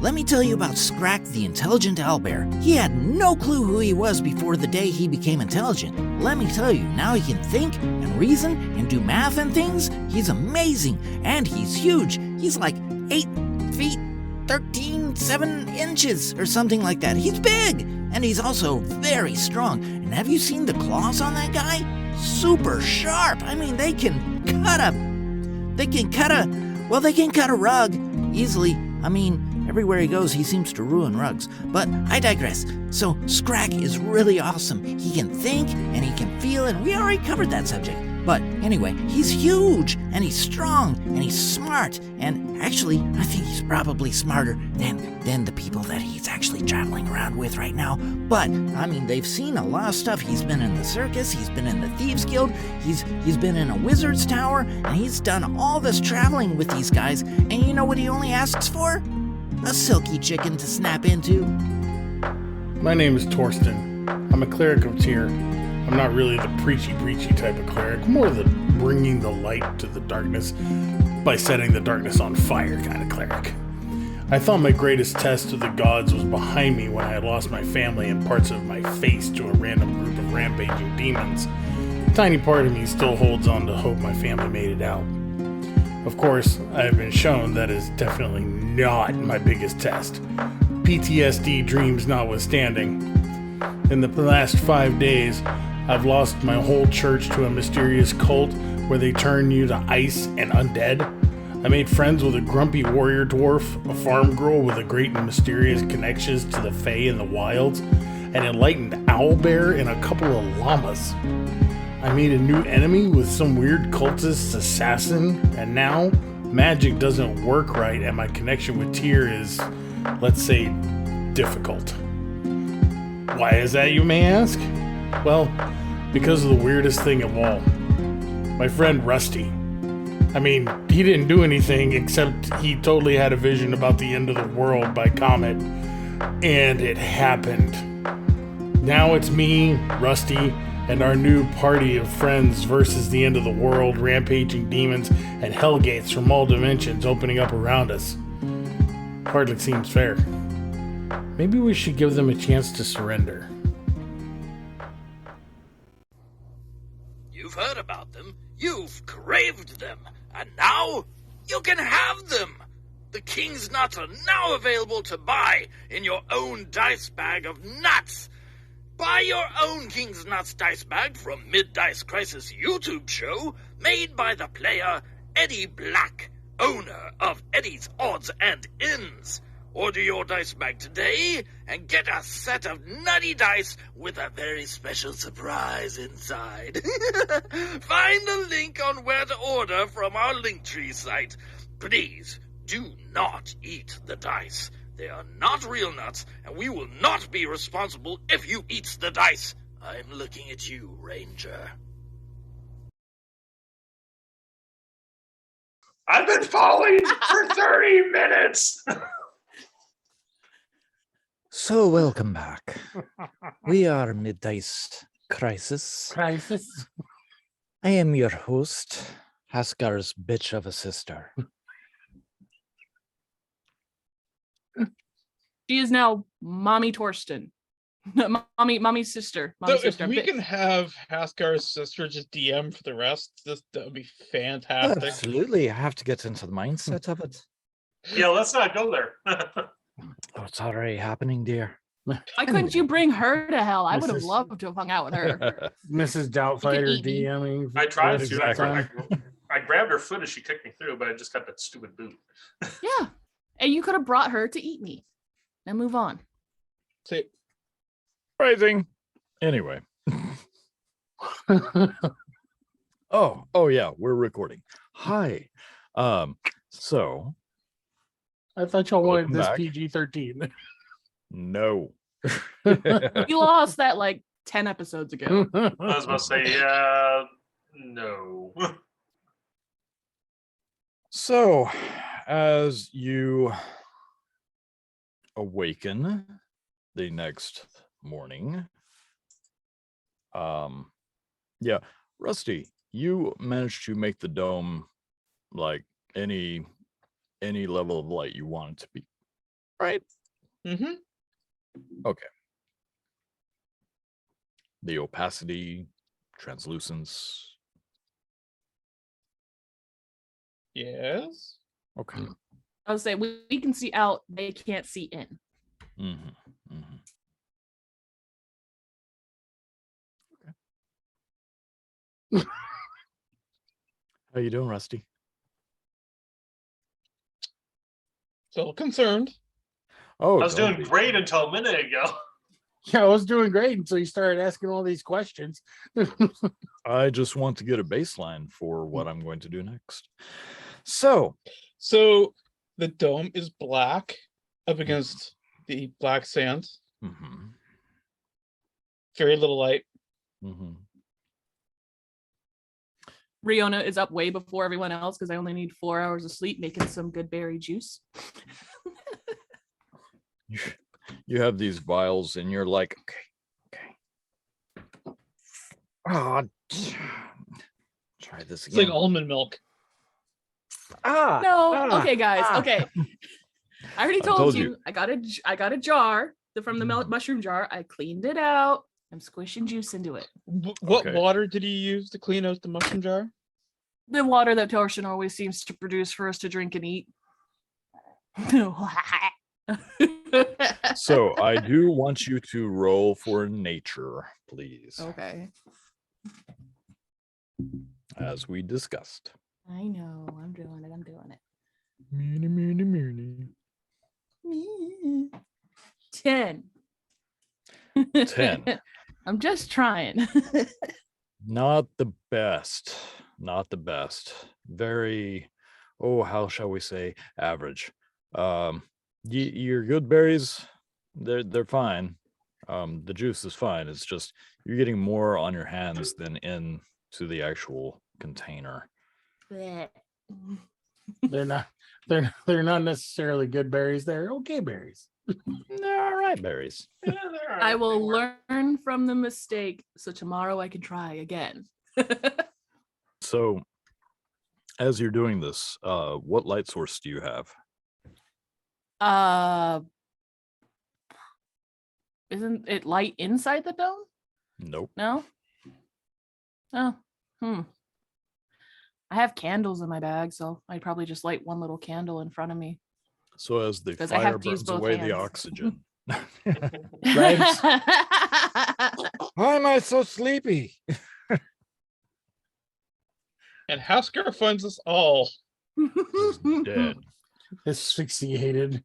Let me tell you about Scrack the Intelligent Owlbear. He had no clue who he was before the day he became intelligent. Let me tell you, now he can think and reason and do math and things. He's amazing, and he's huge. He's like 8 feet, 7 inches, or something like that. He's big, and he's also very strong. And have you seen the claws on that guy? Super sharp. I mean, they can cut a rug easily. I mean, everywhere he goes, he seems to ruin rugs. But I digress. So Scrack is really awesome. He can think and he can feel, and we already covered that subject. But anyway, he's huge and he's strong and he's smart. And actually, I think he's probably smarter than the people that he's actually traveling around with right now. But I mean, they've seen a lot of stuff. He's been in the circus, he's been in the Thieves Guild, he's been in a wizard's tower, and he's done all this traveling with these guys. And you know what he only asks for? A silky chicken to snap into. My name is Torsten. I'm a cleric of Tyr. I'm not really the preachy type of cleric, more the bringing the light to the darkness by setting the darkness on fire kind of cleric. I thought my greatest test of the gods was behind me when I had lost my family and parts of my face to a random group of rampaging demons. A tiny part of me still holds on to hope my family made it out. Of course, I have been shown that is definitely not my biggest test. PTSD dreams notwithstanding. In the last 5 days, I've lost my whole church to a mysterious cult where they turn you to ice and undead. I made friends with a grumpy warrior dwarf, a farm girl with a great and mysterious connections to the Fae and the wilds, an enlightened owlbear, and a couple of llamas. I made a new enemy with some weird cultist assassin, and now magic doesn't work right and my connection with Tyr is, let's say, difficult. Why is that, you may ask? Well, because of the weirdest thing of all. My friend Rusty. I mean, he didn't do anything except he totally had a vision about the end of the world by comet. And it happened. Now it's me, Rusty, and our new party of friends versus the end of the world, rampaging demons, and hellgates from all dimensions opening up around us. Hardly seems fair. Maybe we should give them a chance to surrender. You've heard about them, you've craved them, and now you can have them! The King's Nuts are now available to buy in your own dice bag of nuts! Buy your own King's Nuts dice bag from Mid-Dice Crisis YouTube show, made by the player Eddie Black, owner of Eddie's Odds and Ends. Order your dice bag today and get a set of nutty dice with a very special surprise inside. Find the link on where to order from our Linktree site. Please do not eat the dice. They are not real nuts, and we will not be responsible if you eat the dice. I'm looking at you, Ranger. I've been falling for 30 minutes. So welcome back. We are Mid-Dice Crisis. Crisis. I am your host, Haskar's bitch of a sister. She is now Mommy Torsten. Mommy's sister. So Mommy's if sister. we can have Haskar's sister just DM for the rest, that would be fantastic. Absolutely. I have to get into the mindset of it. Yeah, let's not go there. Oh, it's already happening, dear. Why couldn't you bring her to hell? I would have Mrs. loved to have hung out with her. Mrs. Doubtfire eat me. DMing. I tried this to. time. I grabbed her foot as she kicked me through, but I just got that stupid boot. Yeah. And you could have brought her to eat me. Now move on. Say, Surprising. Anyway. Oh yeah, we're recording. Hi. So I thought y'all wanted Welcome this back. PG-13. no. You lost that like 10 episodes ago. I was about to say, yeah, no. So, as you awaken the next morning, yeah, Rusty, you managed to make the dome like any level of light you want it to be, right? mm-hmm. Okay. The opacity, translucence. Yes. Okay. I would say we can see out, they can't see in. Mm-hmm. Mm-hmm. Okay. How you doing, Rusty? Still concerned. Oh, I was don't doing be. great until a minute ago. Yeah, I was doing great until you started asking all these questions. I just want to get a baseline for what I'm going to do next. So, So the dome is black up against the black sand. mm-hmm, Very little light. mm-hmm. Riona is up way before everyone else because I only need 4 hours of sleep making some good berry juice. You have these vials, and you're like, okay. Oh, try this It's like again. almond milk. No, okay, guys. Okay. I already told, told you. you. I got a jar from the mushroom jar. I cleaned it out. I'm squishing juice into it. What Okay. water did you use to clean out the mushroom jar? The water that Torsten always seems to produce for us to drink and eat. So I do want you to roll for nature, please, Okay. as we discussed. I know. I'm doing it. Meeny, meeny, meeny. 10. 10. I'm just trying. Not the best. Not the best. Very, how shall we say, average. Your good berries, they're fine. The juice is fine. It's just you're getting more on your hands than into the actual container. They're not necessarily good berries. They're okay berries. They're all right berries. Yeah, they're all I right. will They work. learn from the mistake, so tomorrow I can try again. So, as you're doing this, what light source do you have? Isn't it light inside the dome? Nope. No? Oh, I have candles in my bag, so I'd probably just light one little candle in front of me. So as the 'Cause I fire have to use burns both away the hands. oxygen, Legs. Why am I so sleepy? And Housegar finds us all. Dead. Asphyxiated.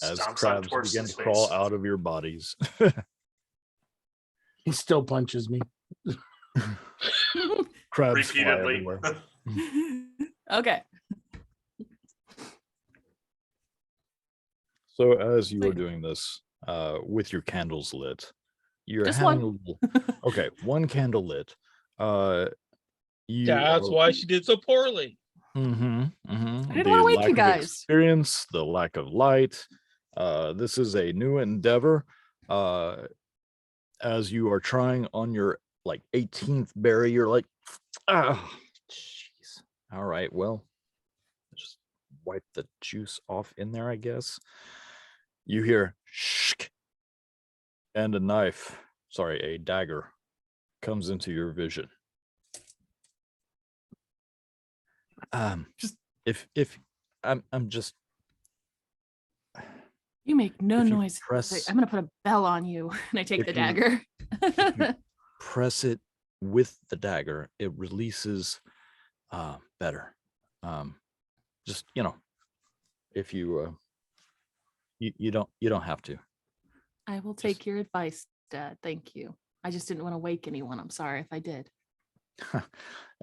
As Stomps on crabs begin Torsten's to crawl face. out of your bodies. He still punches me. Crabs fly Repeatedly. everywhere. Okay. So as you are Wait. doing this, with your candles lit, you're Just having one. a little. Okay, one candle lit. You That's are. why she did so poorly. Mm-hmm, I mm-hmm. didn't The want to wake lack you of guys. experience, the lack of light. This is a new endeavor. As you are trying on your like 18th berry, you're like, ah, jeez. All right, well, just wipe the juice off in there, I guess. You hear shh, and a dagger comes into your vision. Just if I'm just You make no if you noise. press I'm gonna put a bell on you. And I take If the you- dagger. press it with the dagger, it releases better. Just if you you don't have to. I will take your advice, Dad. Thank you. I just didn't want to wake anyone. I'm sorry if I did.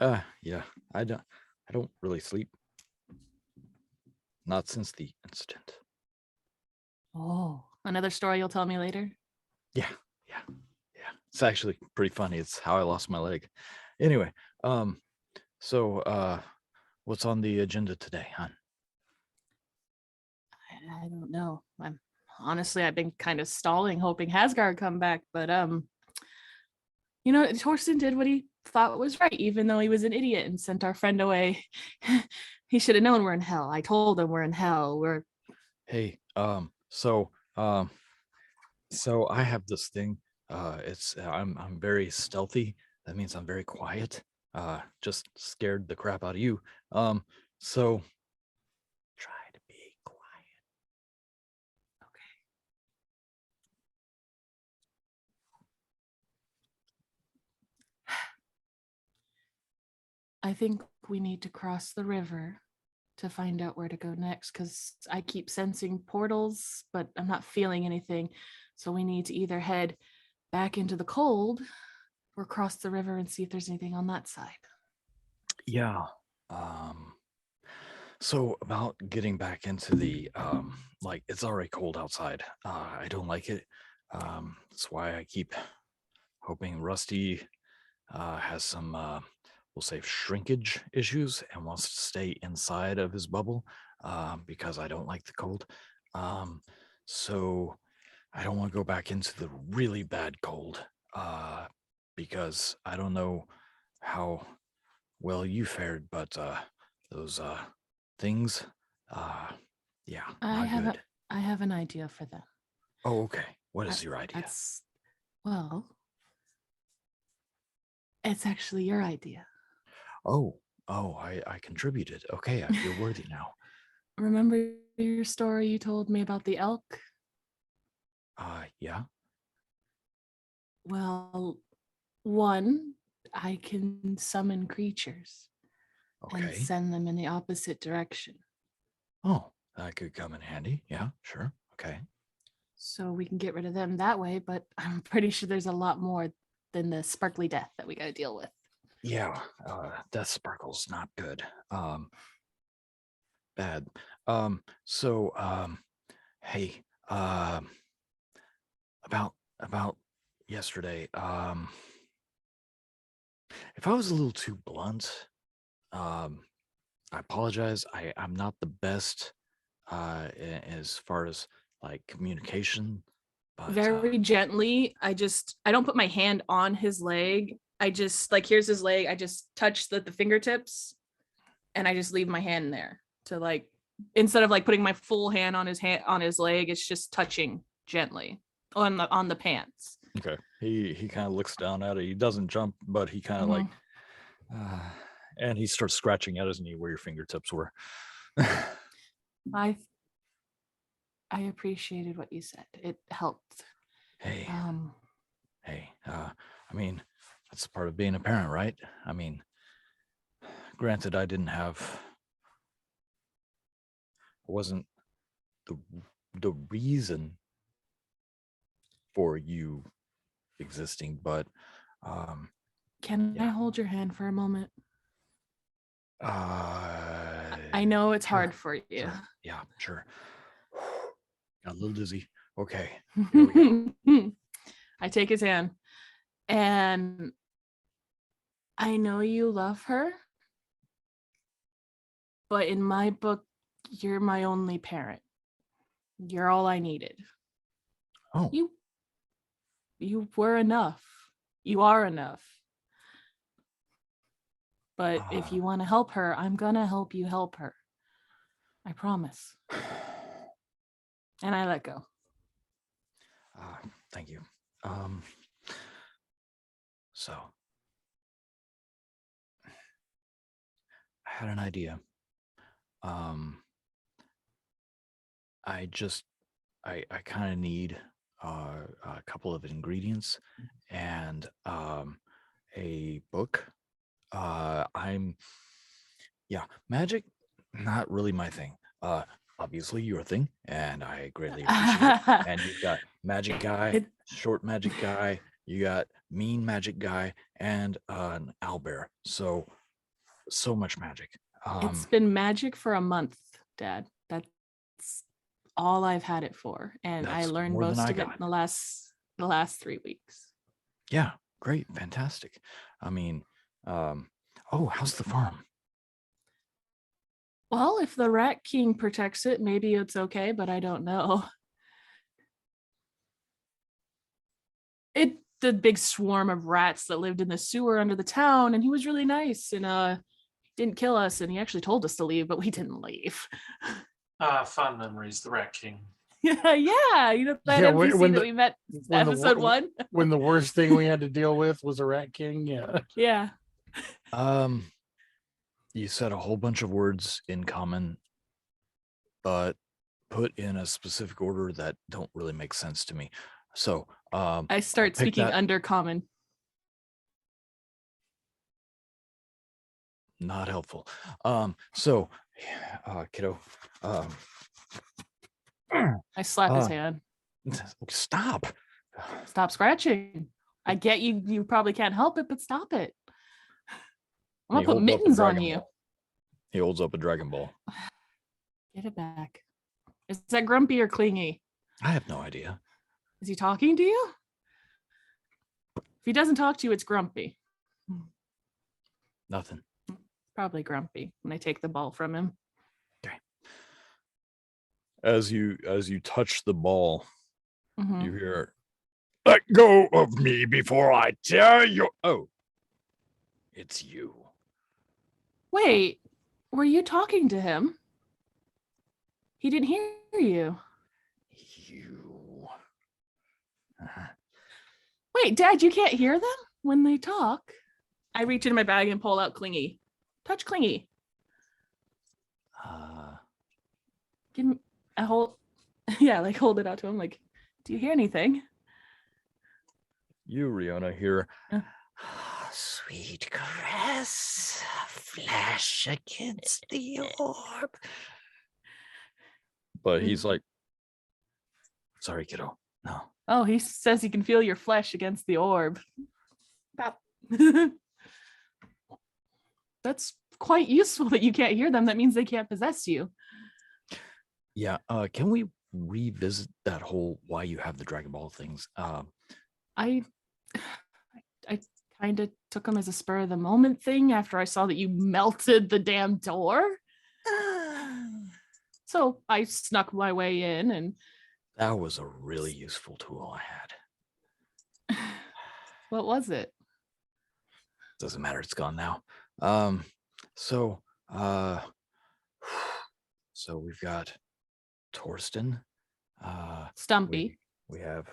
Yeah, I don't really sleep. Not since the incident. Oh, another story you'll tell me later? Yeah. It's actually pretty funny. It's how I lost my leg. Anyway, so what's on the agenda today, hon? I don't know. I've been kind of stalling, hoping Hasgar would come back, but Torsten did what he thought was right, even though he was an idiot and sent our friend away. He should have known we're in hell. I told him we're in hell. Hey, so I have this thing. I'm very stealthy. That means I'm very quiet. Just scared the crap out of you. So try to be quiet. Okay. I think we need to cross the river to find out where to go next, because I keep sensing portals, but I'm not feeling anything. So we need to either head back into the cold or cross the river and see if there's anything on that side. Yeah. So about getting back into the like it's already cold outside. I don't like it. That's why I keep hoping Rusty has some we'll say shrinkage issues and wants to stay inside of his bubble because I don't like the cold. So I don't want to go back into the really bad cold because I don't know how well you fared, but those things, yeah, not good. I have an idea for them. Oh, okay. What is your idea? It's actually your idea. Oh, I contributed. Okay, I feel worthy now. Remember your story you told me about the elk? Yeah. Well, one, I can summon creatures and Okay. send them in the opposite direction. Oh, that could come in handy. Yeah, sure. Okay. So we can get rid of them that way, but I'm pretty sure there's a lot more than the sparkly death that we got to deal with. Yeah, Death Sparkle's not good. Bad. Hey, about yesterday, if I was a little too blunt, I apologize. I'm not the best as far as like communication, but Very gently, I don't put my hand on his leg. I just here's his leg. I just touch the fingertips and I just leave my hand there to instead of putting my full hand on his leg, it's just touching gently on the pants. okay. He kind of looks down at it. He doesn't jump, but he kind of and he starts scratching at his knee where your fingertips were. I appreciated what you said. It helped. Hey, Um, hey, I mean, that's part of being a parent, right? I mean, granted, I wasn't the reason for you existing, but can I yeah. hold your hand for a moment? Uh, I know it's sure, hard for you. sure. Yeah, sure. Got a little dizzy. Okay, here we go. I take his hand, and I know you love her, but in my book, you're my only parent. You're all I needed. Oh, You were enough. You are enough. But if you want to help her, I'm gonna help you help her. I promise. And I let go. thank you. So I had an idea. I kind of need a couple of ingredients and a book. Magic, not really my thing. Obviously your thing, and I greatly appreciate it. And you've got magic guy, short magic guy, you got mean magic guy, and an owlbear. So much magic. It's been magic for a month, Dad. That's all I've had it for. And I That's learned more than most I of it got. in the last 3 weeks. Yeah, great, fantastic. I mean, how's the farm? Well, if the Rat King protects it, maybe it's okay, but I don't know. The big swarm of rats that lived in the sewer under the town, and he was really nice and didn't kill us, and he actually told us to leave, but we didn't leave. Fond memories, the Rat King. Yeah, you know that Yeah, NPC that we met episode 1? When the worst thing we had to deal with was a Rat King. Yeah. Yeah. You said a whole bunch of words in common, but put in a specific order that don't really make sense to me. So I start speaking undercommon. Not helpful. Kiddo. I slap his hand. Stop. Stop scratching. I get you probably can't help it, but stop it. I'm gonna put mittens on you. He holds up a Dragon Ball. Get it back. Is that grumpy or clingy? I have no idea. Is he talking to you? If he doesn't talk to you, it's grumpy. Nothing. Probably grumpy when I take the ball from him. Okay. As you touch the ball, Mhm. you hear, "Let go of me before I tear your..." Oh, it's you. Wait, were you talking to him? He didn't hear you. You. Wait, Dad, you can't hear them when they talk? I reach into my bag and pull out Clingy. Touch Clingy. Give me a hold. Yeah, like hold it out to him. Like, do you hear anything? You, Riona, hear, Sweet caress, flash against the orb. but he's like, Sorry, kiddo. No. Oh, he says he can feel your flesh against the orb. Bop. That's quite useful that you can't hear them. That means they can't possess you. Yeah. Can we revisit that whole why you have the Dragon Ball things? I kind of took them as a spur of the moment thing after I saw that you melted the damn door. So I snuck my way in, and That was a really useful tool I had. what was it? Doesn't matter. It's gone now. So we've got Torsten. Stumpy. We have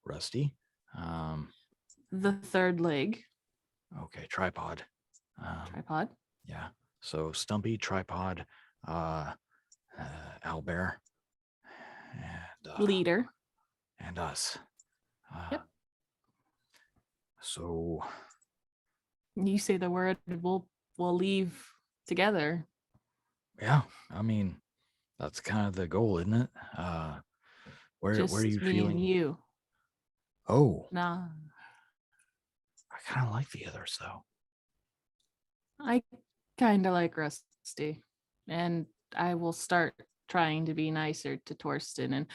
Rusty. The third leg. Okay, Tripod. Tripod. Yeah. So Stumpy, Tripod, Owlbear, leader. and us. Yep. So You say the word, we'll leave together. yeah, I mean, that's kind of the goal, isn't it? Where Just are you me feeling? and you. Oh, Nah, I kind of like the others though. I kind of like Rusty, and I will start trying to be nicer to Torsten. And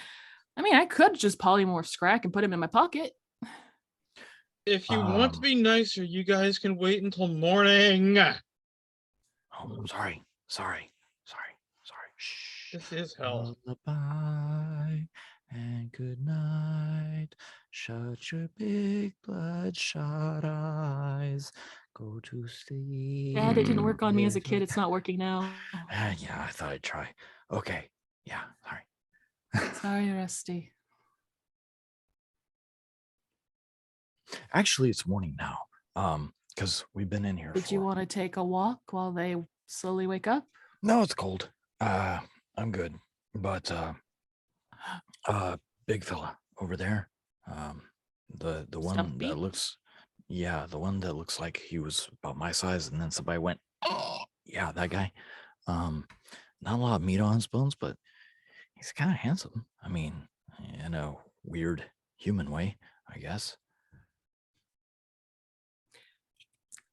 I mean, I could just polymorph Scrack and put him in my pocket. If you want to be nicer, you guys can wait until morning. Oh, I'm sorry. Shh. This is hell. Lullaby and good night. Shut your big bloodshot eyes. Go to sleep. Dad, it didn't work on me as a little- kid. It's not working now. Yeah, I thought I'd try. Okay. Yeah, sorry. Sorry, Rusty. Actually, it's morning now. Because we've been in here. Did you want to take a walk while they slowly wake up? No, it's cold. I'm good. But big fella over there. The one Stumpy? that looks, yeah, the one that looks like he was about my size, and then somebody went, oh, yeah, that guy. Not a lot of meat on his bones, but he's kind of handsome. I mean, in a weird human way, I guess.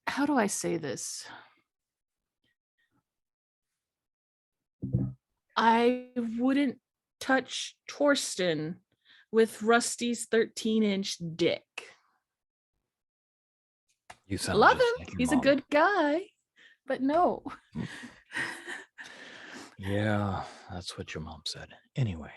How do I say this? I wouldn't touch Torsten with Rusty's 13-inch dick. You sound Love just him. like your He's mom. a good guy, but no. Yeah, that's what your mom said. Anyway,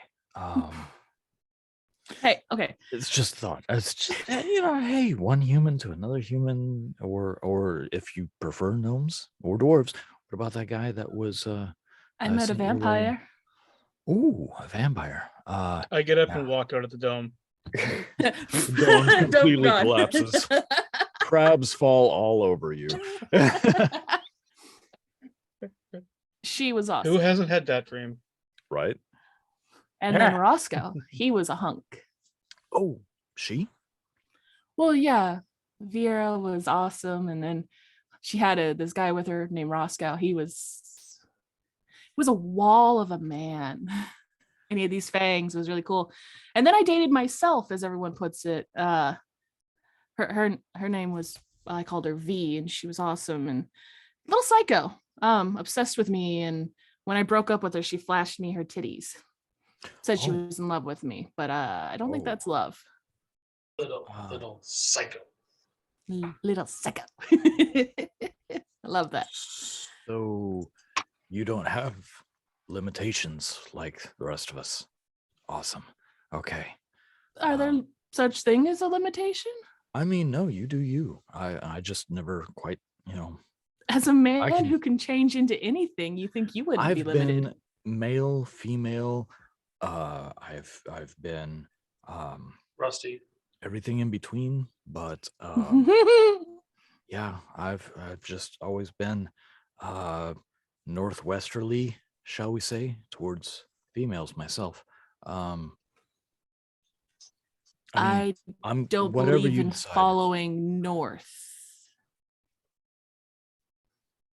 Hey, okay. it's just a thought. It's just hey, one human to another human, or if you prefer gnomes or dwarves. What about that guy that was I met a sent your way? vampire. Ooh, a vampire. I get up and walk out of the dome. The dome Don't completely run. collapses. Crabs fall all over you. She was Who awesome. hasn't had that dream? Right? And then Roscoe, he was a hunk. Oh, she? Well, yeah, Vera was awesome, and then she had this guy with her named Roscoe. He was a wall of a man, and he had these fangs. It was really cool. And then I dated myself, as everyone puts it. Her name was, I called her V, and she was awesome and a little psycho. Obsessed with me, and when I broke up with her, she flashed me her titties. Said she was in love with me, but I don't think that's love. Little psycho. Little psycho. I love that. So you don't have limitations like the rest of us. Awesome. Okay. Are there such thing as a limitation? I mean, no, you do you. I just never quite, As a man who can change into anything, you think you wouldn't be I've limited? been male, female. I've been Rusty. everything in between, but yeah, I've just always been northwesterly, shall we say, towards females myself. I I'm don't whatever believe you in decide. following north.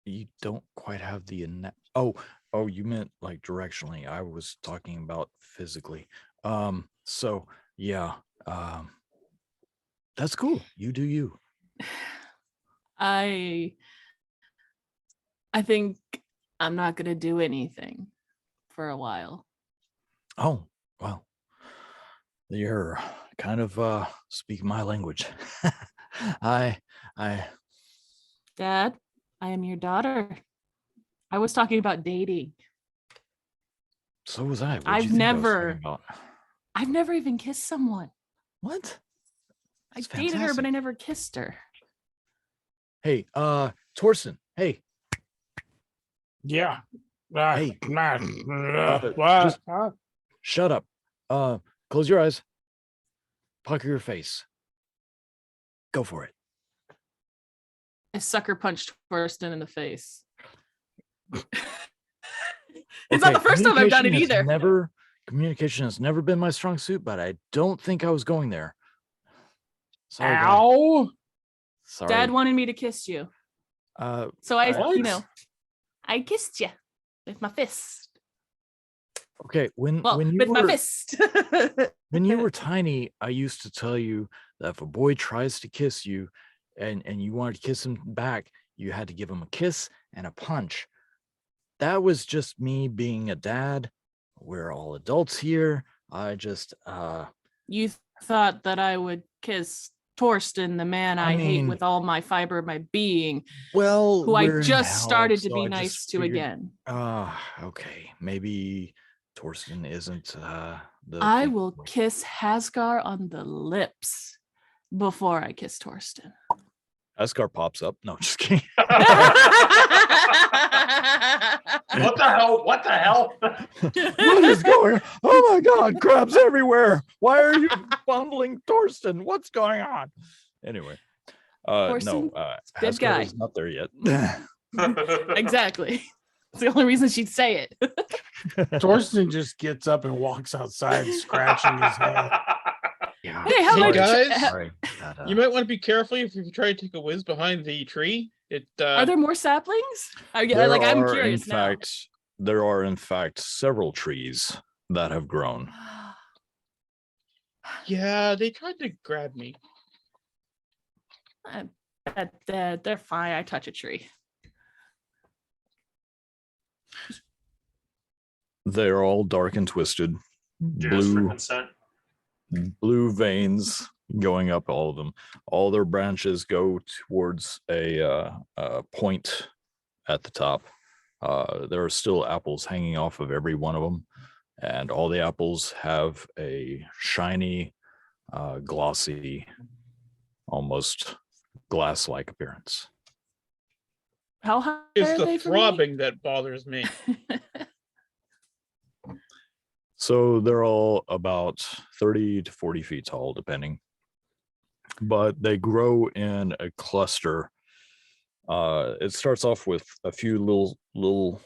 You don't quite have the oh, you meant like directionally. I was talking about physically. So yeah, that's cool. You do you. I think I'm not gonna do anything for a while. Oh, well, you're kind of speak my language. I Dad, I am your daughter. I was talking about dating. So was I. What'd you I've think I was talking never about? I've never even kissed someone. What? I That's dated her, but fantastic. I never kissed her. Hey, Torsten. Hey, Yeah. Hey. What? just shut up. Close your eyes. Pucker your face. Go for it. I sucker punched Torsten in the face. It's Okay, not the first time I've done it communication has either. Never Communication has never been my strong suit, but I don't think I was going there. Sorry, Dad. Ow! Sorry. Dad wanted me to kiss you. So I What? I kissed you with my fist. Okay, when Well, you with my were fist. when you were tiny, I used to tell you that if a boy tries to kiss you and you wanted to kiss him back, you had to give him a kiss and a punch. That was just me being a dad. We're all adults here. I just You thought that I would kiss Torsten, the man I hate mean, with all my fiber of my being, well, who I we're in just hell, started to so be I nice just to figured, again. okay. Maybe Torsten isn't the I thing. will kiss Hasgar on the lips before I kiss Torsten. Ascar pops up. No, just kidding. What the hell? What the hell? What is going on? Oh my god, crabs everywhere. Why are you bundling Torsten? What's going on? Anyway. Torsten, No, good guy. is not there yet. Exactly. It's the only reason she'd say it. Torsten just gets up and walks outside, scratching his head. Yeah. Hey, how Hey, about guys. Sorry. You might want to be careful if you try to take a whiz behind the tree. It Are there more saplings? I'm There curious now. There are in fact several trees that have grown. yeah, they tried to grab me. They're fine. I touch a tree. They're all dark and twisted. Yes, for consent. Blue veins going up all of them. All their branches go towards a point at the top. There are still apples hanging off of every one of them, and all the apples have a shiny, glossy, almost glass-like appearance. How high It's are the they from me? throbbing that bothers me. So they're all about 30 to 40 feet tall, depending. But they grow in a cluster. It starts off with a few little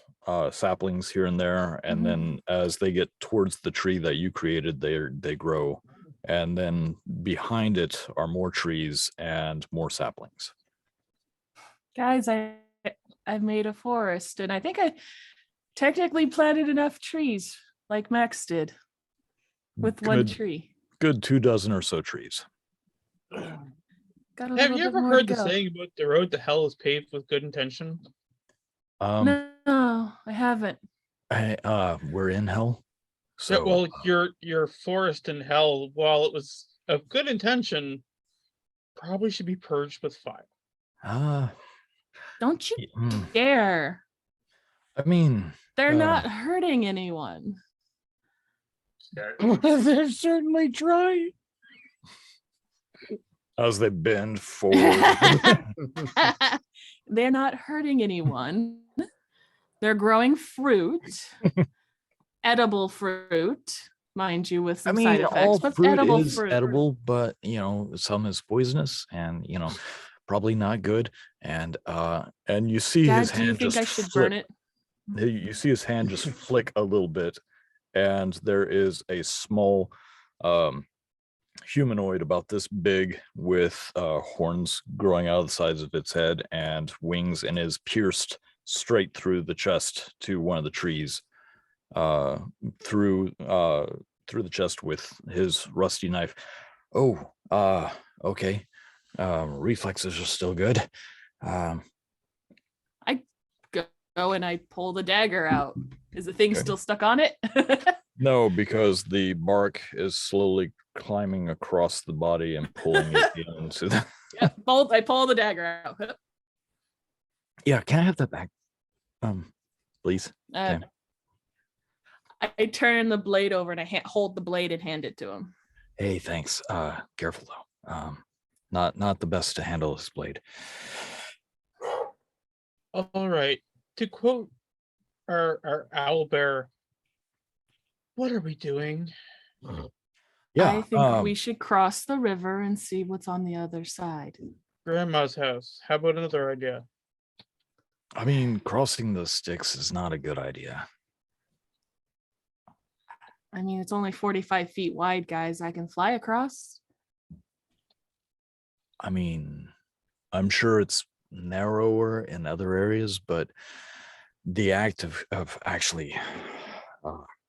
saplings here and there, and then as they get towards the tree that you created, they grow, and then behind it are more trees and more saplings. Guys, I've made a forest, and I think I technically planted enough trees, like Max did, with one Good. tree. Good 24 or so trees. Got a Have little you bit ever more heard to the go. saying about the road to hell is paved with good intention? No, I haven't. We're in hell. Yeah, So well, your forest in hell, while it was of good intention, probably should be purged with fire. Don't you mm, dare. I mean, They're not hurting anyone. They're certainly trying. As they bend forward. They're not hurting anyone. They're growing fruit, edible fruit, mind you, with some side effects. all But fruit edible is fruit. edible, but some is poisonous, and probably not good. And And you see Dad, his do you hand think just I should flip. burn it? You see his hand just flick a little bit, and there is a small humanoid about this big with horns growing out of the sides of its head and wings, and is pierced straight through the chest to one of the trees, through the chest with his rusty knife. Okay. Reflexes are still good. I go and I pull the dagger out. Is the thing Okay. still stuck on it? No, because the bark is slowly climbing across the body and pulling it into the. Yep, I pull the dagger out. yeah, can I have that back? Please. Uh, I turn the blade over and I hold the blade and hand it to him. Hey, thanks. Careful though. Not the best to handle this blade. All right. To quote our owlbear, what are we doing? Yeah. I think we should cross the river and see what's on the other side. Grandma's house. How about another idea? I mean, crossing the sticks is not a good idea. I mean, it's only 45 feet wide, guys. I can fly across. I mean, I'm sure it's narrower in other areas, but the act of actually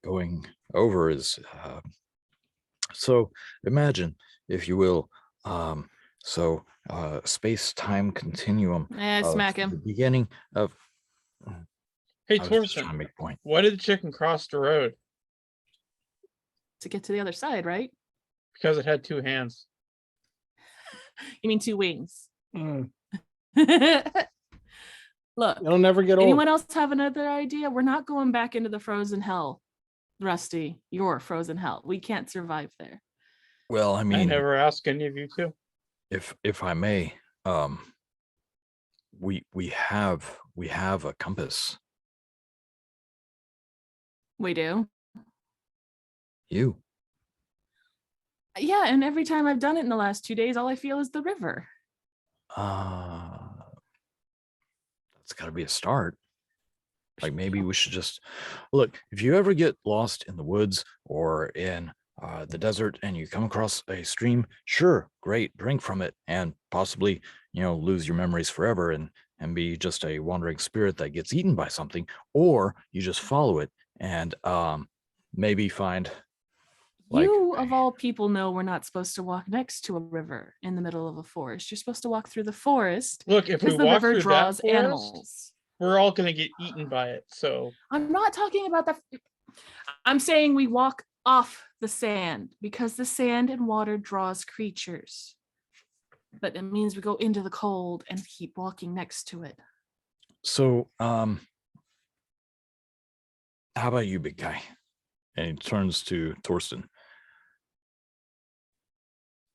going over is so imagine, if you will, space-time continuum of Smack the him. beginning of. Hey, I was just trying to Torsten, make a point. why did the chicken cross the road? To get to the other side, right? Because it had two hands. You mean two wings? Mm, Look, it'll never get old. anyone else have another idea? We're not going back into the frozen hell, Rusty. Your frozen hell. We can't survive there. Well, I I mean, never asked any of you to. if I may, we have a compass. We do. You. Yeah, and every time I've done it in the last 2 days, all I feel is the river. That's got to be a start. Like maybe we should just look. If you ever get lost in the woods or in the desert and you come across a stream, sure, great, drink from it and possibly, lose your memories forever and be just a wandering spirit that gets eaten by something, or you just follow it and maybe find. You, of all people, know we're not supposed to walk next to a river in the middle of a forest. You're supposed to walk through the forest Look, if we because the walk river through draws that forest, animals. we're all gonna get eaten by it. So I'm not talking about that. I'm saying we walk off the sand because the sand and water draws creatures. But it means we go into the cold and keep walking next to it. So, how about you, big guy? And he turns to Torsten.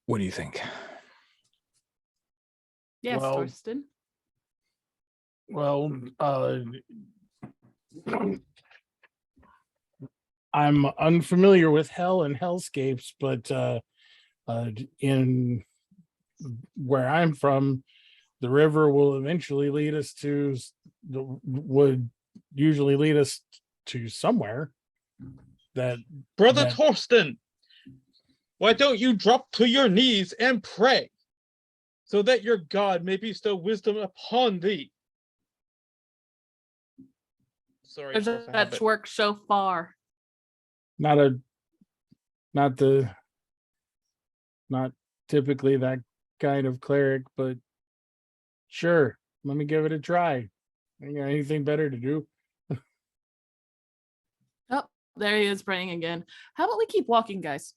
What do you think? Yes, Well- Torsten. Well, I'm unfamiliar with hell and hellscapes, but in where I'm from, the river will eventually lead us to would usually lead us to somewhere that Brother that- Torsten, why don't you drop to your knees and pray so that your God may bestow wisdom upon thee? Sorry, There's force a that's habit. worked so far. not typically that kind of cleric, but sure, let me give it a try. Ain't got anything better to do. Oh, there he is praying again. How about we keep walking, guys?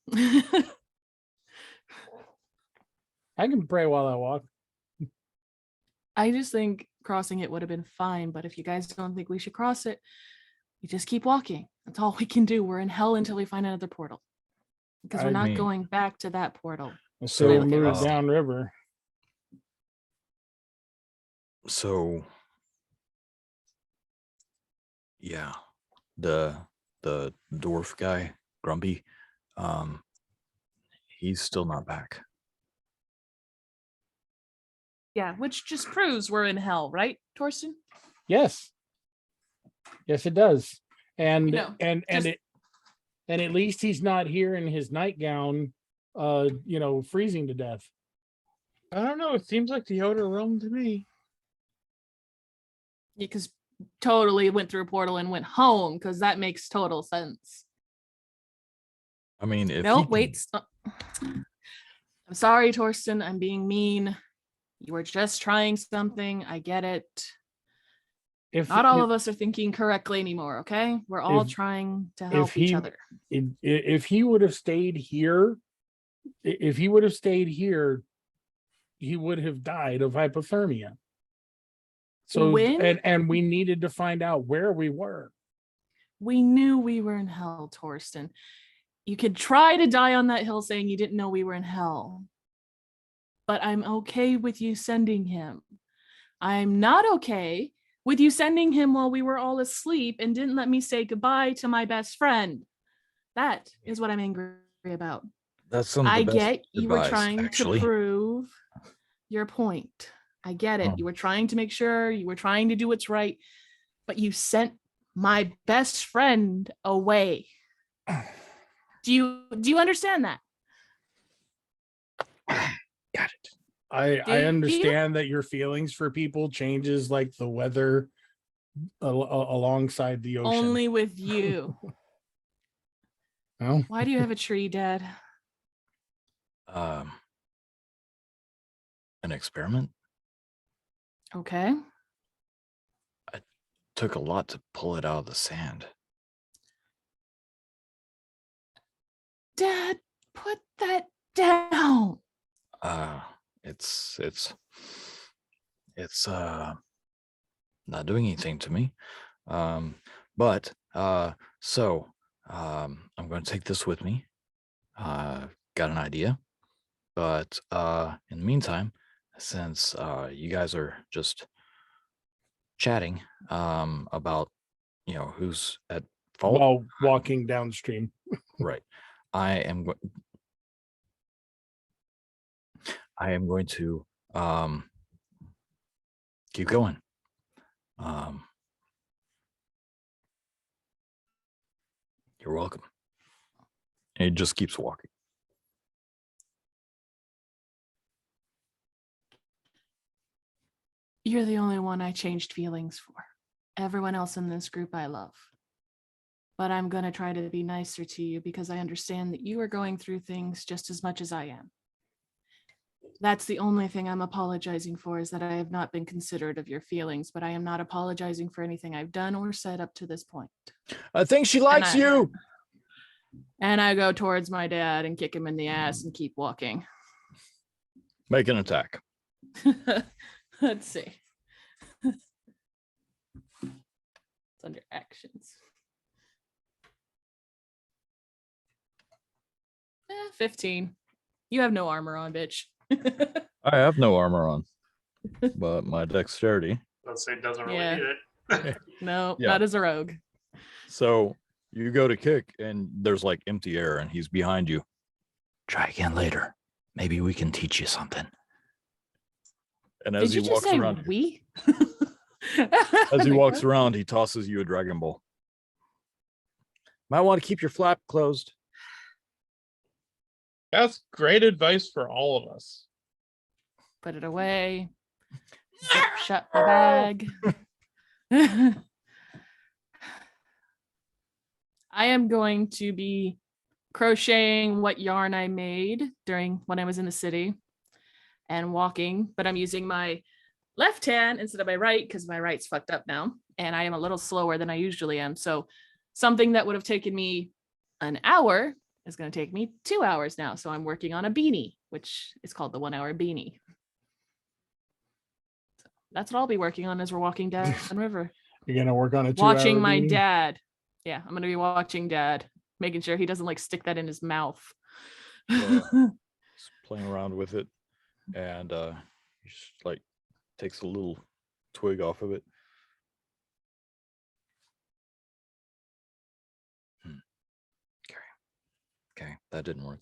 I can pray while I walk. I just think crossing it would have been fine, but if you guys don't think we should cross it, we just keep walking. That's all we can do. We're in hell until we find another portal. Because we're I not mean- going back to that portal. So Really look at move us. downriver. So, yeah, the dwarf guy, Grumpy, he's still not back. Yeah, which just proves we're in hell, right, Torsten? Yes. Yes, it does. And You know, and just- it and at least he's not here in his nightgown, freezing to death. I don't know. It seems like the outer realm to me. Because totally went through a portal and went home, because that makes total sense. I mean, if No, he wait. Stop. I'm sorry, Torsten. I'm being mean. You were just trying something. I get it. If Not all of us are thinking correctly anymore, okay? We're all if- trying to help he- each other. if he would have stayed here, he would have died of hypothermia. So When? and we needed to find out where we were. We knew we were in hell, Torsten. You could try to die on that hill saying you didn't know we were in hell. But I'm okay with you sending him. I'm not okay with you sending him while we were all asleep and didn't let me say goodbye to my best friend. That is what I'm angry about. that's some of the I best get you were advice, trying actually. to prove your point. I get it. Oh. You were trying to make sure, you were trying to do what's right, but you sent my best friend away. Do you understand that? Got it. I Do you? understand that your feelings for people changes like the weather alongside the ocean. Only with you. No? Why do you have a tree, Dad? An experiment. Okay. Took a lot to pull it out of the sand. Dad, put that down. It's not doing anything to me. But I'm going to take this with me. Got an idea. But in the meantime, since you guys are just chatting about, who's at fault, While walking downstream. right? I am going to keep going. You're welcome. And he just keeps walking. You're the only one I changed feelings for. Everyone else in this group I love. But I'm going to try to be nicer to you because I understand that you are going through things just as much as I am. That's the only thing I'm apologizing for, is that I have not been considerate of your feelings, but I am not apologizing for anything I've done or said up to this point. I think she likes you. And I go towards my dad and kick him in the ass and keep walking. Make an attack. Let's see. It's under actions. 15. You have no armor on, bitch. I have no armor on, but my dexterity. Let's say it doesn't really Yeah. need it. No, Yeah. not as a rogue. So you go to kick, and there's like empty air, and he's behind you. Try again later. Maybe we can teach you something. And as Did you he just walks say around, we? as he walks around, he tosses you a Dragon Ball. Might want to keep your flap closed. That's great advice for all of us. Put it away. Zip shut the bag. I am going to be crocheting what yarn I made during when I was in the city and walking, but I'm using my left hand instead of my right because my right's fucked up now. And I am a little slower than I usually am. So something that would have taken me an hour is going to take me 2 hours now. So I'm working on a beanie, which is called the 1 hour beanie. So that's what I'll be working on as we're walking down the river. You're gonna work on a 2 hour Watching my beanie? dad. Yeah, I'm gonna be watching Dad, making sure he doesn't like stick that in his mouth. He's playing around with it, and he just like takes a little twig off of it. Okay, that didn't work.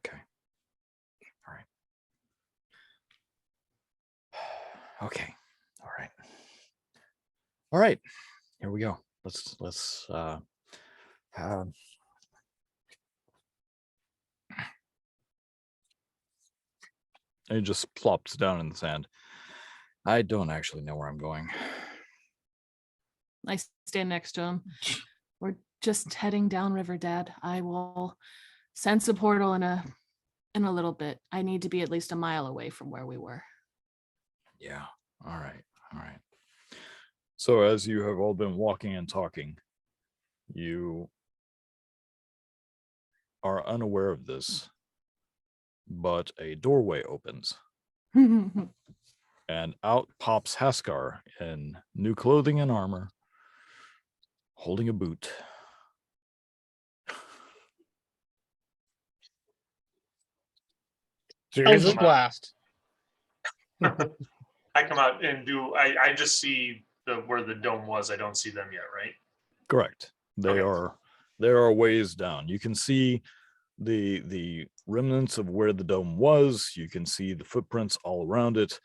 Okay. All right. Okay. All right. All right. Here we go. Let's And he just plops down in the sand. I don't actually know where I'm going. I stand next to him. We're just heading downriver, Dad. I will sense a portal in a little bit. I need to be at least a mile away from where we were. Yeah. All right. All right. So as you have all been walking and talking, you are unaware of this, but a doorway opens, and out pops Haskar in new clothing and armor, holding a boot. Seriously? Eldritch Blast. I come out and I just see where the dome was. I don't see them yet, right? Correct. They Okay. are ways down. You can see the remnants of where the dome was. You can see the footprints all around it.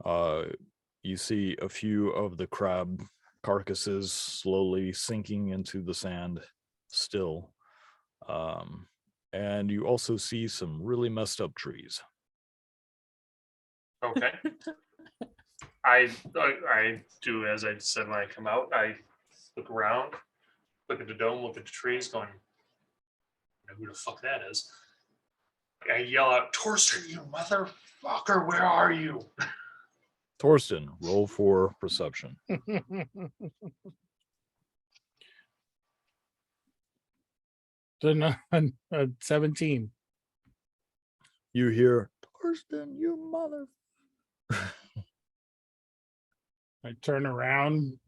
You see a few of the crab carcasses slowly sinking into the sand still. and you also see some really messed up trees. Okay. I do as I said when I come out. I look around, look at the dome, look at the trees, going, I know who the fuck that is. I yell out, Torsten, you motherfucker, where are you? Torsten, roll for perception. Then 17. You hear, Torsten, you mother. I turn around,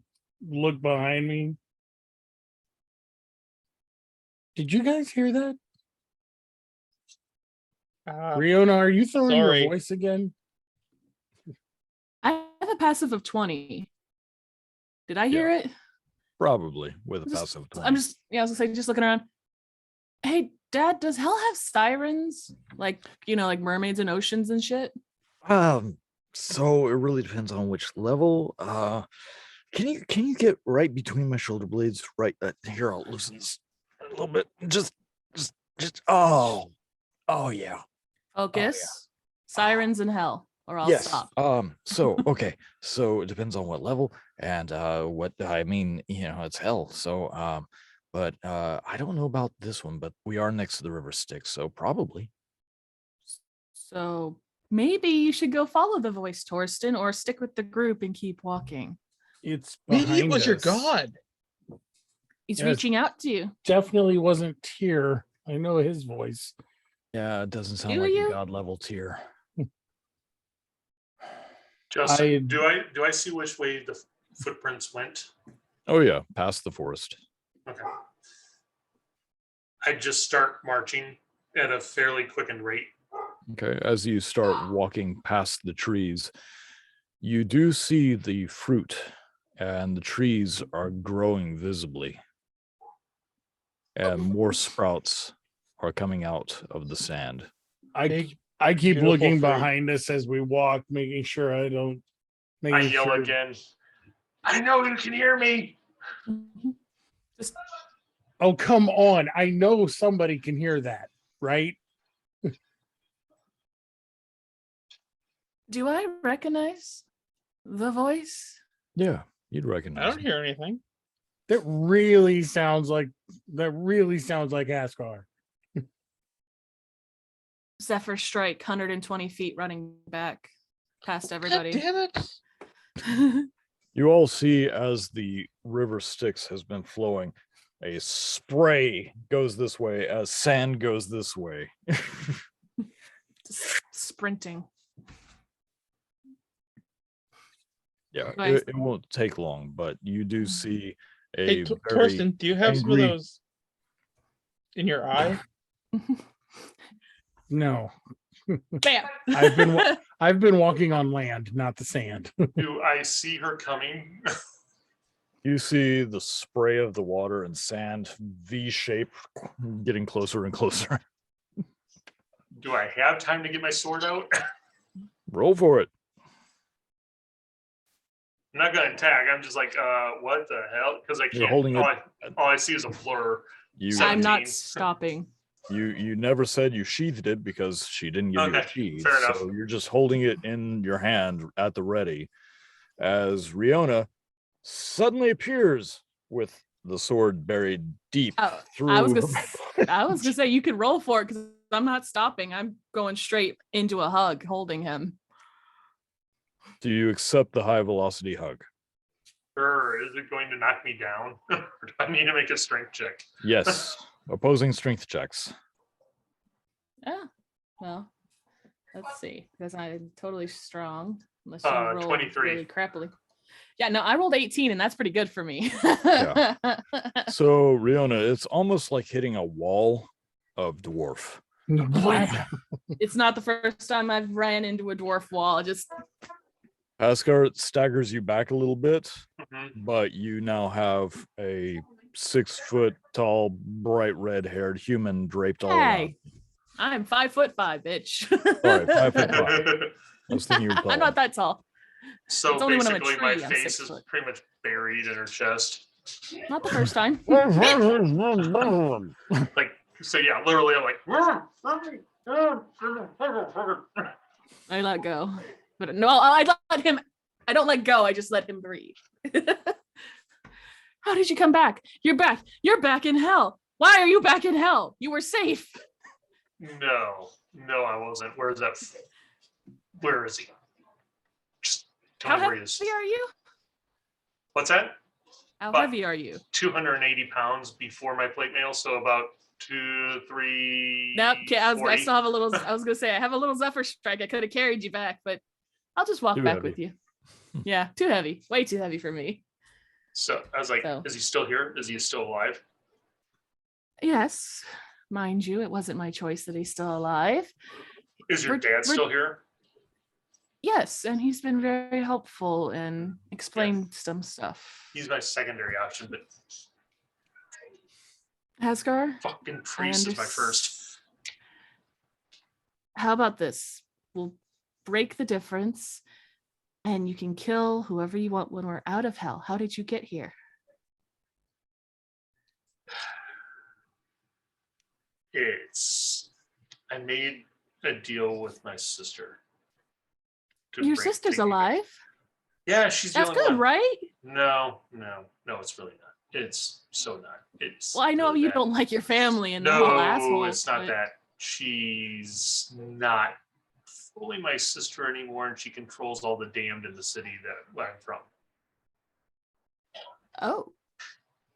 look behind me. Did you guys hear that? Riona, are you throwing sorry. your voice again? I have a passive of 20. Did I hear it? Probably with a Just- passive 20. I'm just, I was gonna say, just looking around. Hey, Dad, does hell have sirens? Like, like mermaids in oceans and shit? So it really depends on which level. Can you get right between my shoulder blades? Right here, I'll loosen this a little bit. Just. Oh yeah. Focus. Sirens in hell, or I'll Yes. stop. So okay. So it depends on what level and what I mean. It's hell. So but I don't know about this one. But we are next to the river Styx, so probably. So maybe you should go follow the voice, Torsten, or stick with the group and keep walking. It's Maybe it behind was your us. god. He's Yes. reaching out to you. Definitely wasn't Tyr. I know his voice. Yeah, it doesn't sound Do like you? a god level tier. Justin, do I see which way the footprints went? Oh yeah, past the forest. Okay. I just start marching at a fairly quickened rate. Okay, as you start walking past the trees, you do see the fruit, and the trees are growing visibly, and more sprouts are coming out of the sand. I Big, keep beautiful looking fruit. behind us as we walk, making sure I don't. I Making yell sure, again. I know you can hear me. Just oh, come on. I know somebody can hear that, right? do I recognize the voice? Yeah, you'd I recognize don't it. hear anything. That really sounds like Haskar. Zephyr strike, 120 feet, running back past God everybody. damn it. You all see as the river Styx has been flowing, a spray goes this way as sand goes this way. Just sprinting. Yeah, Nice. it won't take long, but you do Mhm. see Hey, a very Torsten, do you have some of angry- those in your eye? No, Bam. I've been walking on land, not the sand. Do I see her coming? You see the spray of the water and sand V shape getting closer and closer. Do I have time to get my sword out? Roll for it. I'm not gonna attack. I'm just like, what the hell? Because I You're can't. holding it. All I see is a blur. You I'm not 17. stopping. you never said you sheathed it because she didn't give you a Okay, sheath. fair enough. So you're just holding it in your hand at the ready as Riona suddenly appears with the sword buried deep Oh, through I was her gonna say you could roll for it because I'm not stopping. I'm going straight into a hug, holding him. Do you accept the high velocity hug? Sure. Is it going to knock me down? Or do I need to make a strength check? Yes. Opposing strength checks. Yeah. Well, let's see, because I'm totally strong. Unless you roll 23. really crappily. Yeah, no, I rolled 18, and that's pretty good for me. So Riona, it's almost like hitting a wall of dwarf. It's not the first time I've ran into a dwarf wall. I just Haskar staggers you back a little bit, Mhm. but you now have a 6 foot tall, bright red haired human draped all around. hey, I'm 5'5", bitch. Sorry, 5'5". I was thinking you were I'm not taller. that tall. So It's only when I'm a basically, my tree, I'm face 6 is foot. pretty much buried in her chest. Not the first time. Like So yeah, literally, I'm like, I let go, but no, I let him. I don't let go. I just let him breathe. How did you come back? You're back. You're back in hell. Why are you back in hell? You were safe. no, I wasn't. Where is that? Where is he? Just tell How me where he is. heavy are you? What's that? How But- heavy are you? 280 pounds before my plate mail, so about 2, 3. Nope. Okay, I 40. still have a little. I was gonna say I have a little Zephyr strike. I could have carried you back, but I'll just walk Too back heavy. with you. Yeah, too heavy. Way too heavy for me. So I was like, So. is he still here? Is he still alive? Yes, mind you, it wasn't my choice that he's still alive. Is your dad still here? Yes, and he's been very helpful and explained some stuff. He's my secondary option, but Asgar, fucking priest is my first. how about this? We'll break the difference and you can kill whoever you want when we're out of hell. How did you get here? I made a deal with my sister. Your sister's take me back. alive? Yeah, she's the That's only good, one. right? No, it's really not. It's so not. It's Well, I know really you bad. don't like your family and they're all No, assholes. it's not but- that. She's not fully my sister anymore, and she controls all the damned in the city that I'm from. Oh.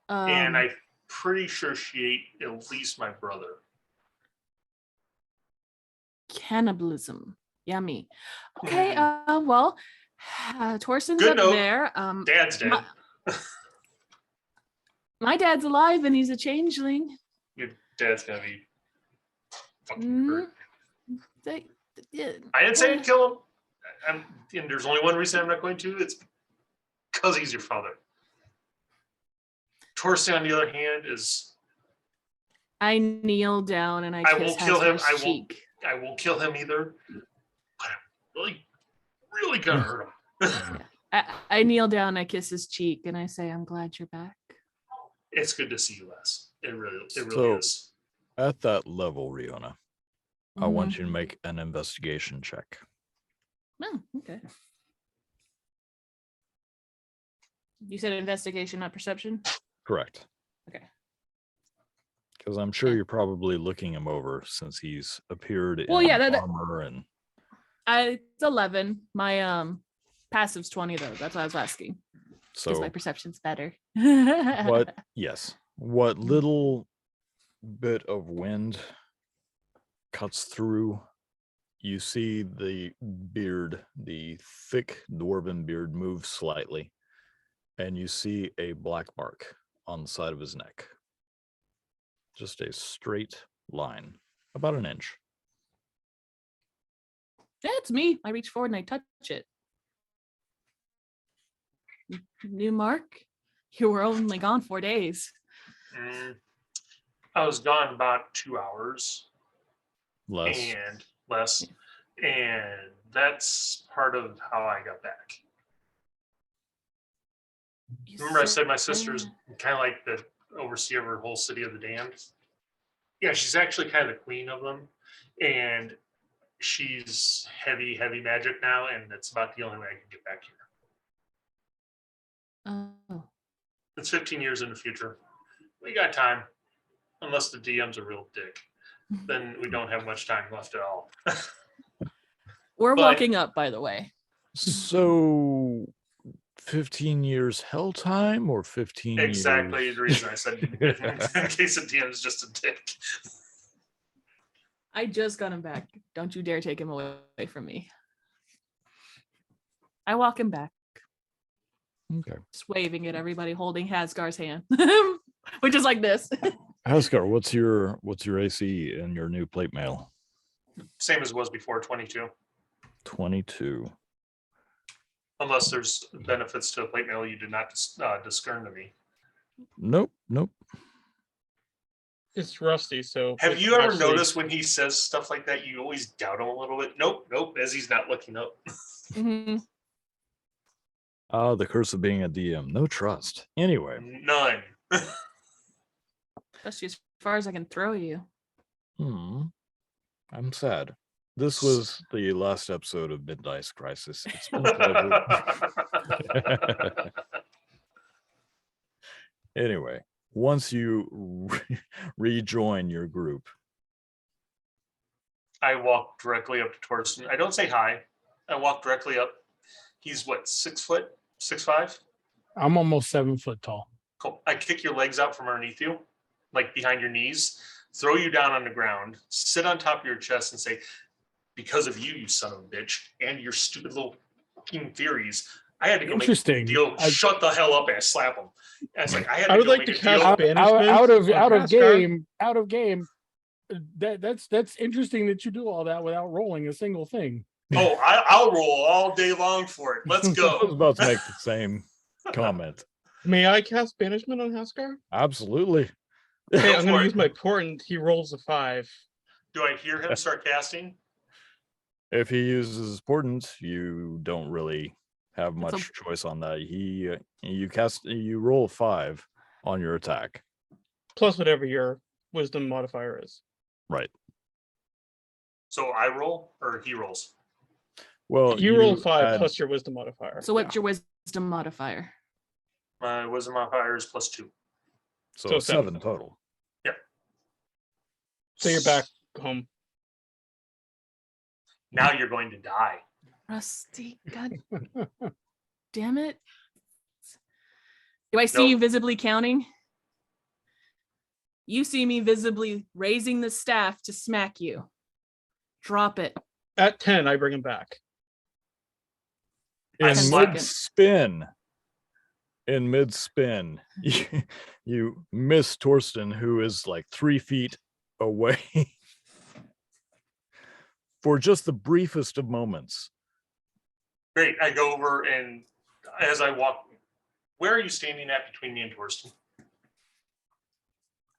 And I'm pretty sure she ate at least my brother. Cannibalism. Yummy. Okay, well, Torsten's Good up note. there. Dad's dead. My dad's alive and he's a changeling. Your dad's gonna be fucking hurt. I didn't say I'd kill him. And there's only one reason I'm not going to. It's because he's your father. Torsten, on the other hand, is I kneel down and I I kiss won't kill him. Hasgar's cheek. I won't kill him either. But I'm really gonna hurt him. I kneel down, I kiss his cheek, and I say, "I'm glad you're back." It's good to see you, Les. It really So- is. At that level, Riona, I Mm-hmm. want you to make an investigation check. Oh, okay. You said investigation, not perception? Correct. Okay. Because I'm sure you're probably looking him over since he's appeared Well, in yeah, armor and It's 11. My passive's 20 though. That's why I was asking. Because my so perception's better. what what little bit of wind cuts through, you see the beard, the thick dwarven beard, move slightly, and you see a black mark on the side of his neck. Just a straight line, about an inch. Yeah, it's me. I reach forward and I touch it. New mark? You were only gone 4 days. I was gone about 2 hours Less. and less, and that's part of how I got back. Remember, I said my sister's kind of like the overseer of her whole city of the damned. Yeah, she's actually kind of the queen of them, and she's heavy magic now, and that's about the only way I can get back here. Oh. It's 15 years in the future. We got time, unless the DM's a real dick. Then we don't have much time left at all. We're But- walking up, by the way. So 15 years hell time or 15 Exactly years? the reason I said in case the DM's just a dick. I just got him back. Don't you dare take him away from me. I walk him back, Okay. just waving at everybody, holding Hasgar's hand, which is like this. Haskar, what's your AC in your new plate mail? Same as it was before, 22. 22. Unless there's benefits to a plate mail you did not discern to me. Nope. It's rusty, so. Have you ever actually- noticed when he says stuff like that, you always doubt him a little bit? Nope, as he's not looking up. Mhm. The curse of being a DM. No trust. Anyway, None. That's just as far as I can throw you. I'm sad. This was the last episode of Midnight Crisis. It's been a pleasure. Anyway, once you rejoin your group, I walk directly up to Torsten. I don't say hi. I walk directly up. He's what, 6 foot, 6'5"? I'm almost 7 foot tall. Cool. I kick your legs out from underneath you, like behind your knees, throw you down on the ground, sit on top of your chest and say, because of you, you son of a bitch, and your stupid little fucking theories, I had to go make a Interesting. deal. Shut the hell up and slap him. And it's like, I had to I would go like make to a cast deal. banishment out of on Haskar. game. That's interesting that you do all that without rolling a single thing. Oh, I'll roll all day long for it. Let's I was go. about to make the same comment. May I cast banishment on Haskar? Absolutely. Okay, Go I'm for going to it. use my portent. He rolls a 5. Do I hear him start casting? If he uses portent, you don't really have That's much choice on that. You roll a 5 on your attack. Plus whatever your wisdom modifier is. Right. So I roll or he rolls? Well, You roll 5 add- plus your wisdom modifier. So what's your wisdom modifier? My wisdom modifier is +2. so so 7 total. So you're back home. Now you're going to die. Rusty, god damn it. Do I see Nope. you visibly counting? You see me visibly raising the staff to smack you. Drop it. At 10, I bring him back. I In slap- mid spin, you miss Torsten, who is like 3 feet away for just the briefest of moments. Great. I go over and as I walk, where are you standing at between me and Torsten?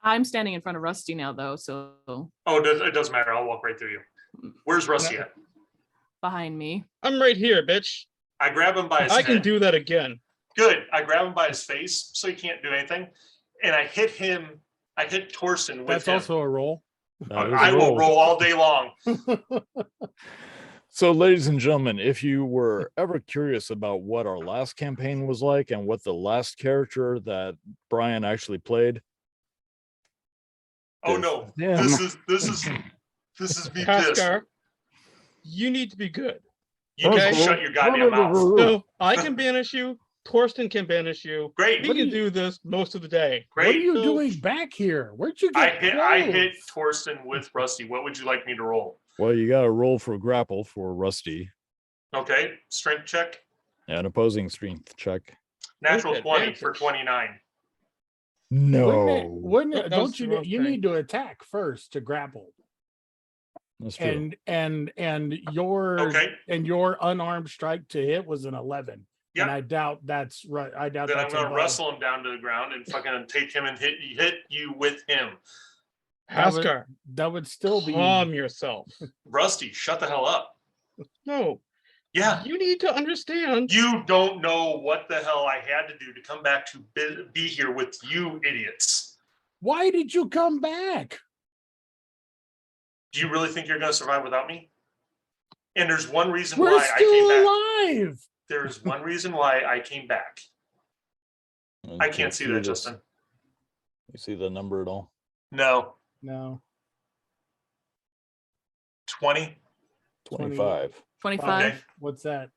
I'm standing in front of Rusty now, though, so Oh, it doesn't matter. I'll walk right through you. Where's Rusty at? behind me. I'm right here, bitch. I grab him by his I head. can do that again. Good. I grab him by his face so he can't do anything. And I hit him. I hit Torsten with That's him. also a roll. That is a I will roll all day long. So, ladies and gentlemen, if you were ever curious about what our last campaign was like and what the last character that Brian actually played, Oh no. Yeah. This is me pissed. Haskar, you need to be good. You need to Okay. shut your goddamn mouth. So I can banish you. Torsten can banish you. Great. We can do this most of the day. Great. What are you So- doing back here? Where'd you I get hit clothes? Torsten with Rusty. What would you like me to roll? well, you got to roll for grapple for Rusty, Okay. Strength check. an opposing strength check. Natural With 20 for advantage. 29. No, Wouldn't That it, was don't the you wrong you thing. need to attack first to grapple. that's true. And your Okay. and your unarmed strike to hit was an 11. Yeah. And I doubt that's right. I doubt Then I'm that's going to above. wrestle him down to the ground and fucking take him and hit you with him. That would- Haskar, That would still be calm yourself. Rusty, shut the hell up. No, Yeah. you need to understand. You don't know what the hell I had to do to come back to be here with you idiots. Why did you come back? Do you really think you're going to survive without me? And there's one reason We're why I came still back. alive. There's one reason why I came back. I Okay, can't see you that, just- Justin. You see the number at all? No. No. 20 25. 25. Okay. What's that?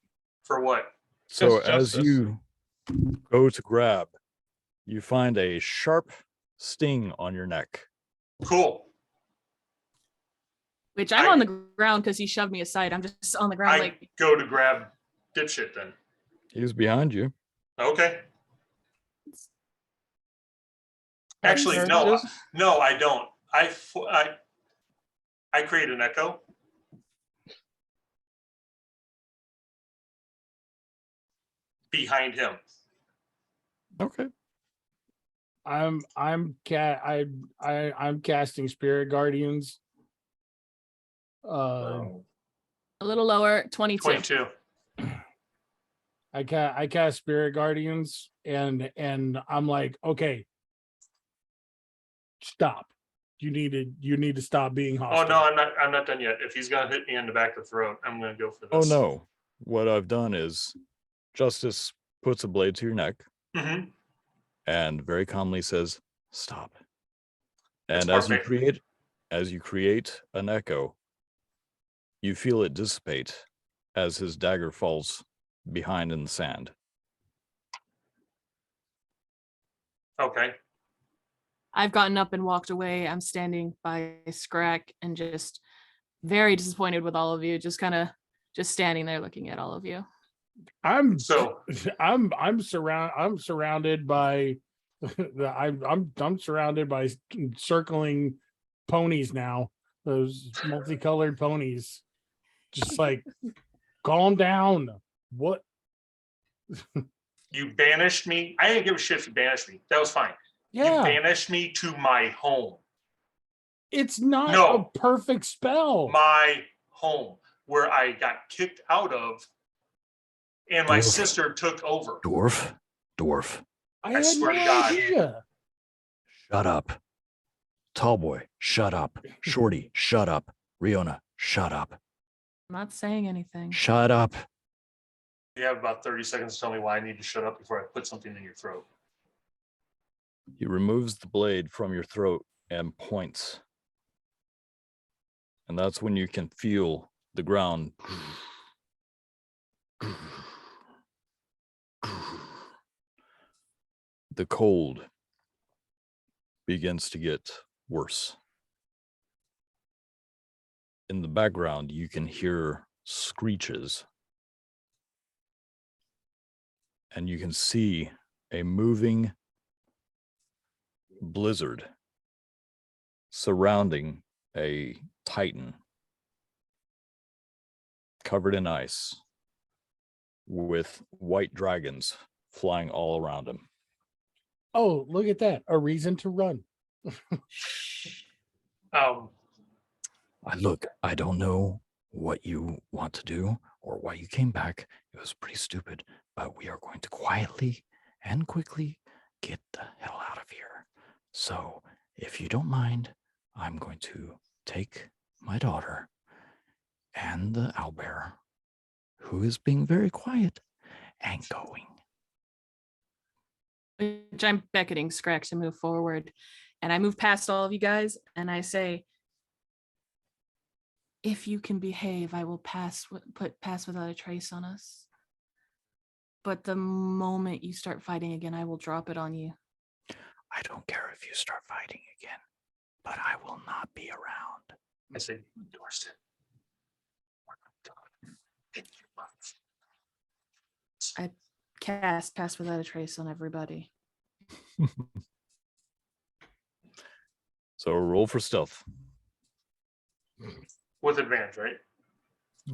for what? So Just as justice. you go to grab, you find a sharp sting on your neck. Cool. Which I'm I- on the ground because he shoved me aside. I'm just on the ground I like, go to grab dipshit then. He's behind you. Okay. Actually, Haskar, no, just- no, I don't. I create an echo. Behind him. Okay. I'm casting Spirit Guardians. a little lower, 22. 22. I cast Spirit Guardians and I'm like, okay, stop. you need to stop being Oh hostile. no, I'm not done yet. If he's gonna hit me in the back of the throat, I'm gonna go for this. Oh no. What I've done is Justice puts a blade to your neck Mm-hmm. and very calmly says, "Stop." It's And perfect. as you create an echo, you feel it dissipate as his dagger falls behind in the sand. Okay. I've gotten up and walked away. I'm standing by Scrack and just very disappointed with all of you. Just kind of just standing there looking at all of you. I'm So surrounded by I'm surrounded by circling ponies now. Those multicolored ponies. Just like calm down. What? you banished me. I didn't give a shit if you banished me. That was fine. You Yeah, banished me to my home. it's not No. a perfect spell. My home, where I got kicked out of, and my Dwarf. sister took over. Dwarf. I I had swear no to God. idea. Shut up. Tall boy, shut up. Shorty, shut up. Riona, shut up. I'm not saying anything. Shut up. You have about 30 seconds to tell me why I need to shut up before I put something in your throat. He removes the blade from your throat and points. And that's when you can feel the ground. The cold begins to get worse. In the background, you can hear screeches. And you can see a moving blizzard surrounding a titan covered in ice with white dragons flying all around him. Oh, look at that. A reason to run. Look, I don't know what you want to do or why you came back. It was pretty stupid, but we are going to quietly and quickly get the hell out of here. So, if you don't mind, I'm going to take my daughter and the owlbear, who is being very quiet, and going. Which I'm beckoning Scrack to move forward. And I move past all of you guys and I say, if you can behave, I will pass without a trace on us. But the moment you start fighting again, I will drop it on you. I don't care if you start fighting again, but I will not be around. I say, you endorsed it. In your mouth. I cast pass without a trace on everybody. So roll for stealth. With advantage, right?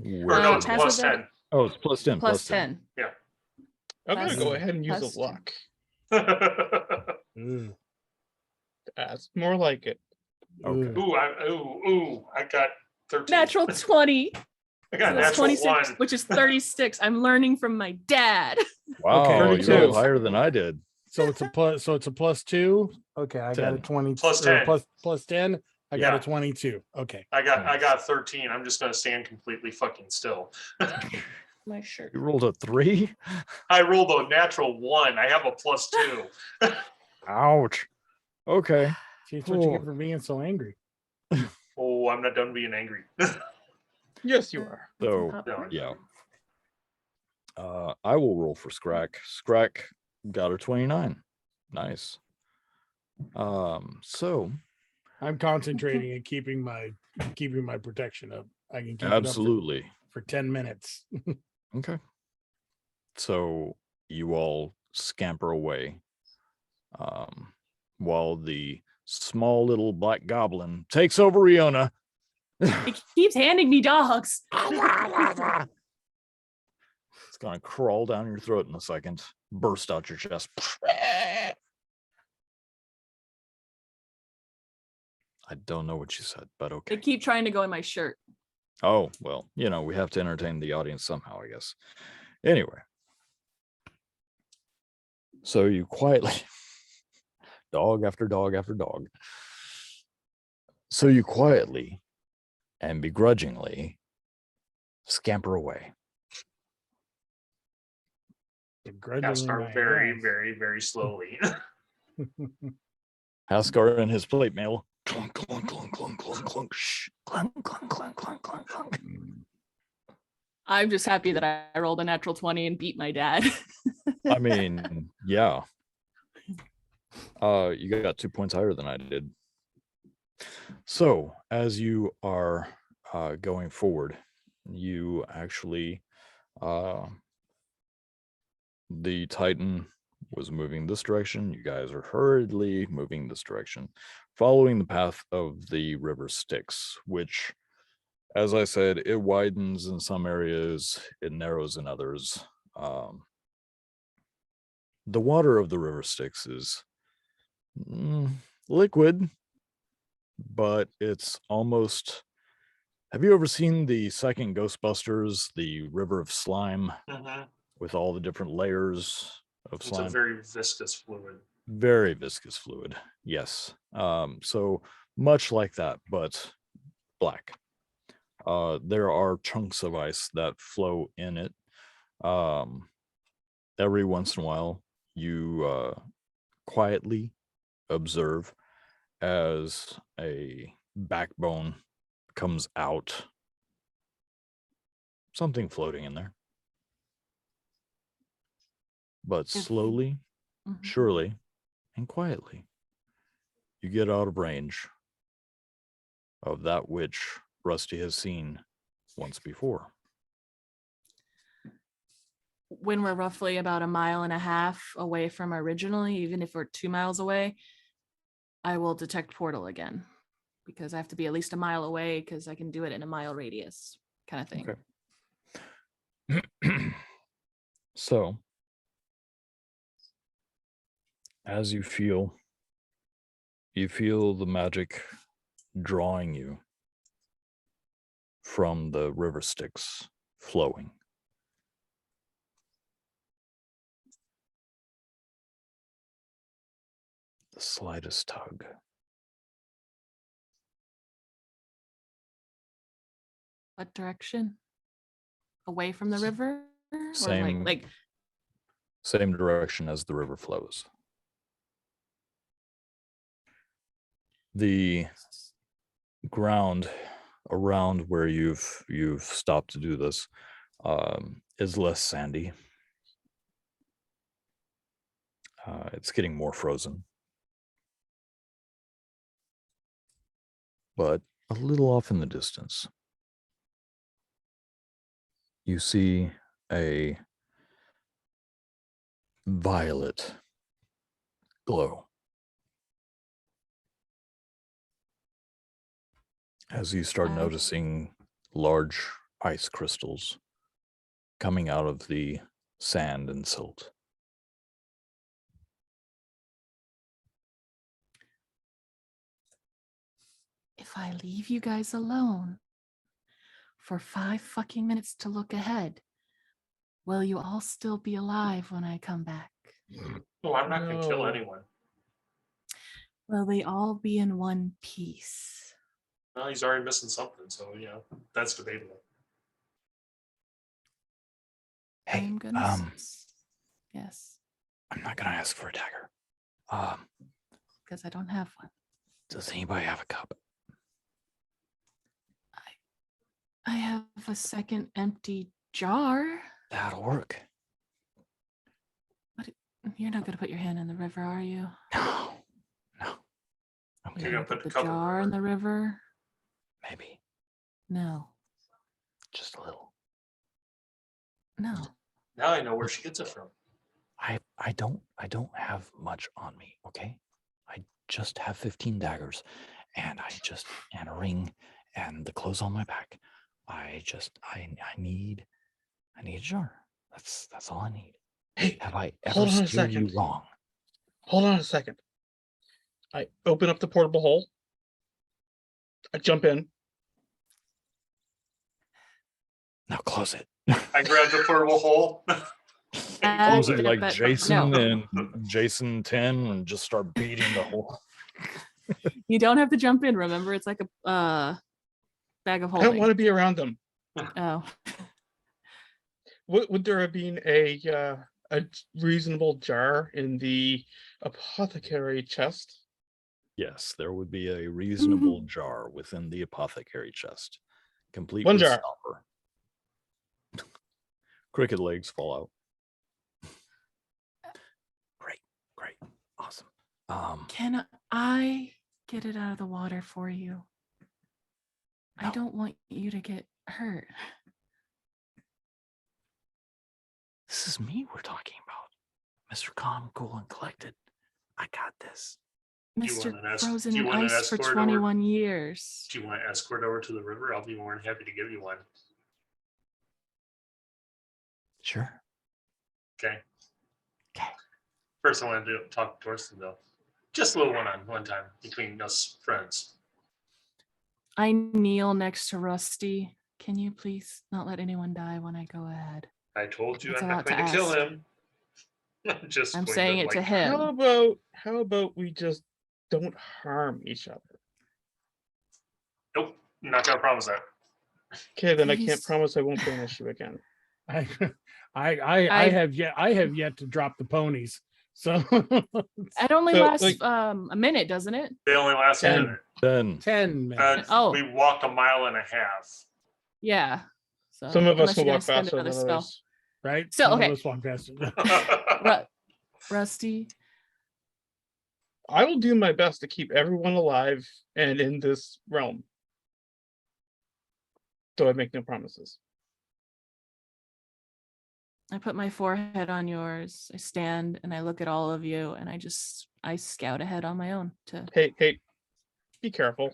Where Or no, Uh, it's pass plus with that- 10. Oh, it's plus 10. Plus 10. I'm gonna Plus- go ahead and use a plus two. luck. Ugh. That's more like it. Okay. Ooh, I got 13. Natural 20. I got So that's natural 26, 1. which is 36. I'm learning from my dad. Wow, Okay, you 32. rolled higher than I did. So it's a plus. So it's a +2. Okay, I got a 10. 20. Plus or 10. plus 10. I got Yeah. a 22. Okay. I got 13. I'm just gonna stand completely fucking still. My shirt. You rolled a 3? I rolled a natural 1. I have a +2. Ouch. Okay. See, it's what you Cool. get for being so angry. Oh, I'm not done being angry. Yes, you are. So, No. yeah. I will roll for Scrack. Scrack got her 29. Nice. So I'm concentrating and keeping my protection up. I can keep it up absolutely. for 10 minutes. Okay. So you all scamper away. While the small little black goblin takes over Riona. It keeps handing me dogs. It's gonna crawl down your throat in a second, burst out your chest. I don't know what you said, but okay. They keep trying to go in my shirt. Oh, well, we have to entertain the audience somehow, I guess. Anyway. So you quietly, dog after dog after dog, So you quietly and begrudgingly scamper away. Begrudgingly, Gaspar my very, ass. very, very slowly. Haskar and his plate mail. Clunk, clunk, clunk, clunk, clunk, clunk, shh. Clunk, clunk, clunk, clunk, clunk, clunk. I'm just happy that I rolled a natural 20 and beat my dad. I mean, yeah. You got 2 points higher than I did. So as you are going forward, you actually the Titan was moving this direction. You guys are hurriedly moving this direction, following the path of the river Styx, which, as I said, it widens in some areas, it narrows in others. The water of the river Styx is liquid, but it's almost. Have you ever seen the second Ghostbusters, the River of Slime, Mhm. with all the different layers of It's a slime? very viscous fluid. Very viscous fluid. Yes. So much like that, but black. There are chunks of ice that flow in it. Every once in a while, you quietly observe as a backbone comes out. Something floating in there. But slowly, Mhm. surely, and quietly, you get out of range of that which Rusty has seen once before. When we're roughly about 1.5 miles away from originally, even if we're 2 miles away, I will detect portal again, because I have to be at least 1 mile away because I can do it in a mile radius kind of thing. Okay. So, as you feel the magic drawing you from the river Styx flowing. The slightest tug. What direction? Away from the river? Or Same like same direction as the river flows. The ground around where you've stopped to do this is less sandy. It's getting more frozen, but a little off in the distance, you see a violet glow as you start noticing large ice crystals coming out of the sand and silt. if I leave you guys alone for 5 fucking minutes to look ahead, will you all still be alive when I come back? Oh, I'm not going to kill No. anyone. Will they all be in one piece? Well, he's already missing something, so yeah, that's debatable. Hey, I'm gonna yes, I'm not gonna ask for a dagger. because I don't have one. Does anybody have a cup? I have a second empty jar. That'll work. You're not gonna put your hand in the river, are you? No. I'm You're You're good. gonna gonna put put the the cup in the jar in river. the river? Maybe No, just a little. no. Now I know where she gets it from. I don't have much on me, okay? I just have 15 daggers and and a ring and the clothes on my back. I need a jar. That's all I need. Hey, Have I hold ever on a steered you second. wrong? Hold on a second. I open up the portable hole. I jump in. Now close it. I grabbed the portable hole. Close it Step like it- Jason no. and Jason 10 and just start beating the hole. You don't have to jump in. Remember, it's like a bag of I don't holding. want to be around them. Oh, Would there have been a reasonable jar in the apothecary chest? Yes, there would be a reasonable jar within the apothecary chest, complete One with jar. stopper. Cricket legs fall out. Great, awesome. can I get it out of the water for you? I No. don't want you to get hurt. This is me we're talking about. Mr. Calm, cool, and collected. I got this. Do you Mr. want an Frozen do you in want an ice for escort over? 21 years. Do you want to escort over to the river? I'll be more than happy to give you one. Sure. Okay. Okay. First, I want to talk to Torsten though. Just a little one time between us friends. I kneel next to Rusty. Can you please not let anyone die when I go ahead? I told you It's I'm a not lot going to to kill ask. him. I'm saying it to him. How about we just don't harm each other? Nope, I'm not gonna promise that. Okay, then I can't Please. promise I won't banish you again. I have yet to drop the ponies. So It only So, lasts like- a minute, doesn't it? They only last a 10. minute. Then 10 minutes. Oh. We walked a mile and a half. Yeah. So Some of us unless can you're gonna walk spend faster than another spell. others. Right? Still, Some okay. of us walk faster. Rusty, I will do my best to keep everyone alive and in this realm. So I make no promises. I put my forehead on yours. I stand and I look at all of you and I scout ahead on my own to Hey, be careful.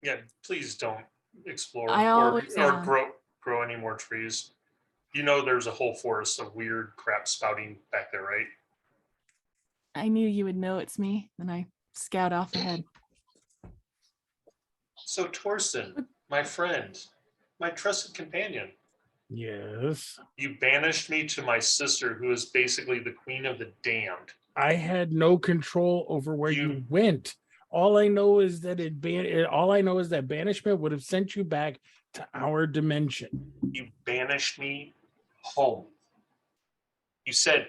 Yeah, please don't explore I always, or grow any more trees. You know there's a whole forest of weird crap spouting back there, right? I knew you would know it's me, and I scout off ahead. So Torsten, my friend, my trusted companion, Yes. you banished me to my sister, who is basically the queen of the damned. I had no control over where you You- went. All I know is that all I know is that banishment would have sent you back to our dimension. You banished me home. You said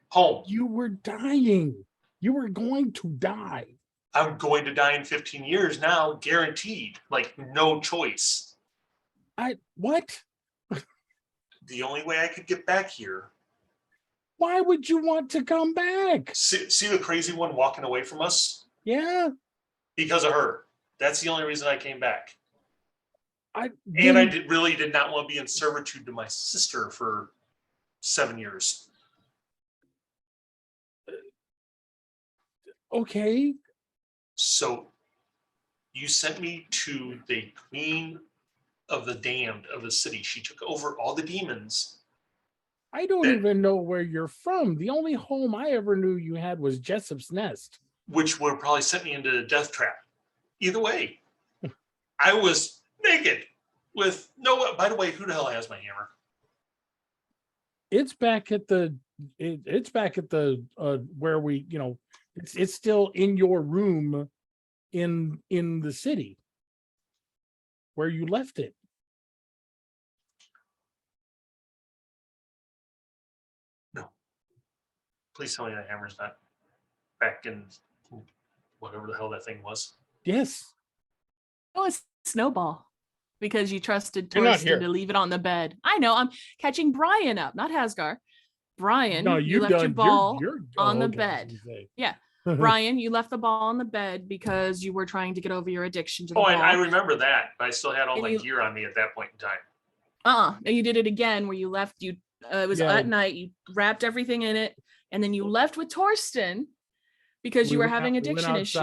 home. You were dying. You were going to die. I'm going to die in 15 years now, guaranteed. Like no choice. What? The only way I could get back here. Why would you want to come back? See the crazy one walking away from us? Yeah. Because of her. That's the only reason I came back. I Really did not want to be in servitude to my sister for 7 years. Okay. So you sent me to the queen of the damned of the city. She took over all the demons. I don't even know where you're from. The only home I ever knew you had was Jessup's Nest. Which would probably sent me into the death trap. Either way, I was naked with no. By the way, who the hell has my hammer? It's back at the. It's back at the where we. It's still in your room, in the city, where you left it. No. Please tell me that hammer's not back in whatever the hell that thing was. Yes. Oh, it's Snowball. Because you trusted You're not Torsten here. to leave it on the bed. I know, I'm catching Brian up, not Hasgar. Brian, No, you left your ball on the bed. Yeah. Brian, you left the ball on the bed because you were trying to get over your addiction to the Oh, ball. and I remember that, but I still had all And my you- gear on me at that point in time. And you did it again where you left it was Yeah. at night, you wrapped everything in it, and then you left with Torsten because you were having addiction issues.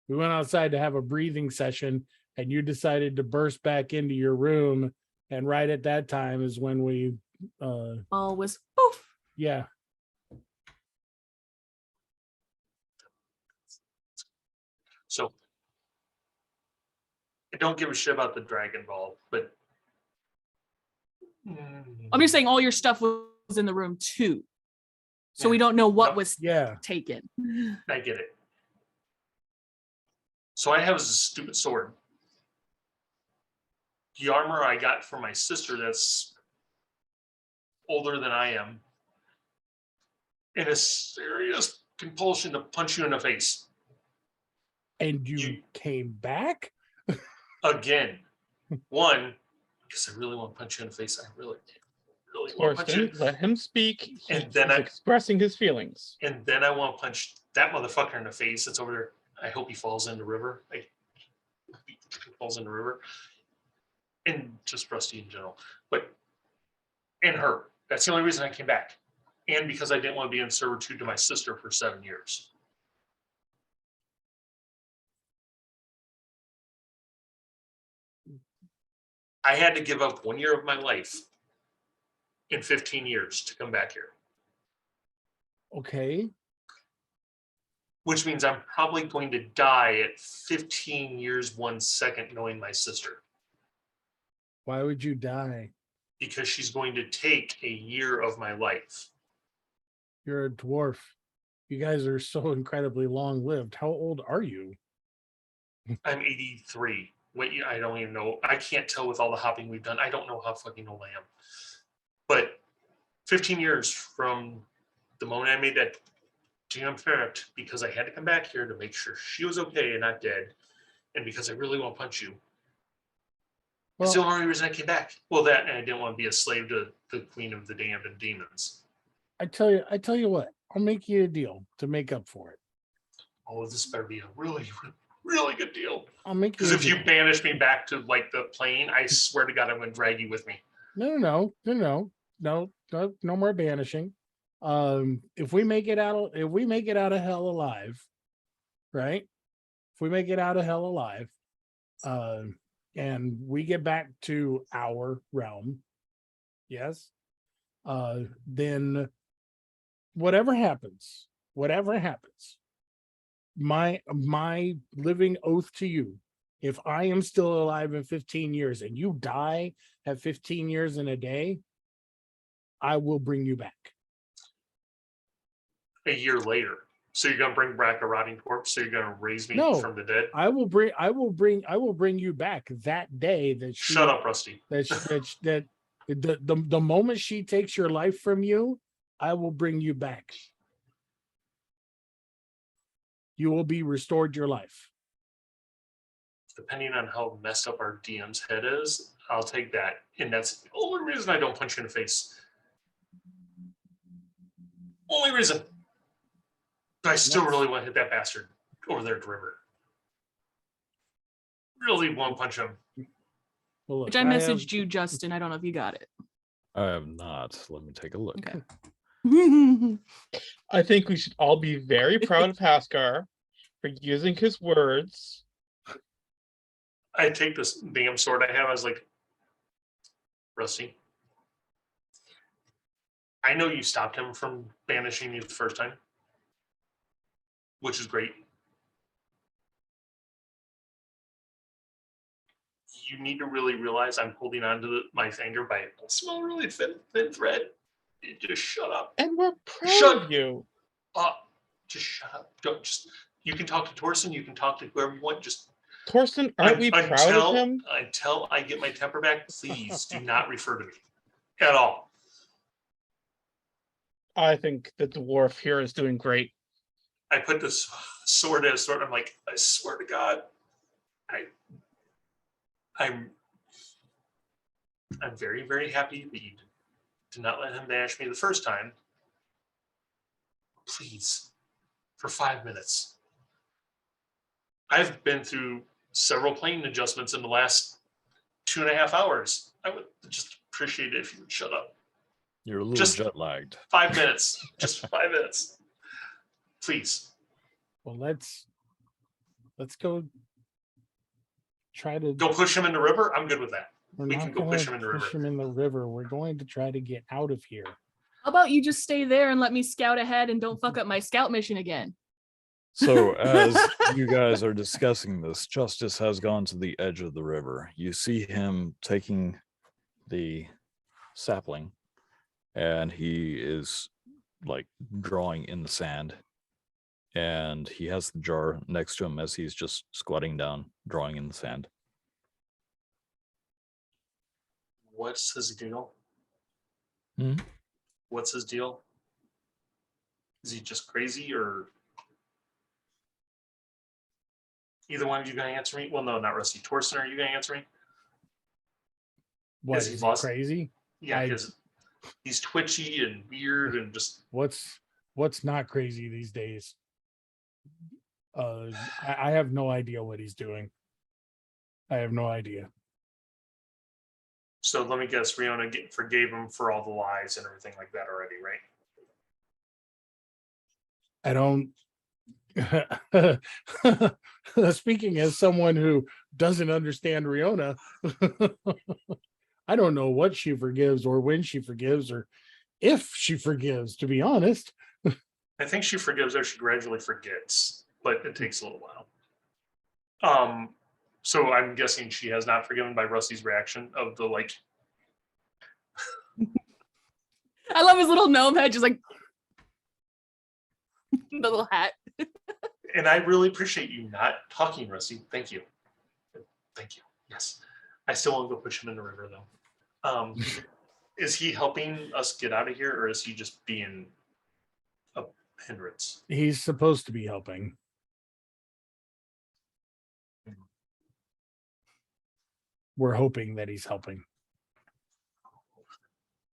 We went outside to have a breathing session, and you decided to burst back into your room. And right at that time is when we, All was poof. yeah. So I don't give a shit about the Dragon Ball, but I'm just saying all your stuff was in the room too. So we don't know what No. was Yeah. taken. I get it. So I have this stupid sword. The armor I got from my sister that's older than I am, and a serious compulsion to punch you in the face. And you came back? Again. One, because I really want to punch you in the face. I really want to punch you. Torsten, let him speak. He's And then expressing his feelings. And then I want to punch that motherfucker in the face that's over there. I hope he falls in the river. I hope he falls in the river. And just Rusty in general. But, and her. That's the only reason I came back. And because I didn't want to be in servitude to my sister for 7 years. I had to give up 1 year of my life in 15 years to come back here. Okay. Which means I'm probably going to die at 15 years, 1 second, knowing my sister. Why would you die? Because she's going to take a year of my life. You're a dwarf. You guys are so incredibly long lived. How old are you? I'm 83. Wait, I don't even know. I can't tell with all the hopping we've done. I don't know how fucking old I am. But 15 years from the moment I made that damn threat, because I had to come back here to make sure she was okay and not dead, and because I really want to punch you. It's the only reason I came back. Well, that, and I didn't want to be a slave to the queen of the damned and demons. I tell you what, I'll make you a deal to make up for it. Oh, this better be a really, really good deal. I'll make you Because a if deal. you banish me back to like the plane, I swear to God, I'm going to drag you with me. No more banishing. If we make it out of hell alive, right? If we make it out of hell alive, and we get back to our realm, yes, then whatever happens, my living oath to you, if I am still alive in 15 years and you die at 15 years in a day, I will bring you back. A year later. So you're gonna bring back a rotting corpse? So you're gonna raise me from the dead? I will bring you back that day that she, shut up, Rusty. that the moment she takes your life from you, I will bring you back. You will be restored your life. Depending on how messed up our DM's head is, I'll take that. And that's the only reason I don't punch you in the face. Only reason. But I still really want to hit that bastard over there at the river. Really want to punch him. Well, look, Which I messaged you, Justin. I don't know if you got it. I have not. Let me take a look. Okay. I think we should all be very proud of Haskar for using his words. I take this damn sword I have. I was like, Rusty, I know you stopped him from banishing you the first time, which is great. You need to really realize I'm holding on to my finger by a small, really thin thread. Just shut up. And we're proud of you. Just shut up. Don't just. You can talk to Torsten. You can talk to whoever you want. Just Torsten, aren't we proud of him? Until I get my temper back, please do not refer to me at all. I think the dwarf here is doing great. I put this sword as sword. I'm like, I swear to God, I'm very, very happy that you did not let him bash me the first time. Please, for 5 minutes. I've been through several plane adjustments in the last 2.5 hours. I would just appreciate it if you would shut up. You're a little Just jet lagged. 5 minutes. Just 5 minutes. Please. Well, let's go try to go push him in the river. I'm good with that. We can go push him in the river. Push him in the river. We're going to try to get out of here. How about you just stay there and let me scout ahead and don't fuck up my scout mission again? So as you guys are discussing this, Justice has gone to the edge of the river. You see him taking the sapling and he is like drawing in the sand and he has the jar next to him as he's just squatting down, drawing in the sand. What's his deal? Hmm? What's his deal? Is he just crazy, or either one of you gonna answer me? Well, no, not Rusty. Torsten, are you gonna answer me? What Is he is he lost? crazy? Yeah, I- because he's twitchy and weird and just What's not crazy these days? I have no idea what he's doing. I have no idea. so. Let me guess, Riona forgave him for all the lies and everything like that already, right? I don't. Speaking as someone who doesn't understand Riona, I don't know what she forgives or when she forgives or if she forgives, to be honest. I think she forgives as she gradually forgets, but it takes a little while. So I'm guessing she has not forgiven by Rusty's reaction of the like. I love his little gnome head, just like the little hat. And I really appreciate you not talking, Rusty. Thank you. Thank you. Yes. I still want to go push him in the river though. Is he helping us get out of here, or is he just being a hindrance? He's supposed to be helping. We're hoping that he's helping.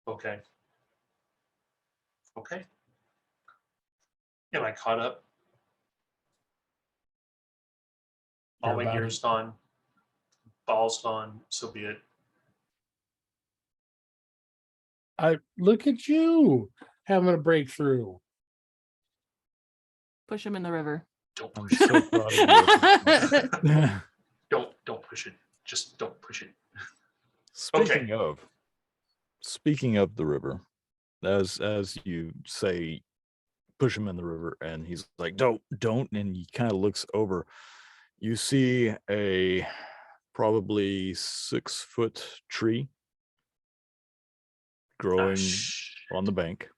Okay. Okay. Am I caught up? All You're my about gear's gone. Ball's gone. So be it. I look at you having a breakthrough. Push him in the river. Don't I'm push it. so proud of you. Don't push it. Just don't push it. Speaking of the river, as you say, push him in the river, and he's like, don't, and he kind of looks over. You see a probably 6-foot tree growing on the bank.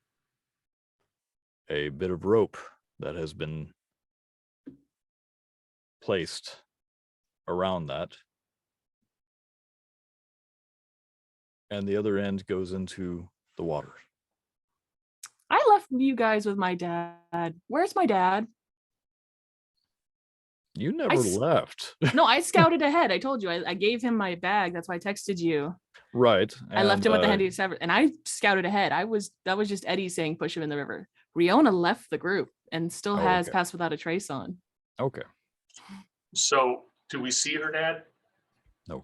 A bit of rope that has been placed around that. And the other end goes into the water. I left you guys with my dad. Where's my dad? You never left. No, I scouted ahead. I told you. I gave him my bag. That's why I texted you. Right. I left him with the handy sever, and I scouted ahead. That was just Eddie saying push him in the river. Riona left the group and still has okay. passed without a trace on. Okay. So do we see her dad? No.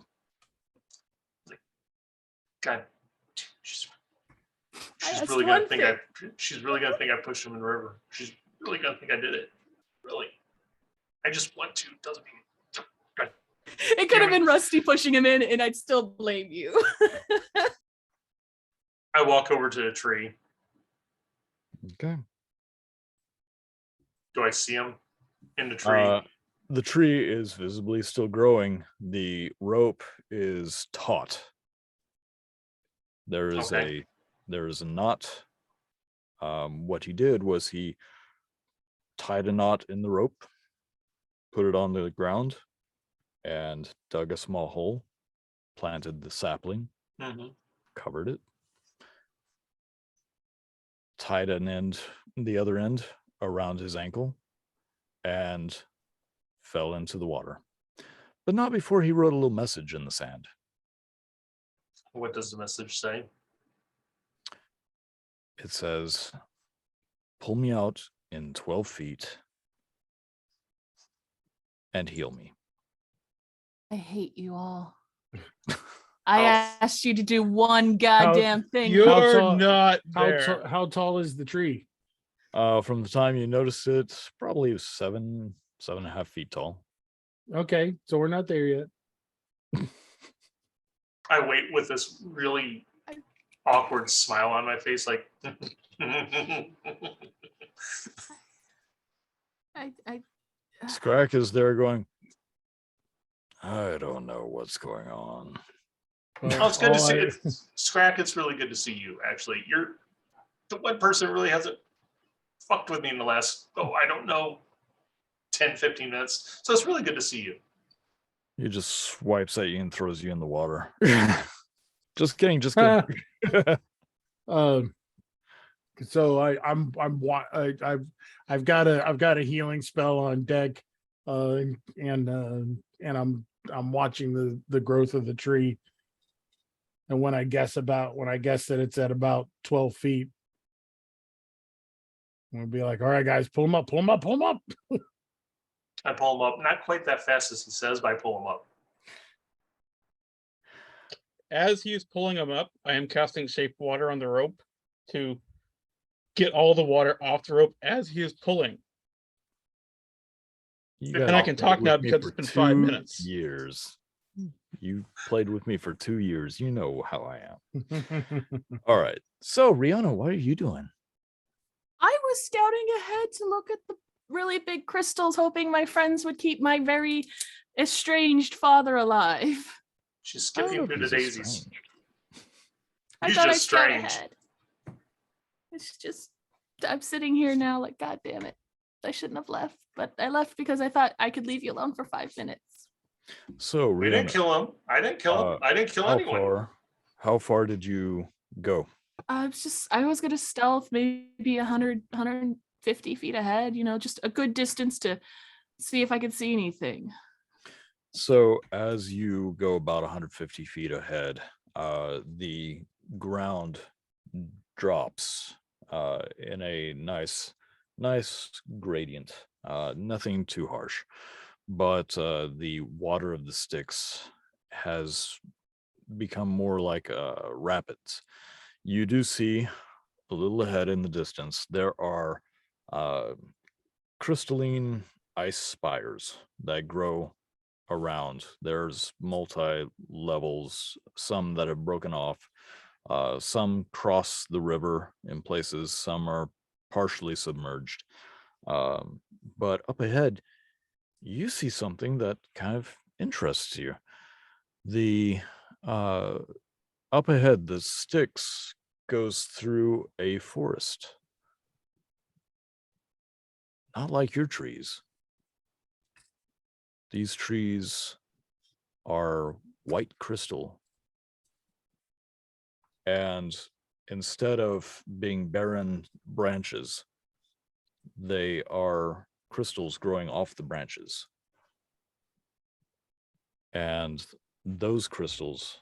God, she's That's really gonna one think thing. she's really gonna think I pushed him in the river. She's really gonna think I did it. Really. I just want to, doesn't mean. God. It could have been Rusty pushing him in, and I'd still blame you. I walk over to the tree. Okay. Do I see him in the tree? The tree is visibly still growing. The rope is taut. There is Okay. a knot. What he did was he tied a knot in the rope, put it on the ground, and dug a small hole, planted the sapling, covered it, tied the other end around his ankle, and fell into the water. But not before he wrote a little message in the sand. What does the message say? It says, pull me out in 12 feet and heal me. I hate you all. I asked you to do one goddamn thing. You're not there. How tall is the tree? From the time you noticed it, probably 7.5 feet tall. Okay, so we're not there yet. I wait with this really awkward smile on my face, like. Scrack is there going, I don't know what's going on. Oh, it's good to see it. Scrack, it's really good to see you, actually. You're the one person who really hasn't fucked with me in the last, I don't know, 10, 15 minutes. So it's really good to see you. He just swipes at you and throws you in the water. Just kidding, just kidding. Um, so I've got a healing spell on deck, and I'm watching the growth of the tree. And when I guess that it's at about 12 feet, I'm gonna be like, all right, guys, pull him up, pull him up, pull him up. I pull him up, not quite that fast as he says, but I pull him up. As he's pulling him up, I am casting shape water on the rope to get all the water off the rope as he is pulling. You And I guys can played talk with now me because for it's been 5 2 minutes. years. You played with me for 2 years. You know how I am. All right. So, Rihanna, what are you doing? I was scouting ahead to look at the really big crystals, hoping my friends would keep my very estranged father alive. She's skipping through the he's daisies. estranged. I He's thought I'd just scout strange. ahead. It's just, I'm sitting here now like, God damn it. I shouldn't have left, but I left because I thought I could leave you alone for 5 minutes. So, We didn't Rihanna, kill him. I didn't kill him. I didn't kill anyone. how far did you go? I was going to stealth maybe 150 feet ahead, just a good distance to see if I could see anything. So, as you go about 150 feet ahead, the ground drops in a nice gradient. Nothing too harsh, but the water of the sticks has become more like rapids. You do see a little ahead in the distance, there are crystalline ice spires that grow around. There's multi levels, some that have broken off, some cross the river in places, some are partially submerged. But up ahead, you see something that kind of interests you. The up ahead, the Styx goes through a forest. Not like your trees. These trees are white crystal. And instead of being barren branches, they are crystals growing off the branches. And those crystals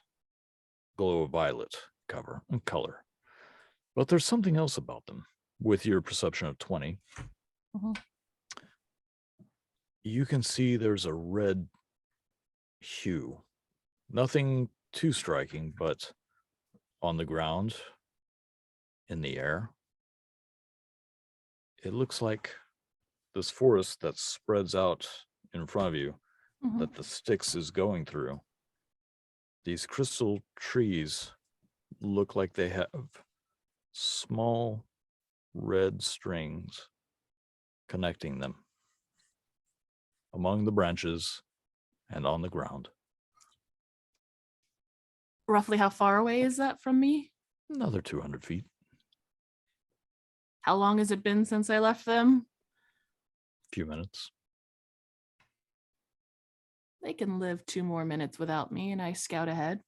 glow a violet color. But there's something else about them. With your perception of 20, you can see there's a red hue. Nothing too striking, but on the ground, in the air, it looks like this forest that spreads out in front of you, that the Styx is going through. These crystal trees look like they have small red strings connecting them among the branches and on the ground. Roughly how far away is that from me? Another 200 feet. How long has it been since I left them? Few minutes. They can live 2 more minutes without me, and I scout ahead.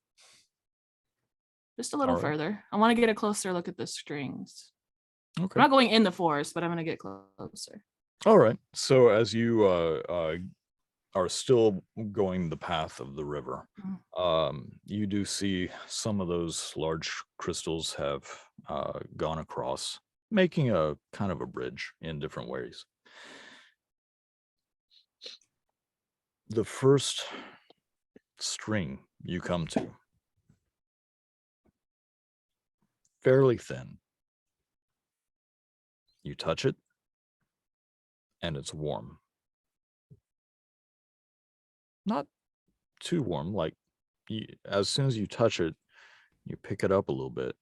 Just a little further. I want to get a closer look at the strings. Okay. I'm not going in the forest, but I'm going to get closer. All right. So as you are still going the path of the river, you do see some of those large crystals have gone across, making a kind of a bridge in different ways. The first string you come to, fairly thin. You touch it, and it's warm. Not too warm, like as soon as you touch it, you pick it up a little bit.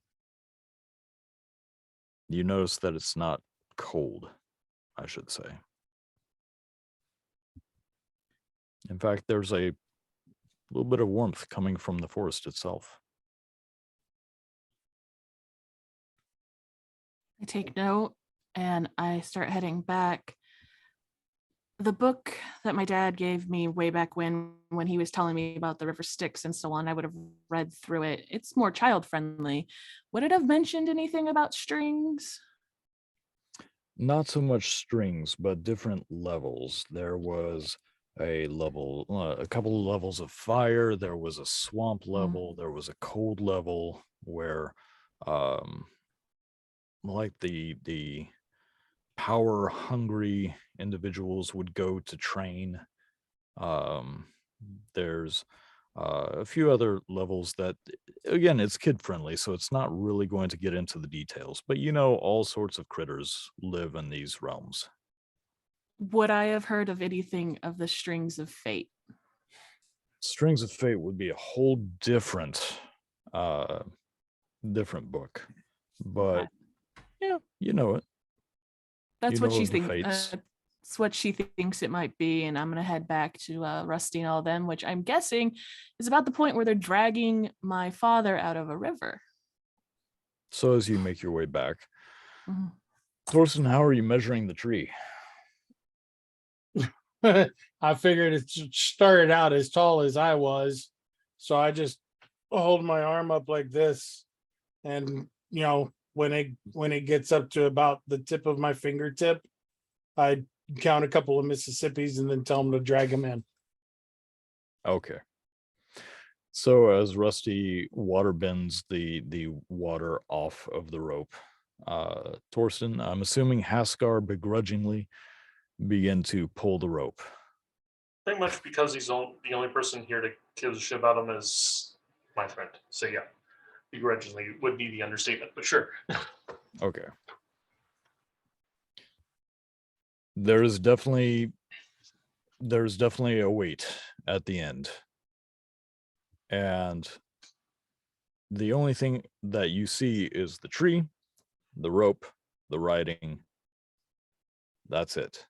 You notice that it's not cold, I should say. In fact, there's a little bit of warmth coming from the forest itself. I take note and I start heading back. The book that my dad gave me way back when he was telling me about the river Styx and so on, I would have read through it. It's more child friendly. Would it have mentioned anything about strings? Not so much strings, but different levels. There was a couple of levels of fire. There was a swamp level. There was a cold level where, um, like the power hungry individuals would go to train. Um, there's a few other levels that, again, it's kid friendly, so it's not really going to get into the details. But all sorts of critters live in these realms. Would I have heard of anything of the strings of fate? Strings of Fate would be a whole uh, different book, but Okay. yeah, you know it. That's You what know she of the thinks. fates. That's what she thinks it might be, and I'm gonna head back to Rusty and all them, which I'm guessing is about the point where they're dragging my father out of a river. So as you make your way back, Mhm. Thorsten, how are you measuring the tree? I figured it started out as tall as I was, so I just hold my arm up like this, and when it gets up to about the tip of my fingertip, I count a couple of Mississippis and then tell them to drag them in. Okay. So as Rusty water bends the water off of the rope, Thorsten, I'm assuming Haskar begrudgingly begin to pull the rope. Pretty much because he's the only person here to give a shit about him is my friend. So yeah, begrudgingly would be the understatement, but sure. Okay. There's definitely a weight at the end. And the only thing that you see is the tree, the rope, the writing. That's it.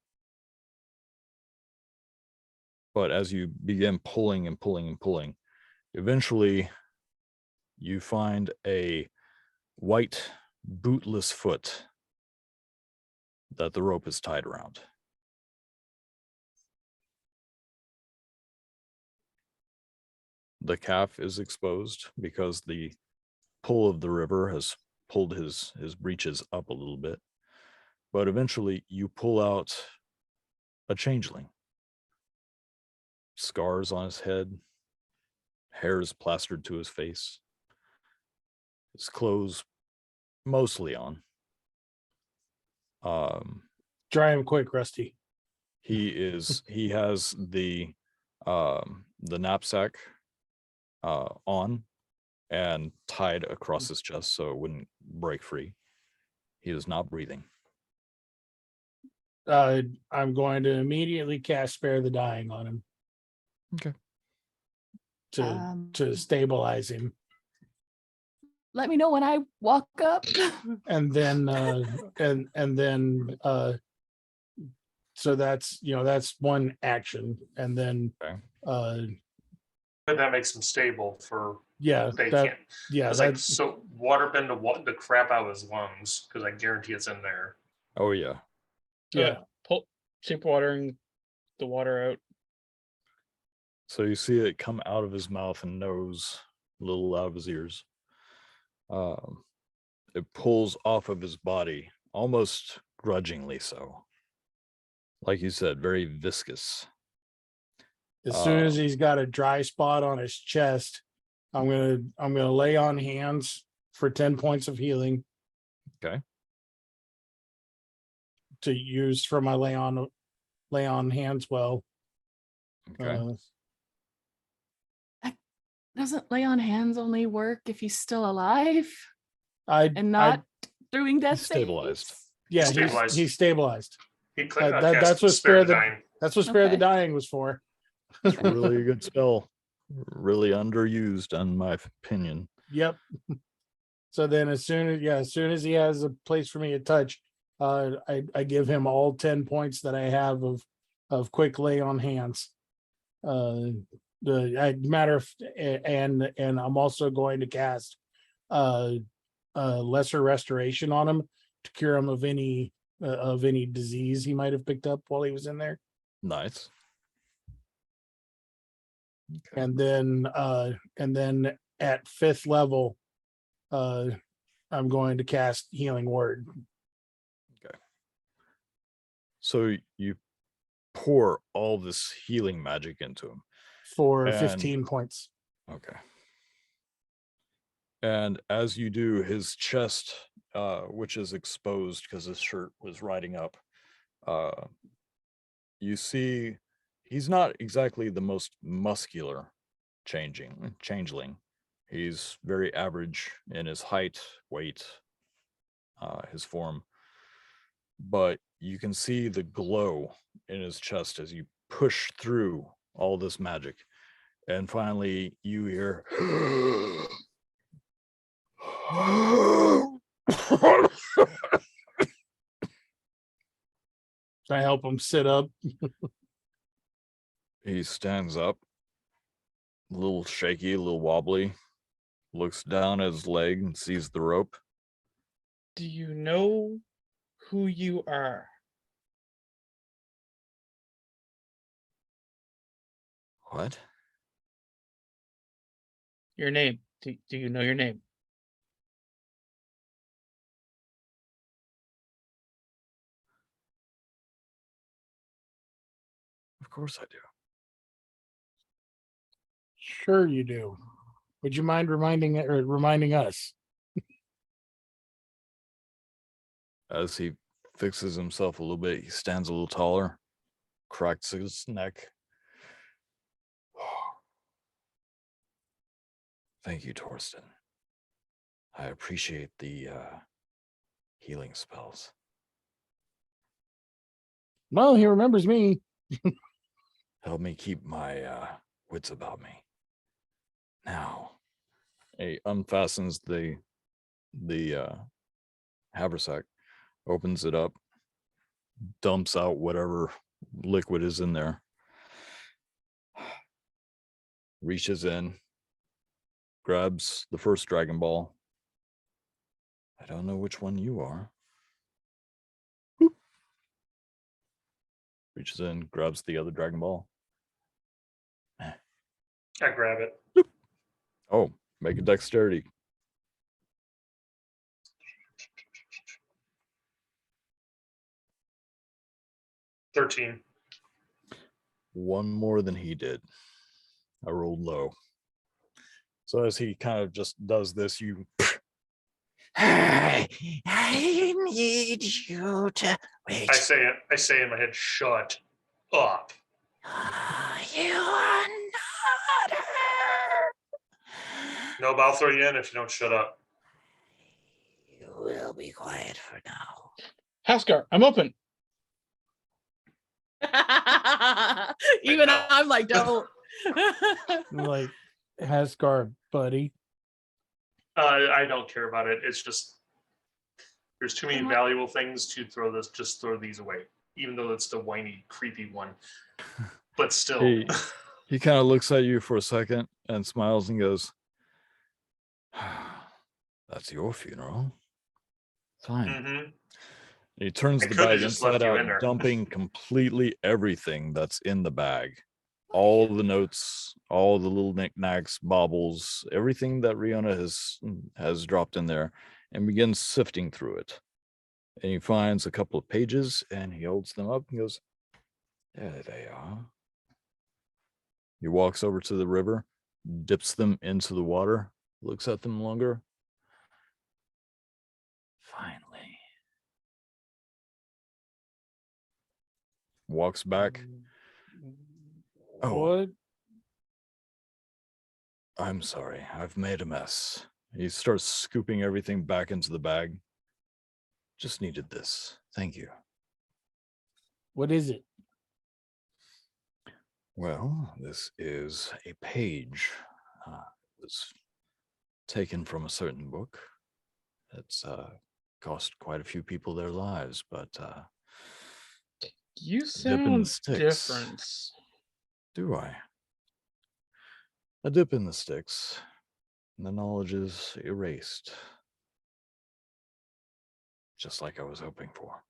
But as you begin pulling and pulling and pulling, eventually you find a white bootless foot that the rope is tied around. The calf is exposed because the pull of the river has pulled his breeches up a little bit. But eventually you pull out a changeling. Scars on his head, hairs plastered to his face, his clothes mostly on. Dry him quick, Rusty. He has the knapsack on and tied across his chest so it wouldn't break free. He is not breathing. I'm going to immediately cast Spare the Dying on him. Okay. To stabilize him. Let me know when I walk up. And then so that's one action. And then Okay. But that makes him stable for yeah, they that can't. yeah, It's like so waterbend the crap out of his lungs because I guarantee it's in there. Oh yeah. yeah. Keep watering the water out. So you see it come out of his mouth and nose, a little out of his ears. It pulls off of his body, almost grudgingly so. Like you said, very viscous. As soon as he's got a dry spot on his chest, I'm gonna lay on hands for 10 points of healing. Okay. To use for my lay on hands well. Okay. Doesn't lay on hands only work if he's still alive and I not doing death stabilized. saves? yeah, Stabilized. he's stabilized. He That's what Spare the Dying. That's what Spare the Okay. Dying was for. It's really a good spell. Really underused, in my opinion. Yep. So then as soon as he has a place for me to touch, I give him all 10 points that I have of quick lay on hands. And I'm also going to cast lesser restoration on him to cure him of any disease he might have picked up while he was in there. Nice. Okay. And then at 5th level, I'm going to cast Healing Word. So you pour all this healing magic into him. For And- 15 points. Okay. And as you do, his chest, which is exposed because his shirt was riding up, you see he's not exactly the most muscular changeling. He's very average in his height, weight, his form. But you can see the glow in his chest as you push through all this magic. And finally, you hear. I help him sit up. He stands up, a little shaky, a little wobbly, looks down at his leg and sees the rope. Do you know who you are? What? Your name. Do you know your name? Of course I do. Sure you do. Would you mind reminding us? As he fixes himself a little bit, he stands a little taller, cracks his neck. Thank you, Torsten. I appreciate the healing spells. Well, he remembers me. Help me keep my wits about me. Now, he unfastens the haversack, opens it up, dumps out whatever liquid is in there, reaches in, grabs the first Dragon Ball. I don't know which one you are. Boop. Reaches in, grabs the other Dragon Ball. I grab it. Oh, make a dexterity. $13. One more than he did. I rolled low. So as he kind of just does this, you I need you to wait. I say in my head, shut up. You are not her. No, but I'll throw you in if you don't shut up. You will be quiet for now. Haskar, I'm open. Even no. I'm like, don't. Like, Haskar, buddy. I don't care about it. It's just there's too many valuable things to throw this. Just throw these away, even though it's the whiny, creepy one. But still, he kind of looks at you for a second and smiles and goes, "That's your funeral. Fine." Mhm. He turns I the coulda bag just inside left you out, in there. dumping completely everything that's in the bag. All the notes, all the little knickknacks, baubles, everything that Riona has dropped in there, and begins sifting through it. And he finds a couple of pages and he holds them up and goes, "There they are." He walks over to the river, dips them into the water, looks at them longer. Finally. Walks back. Oh, What? I'm sorry. I've made a mess. He starts scooping everything back into the bag. Just needed this. Thank you. What is it? Well, this is a page. It was taken from a certain book. It's cost quite a few people their lives, but You dip in the sound sticks. different. Do I? A dip in the sticks, and the knowledge is erased. Just like I was hoping for.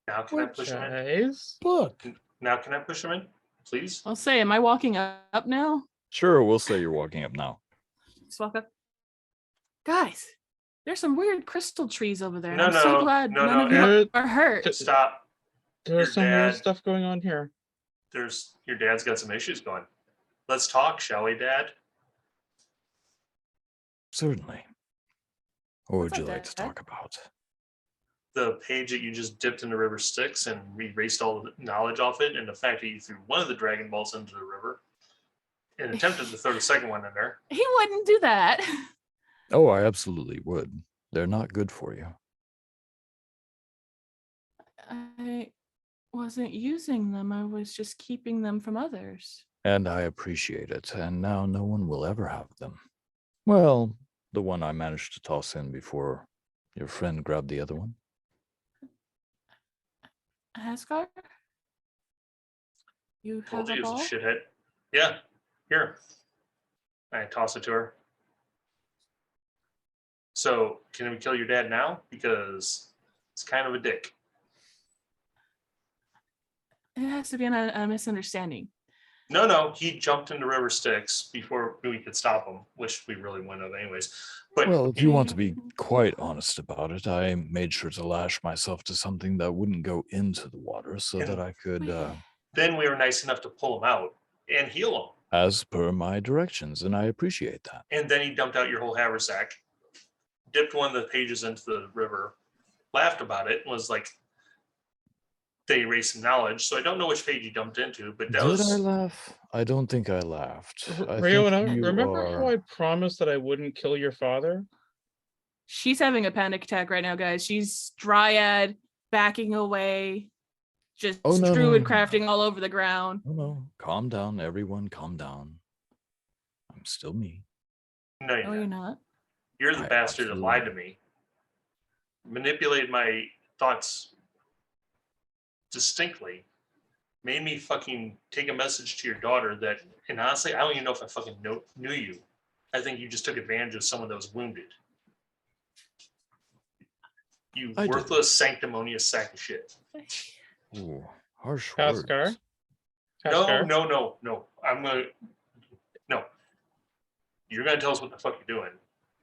Now can I push him in? Guys. Book. Now can I push him in, please? I'll say, am I walking up now? Sure, we'll say you're walking up now. Just walk up. Guys, there's some weird crystal trees over there. No, I'm so no, glad no, none no, of you Eric. are hurt. Stop. There's Your some weird dad- stuff going on here. Your dad's got some issues going. Let's talk, shall we, Dad? Certainly. What would What's you up, like to Dad? talk about? The page that you just dipped into River Styx and erased all the knowledge off it, and the fact that you threw one of the Dragon Balls into the river and attempted to throw the second one in there. He wouldn't do that. Oh, I absolutely would. They're not good for you. I wasn't using them. I was just keeping them from others. And I appreciate it. And now no one will ever have them. Well, the one I managed to toss in before your friend grabbed the other one. Asgard? You Told have you a he was ball? a shithead. Yeah, here. I toss it to her. So, can we kill your dad now? Because it's kind of a dick. It has to be a misunderstanding. No, he jumped into River Styx before we could stop him, which we really wouldn't have anyways. But Well, if you want to be quite honest about it, I made sure to lash myself to something that wouldn't go into the water so that I could, then we were nice enough to pull him out and heal him. as per my directions, and I appreciate that. And then he dumped out your whole haversack, dipped one of the pages into the river, laughed about it, and was like, they erased some knowledge. So I don't know which page you dumped into, but that Did I was laugh? I don't think I laughed. I think Riona, you remember how I are- promised that I wouldn't kill your father? She's having a panic attack right now, guys. She's dryad, backing away, just Oh, no, no, druid no, crafting all over the ground. No, calm down, everyone, calm down. I'm still me. no, Oh, you're not? you're the I bastard that absolutely lied to am. me, manipulated my thoughts distinctly, made me fucking take a message to your daughter that, and honestly, I don't even know if I fucking knew you. I think you just took advantage of someone that was wounded. You I did. worthless, sanctimonious sack of shit. Ooh, harsh Haskar? words. Haskar? No. No. You're gonna tell us what the fuck you're doing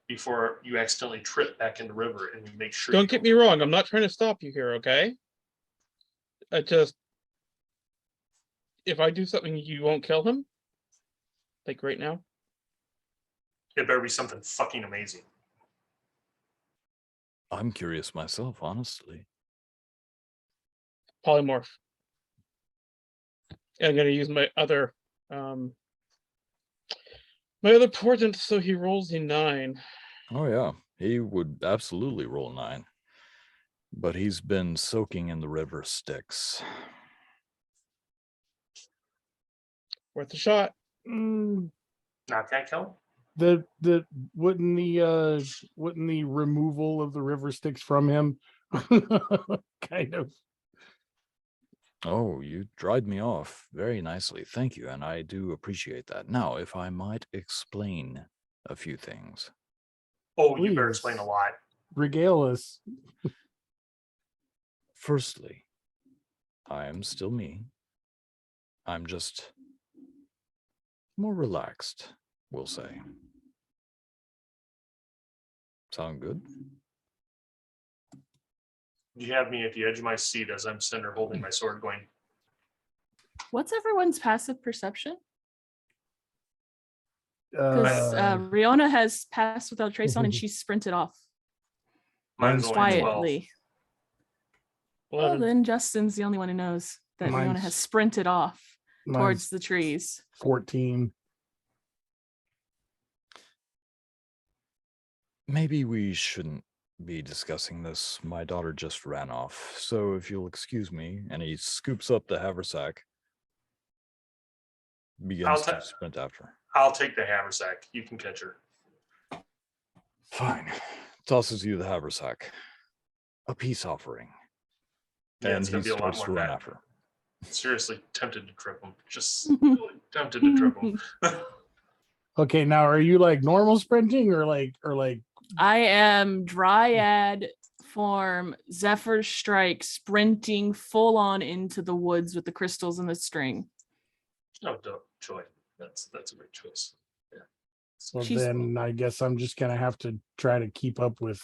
before you accidentally trip back in the river, and we make sure. Don't get me wrong. I'm not trying to stop you here, okay? I just, if I do something, you won't kill him? Like right now? It better be something fucking amazing. I'm curious myself, honestly. Polymorph. And I'm gonna use my other portent, so he rolls a 9. Oh yeah, he would absolutely roll 9. But he's been soaking in the river Styx. Worth a shot. Mm, Not that kill. the wouldn't the removal of the river Styx from him kind of. Oh, you dried me off very nicely. Thank you, and I do appreciate that. Now, if I might explain a few things. Oh, you better Please. explain a lot. Regale us. Firstly, I am still me. I'm just more relaxed, we'll say. Sound good? You have me at the edge of my seat as I'm sitting there holding my sword going, What's everyone's passive perception? Because Uh, Riona has passed without trace on and she's sprinted off mine's only 12. quietly. Well, 11. then Justin's the only one who knows that Riona Mine's- has sprinted off mine's towards the trees. 14. Maybe we shouldn't be discussing this. My daughter just ran off. So if you'll excuse me, and he scoops up the haversack, begins to sprint after her. I'll take the haversack. You can catch her. Fine. Tosses you the haversack. A peace offering. Yeah, And it's gonna he be a lot starts more to than run that. after her. Seriously, tempted to trip him. Just tempted to trip him. Okay, now are you like normal sprinting or like I am dryad form Zephyr Strike, sprinting full on into the woods with the crystals and the string. Oh, dope. Joy. That's a great choice. Yeah. So She's- then I guess I'm just gonna have to try to keep up with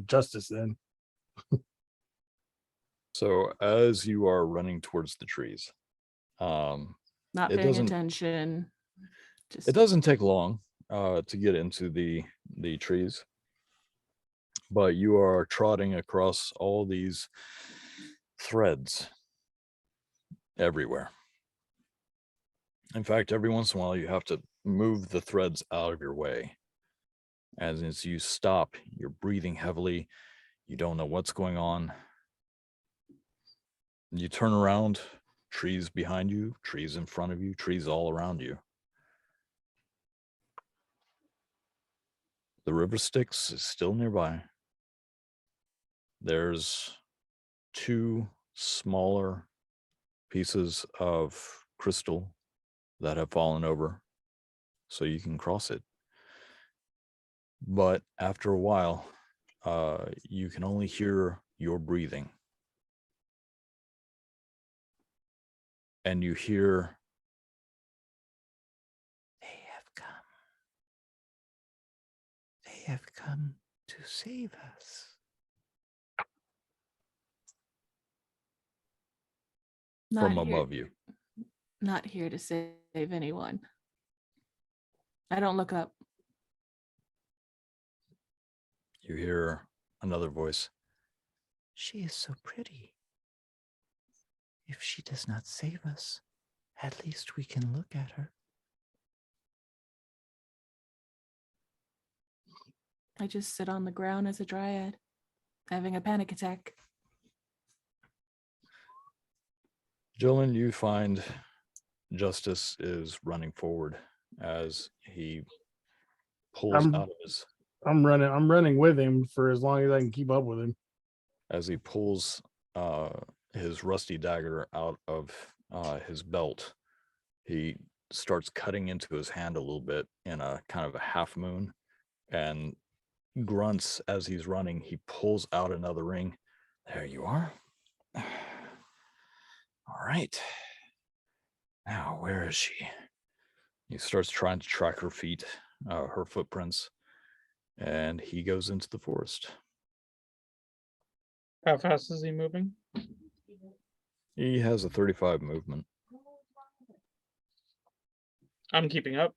Justice then. So as you are running towards the trees, Not It paying doesn't- attention. Just it doesn't take long to get into the trees, but you are trotting across all these threads everywhere. In fact, every once in a while you have to move the threads out of your way. As you stop, you're breathing heavily. You don't know what's going on. You turn around, trees behind you, trees in front of you, trees all around you. The river Styx is still nearby. There's 2 smaller pieces of crystal that have fallen over, so you can cross it. But after a while, you can only hear your breathing. And you hear, They have come. They have come to save us. not from here, above you. not here to save anyone. I don't look up. You hear another voice. She is so pretty. If she does not save us, at least we can look at her. I just sit on the ground as a dryad, having a panic attack. Jillian, you find Justice is running forward as he pulls I'm- out of his I'm running with him for as long as I can keep up with him. as he pulls his rusty dagger out of his belt. He starts cutting into his hand a little bit in a kind of a half moon and grunts as he's running. He pulls out another ring. There you are. All right. Now, where is she? He starts trying to track her feet, her footprints, and he goes into the forest. How fast is he moving? He has a 35 movement. I'm keeping up.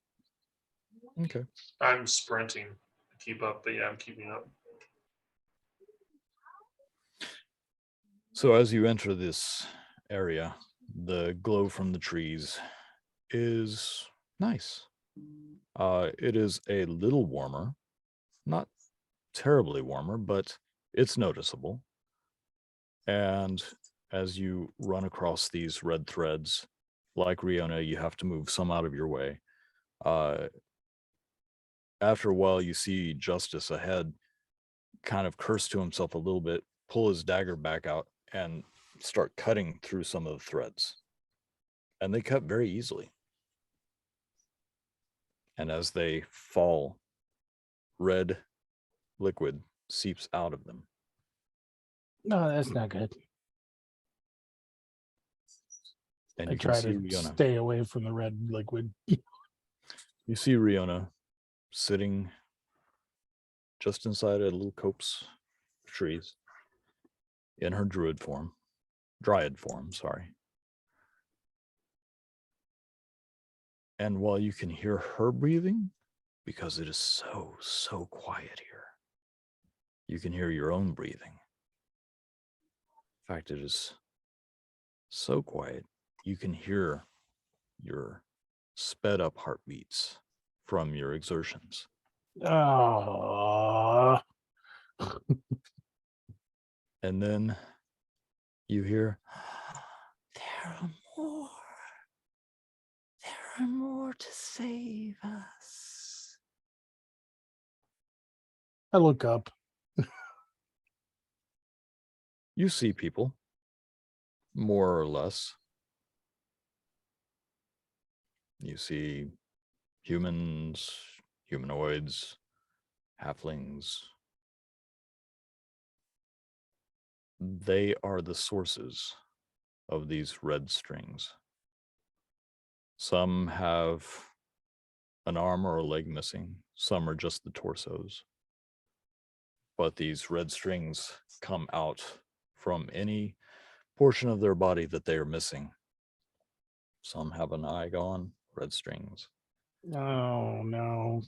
Okay. I'm sprinting to keep up, but yeah, I'm keeping up. So as you enter this area, the glow from the trees is nice. It is a little warmer, not terribly warmer, but it's noticeable. And as you run across these red threads, like Riona, you have to move some out of your way. After a while, you see Justice ahead kind of curse to himself a little bit, pull his dagger back out, and start cutting through some of the threads. And they cut very easily. And as they fall, red liquid seeps out of them. No, that's not good. And I you can try see to Riona. stay away from the red liquid. You see Riona sitting just inside a little copse of trees in her dryad form, sorry. And while you can hear her breathing, because it is so quiet here, you can hear your own breathing. In fact, it is so quiet, you can hear your sped up heartbeats from your exertions. Oh, And then you hear, There are more. There are more to save us. I look up. you see people, more or less. You see humans, humanoids, halflings, they are the sources of these red strings. Some have an arm or a leg missing, some are just the torsos. But these red strings come out from any portion of their body that they are missing. Some have an eye gone, red strings. Oh no.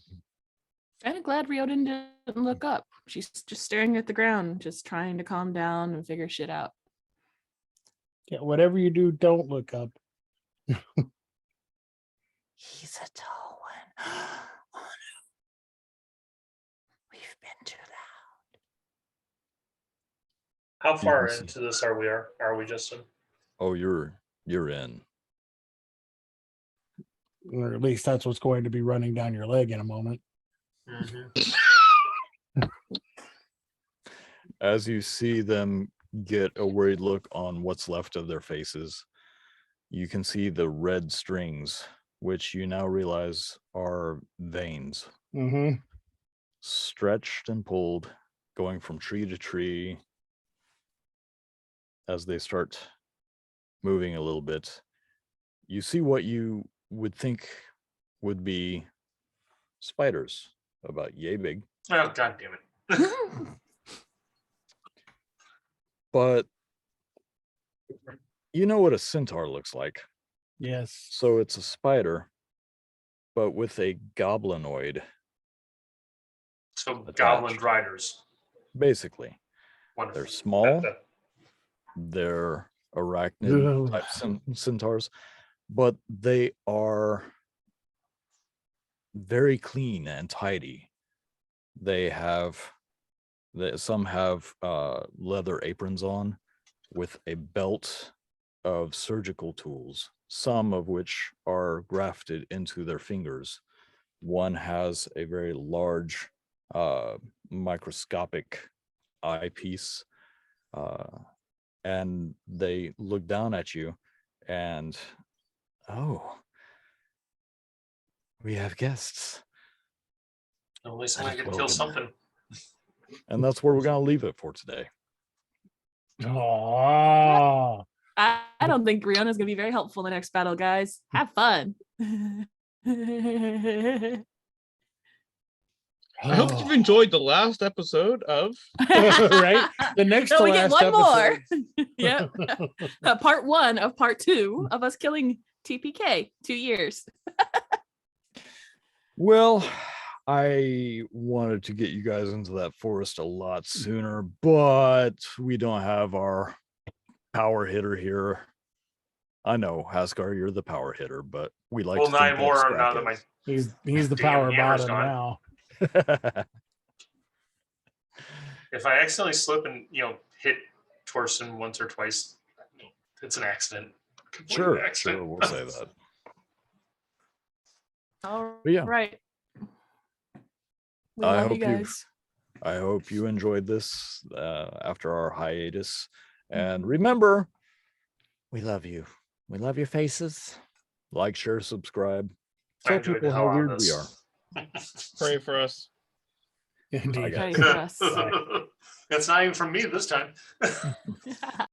Kind of glad Riordan didn't look up. She's just staring at the ground, just trying to calm down and figure shit out. Yeah, whatever you do, don't look up. He's a tall one. Oh no. We've been too loud. How far can see- into this are we, Justin? Oh, you're in. Or at least that's what's going to be running down your leg in a moment. As you see them get a worried look on what's left of their faces, you can see the red strings, which you now realize are veins, Mm-hmm. stretched and pulled, going from tree to tree. As they start moving a little bit, you see what you would think would be spiders, about yay big. Oh, God damn it. But you know what a centaur looks like. Yes. So it's a spider, but with a goblinoid, So Attached. goblin riders. basically. Wonderful. They're small, That- they're arachnid type centaurs, but they are very clean and tidy. Some have leather aprons on with a belt of surgical tools, some of which are grafted into their fingers. One has a very large microscopic eyepiece, and they look down at you and, oh, we have guests. At least I'm gonna get to kill Welcome. something. And that's where we're going to leave it for today. Oh, I don't think Riona's gonna be very helpful in the next battle, guys. Have fun. I hope you've enjoyed the last episode of. Right? The next No, to we get last one more. episode. Yep. Part 1 of part 2 of us killing TPK. 2 years. Well, I wanted to get you guys into that forest a lot sooner, but we don't have our power hitter here. I know, Haskar, you're the power hitter, but we like Well, to think nine more that now Scrap that my He's the Damn power hammer's bottom gone. now. is. if I accidentally slip and hit Torsten once or twice, it's an accident. Complete Sure, accident. we'll say that. All But yeah. right. We I love hope you you- guys. I hope you enjoyed this after our hiatus. And remember, We love you. We love your faces. like, share, subscribe. I Tell enjoyed people the how hell out of weird we are. this. Pray for us. Indeed. guys. Pray for us. That's not even from me this time.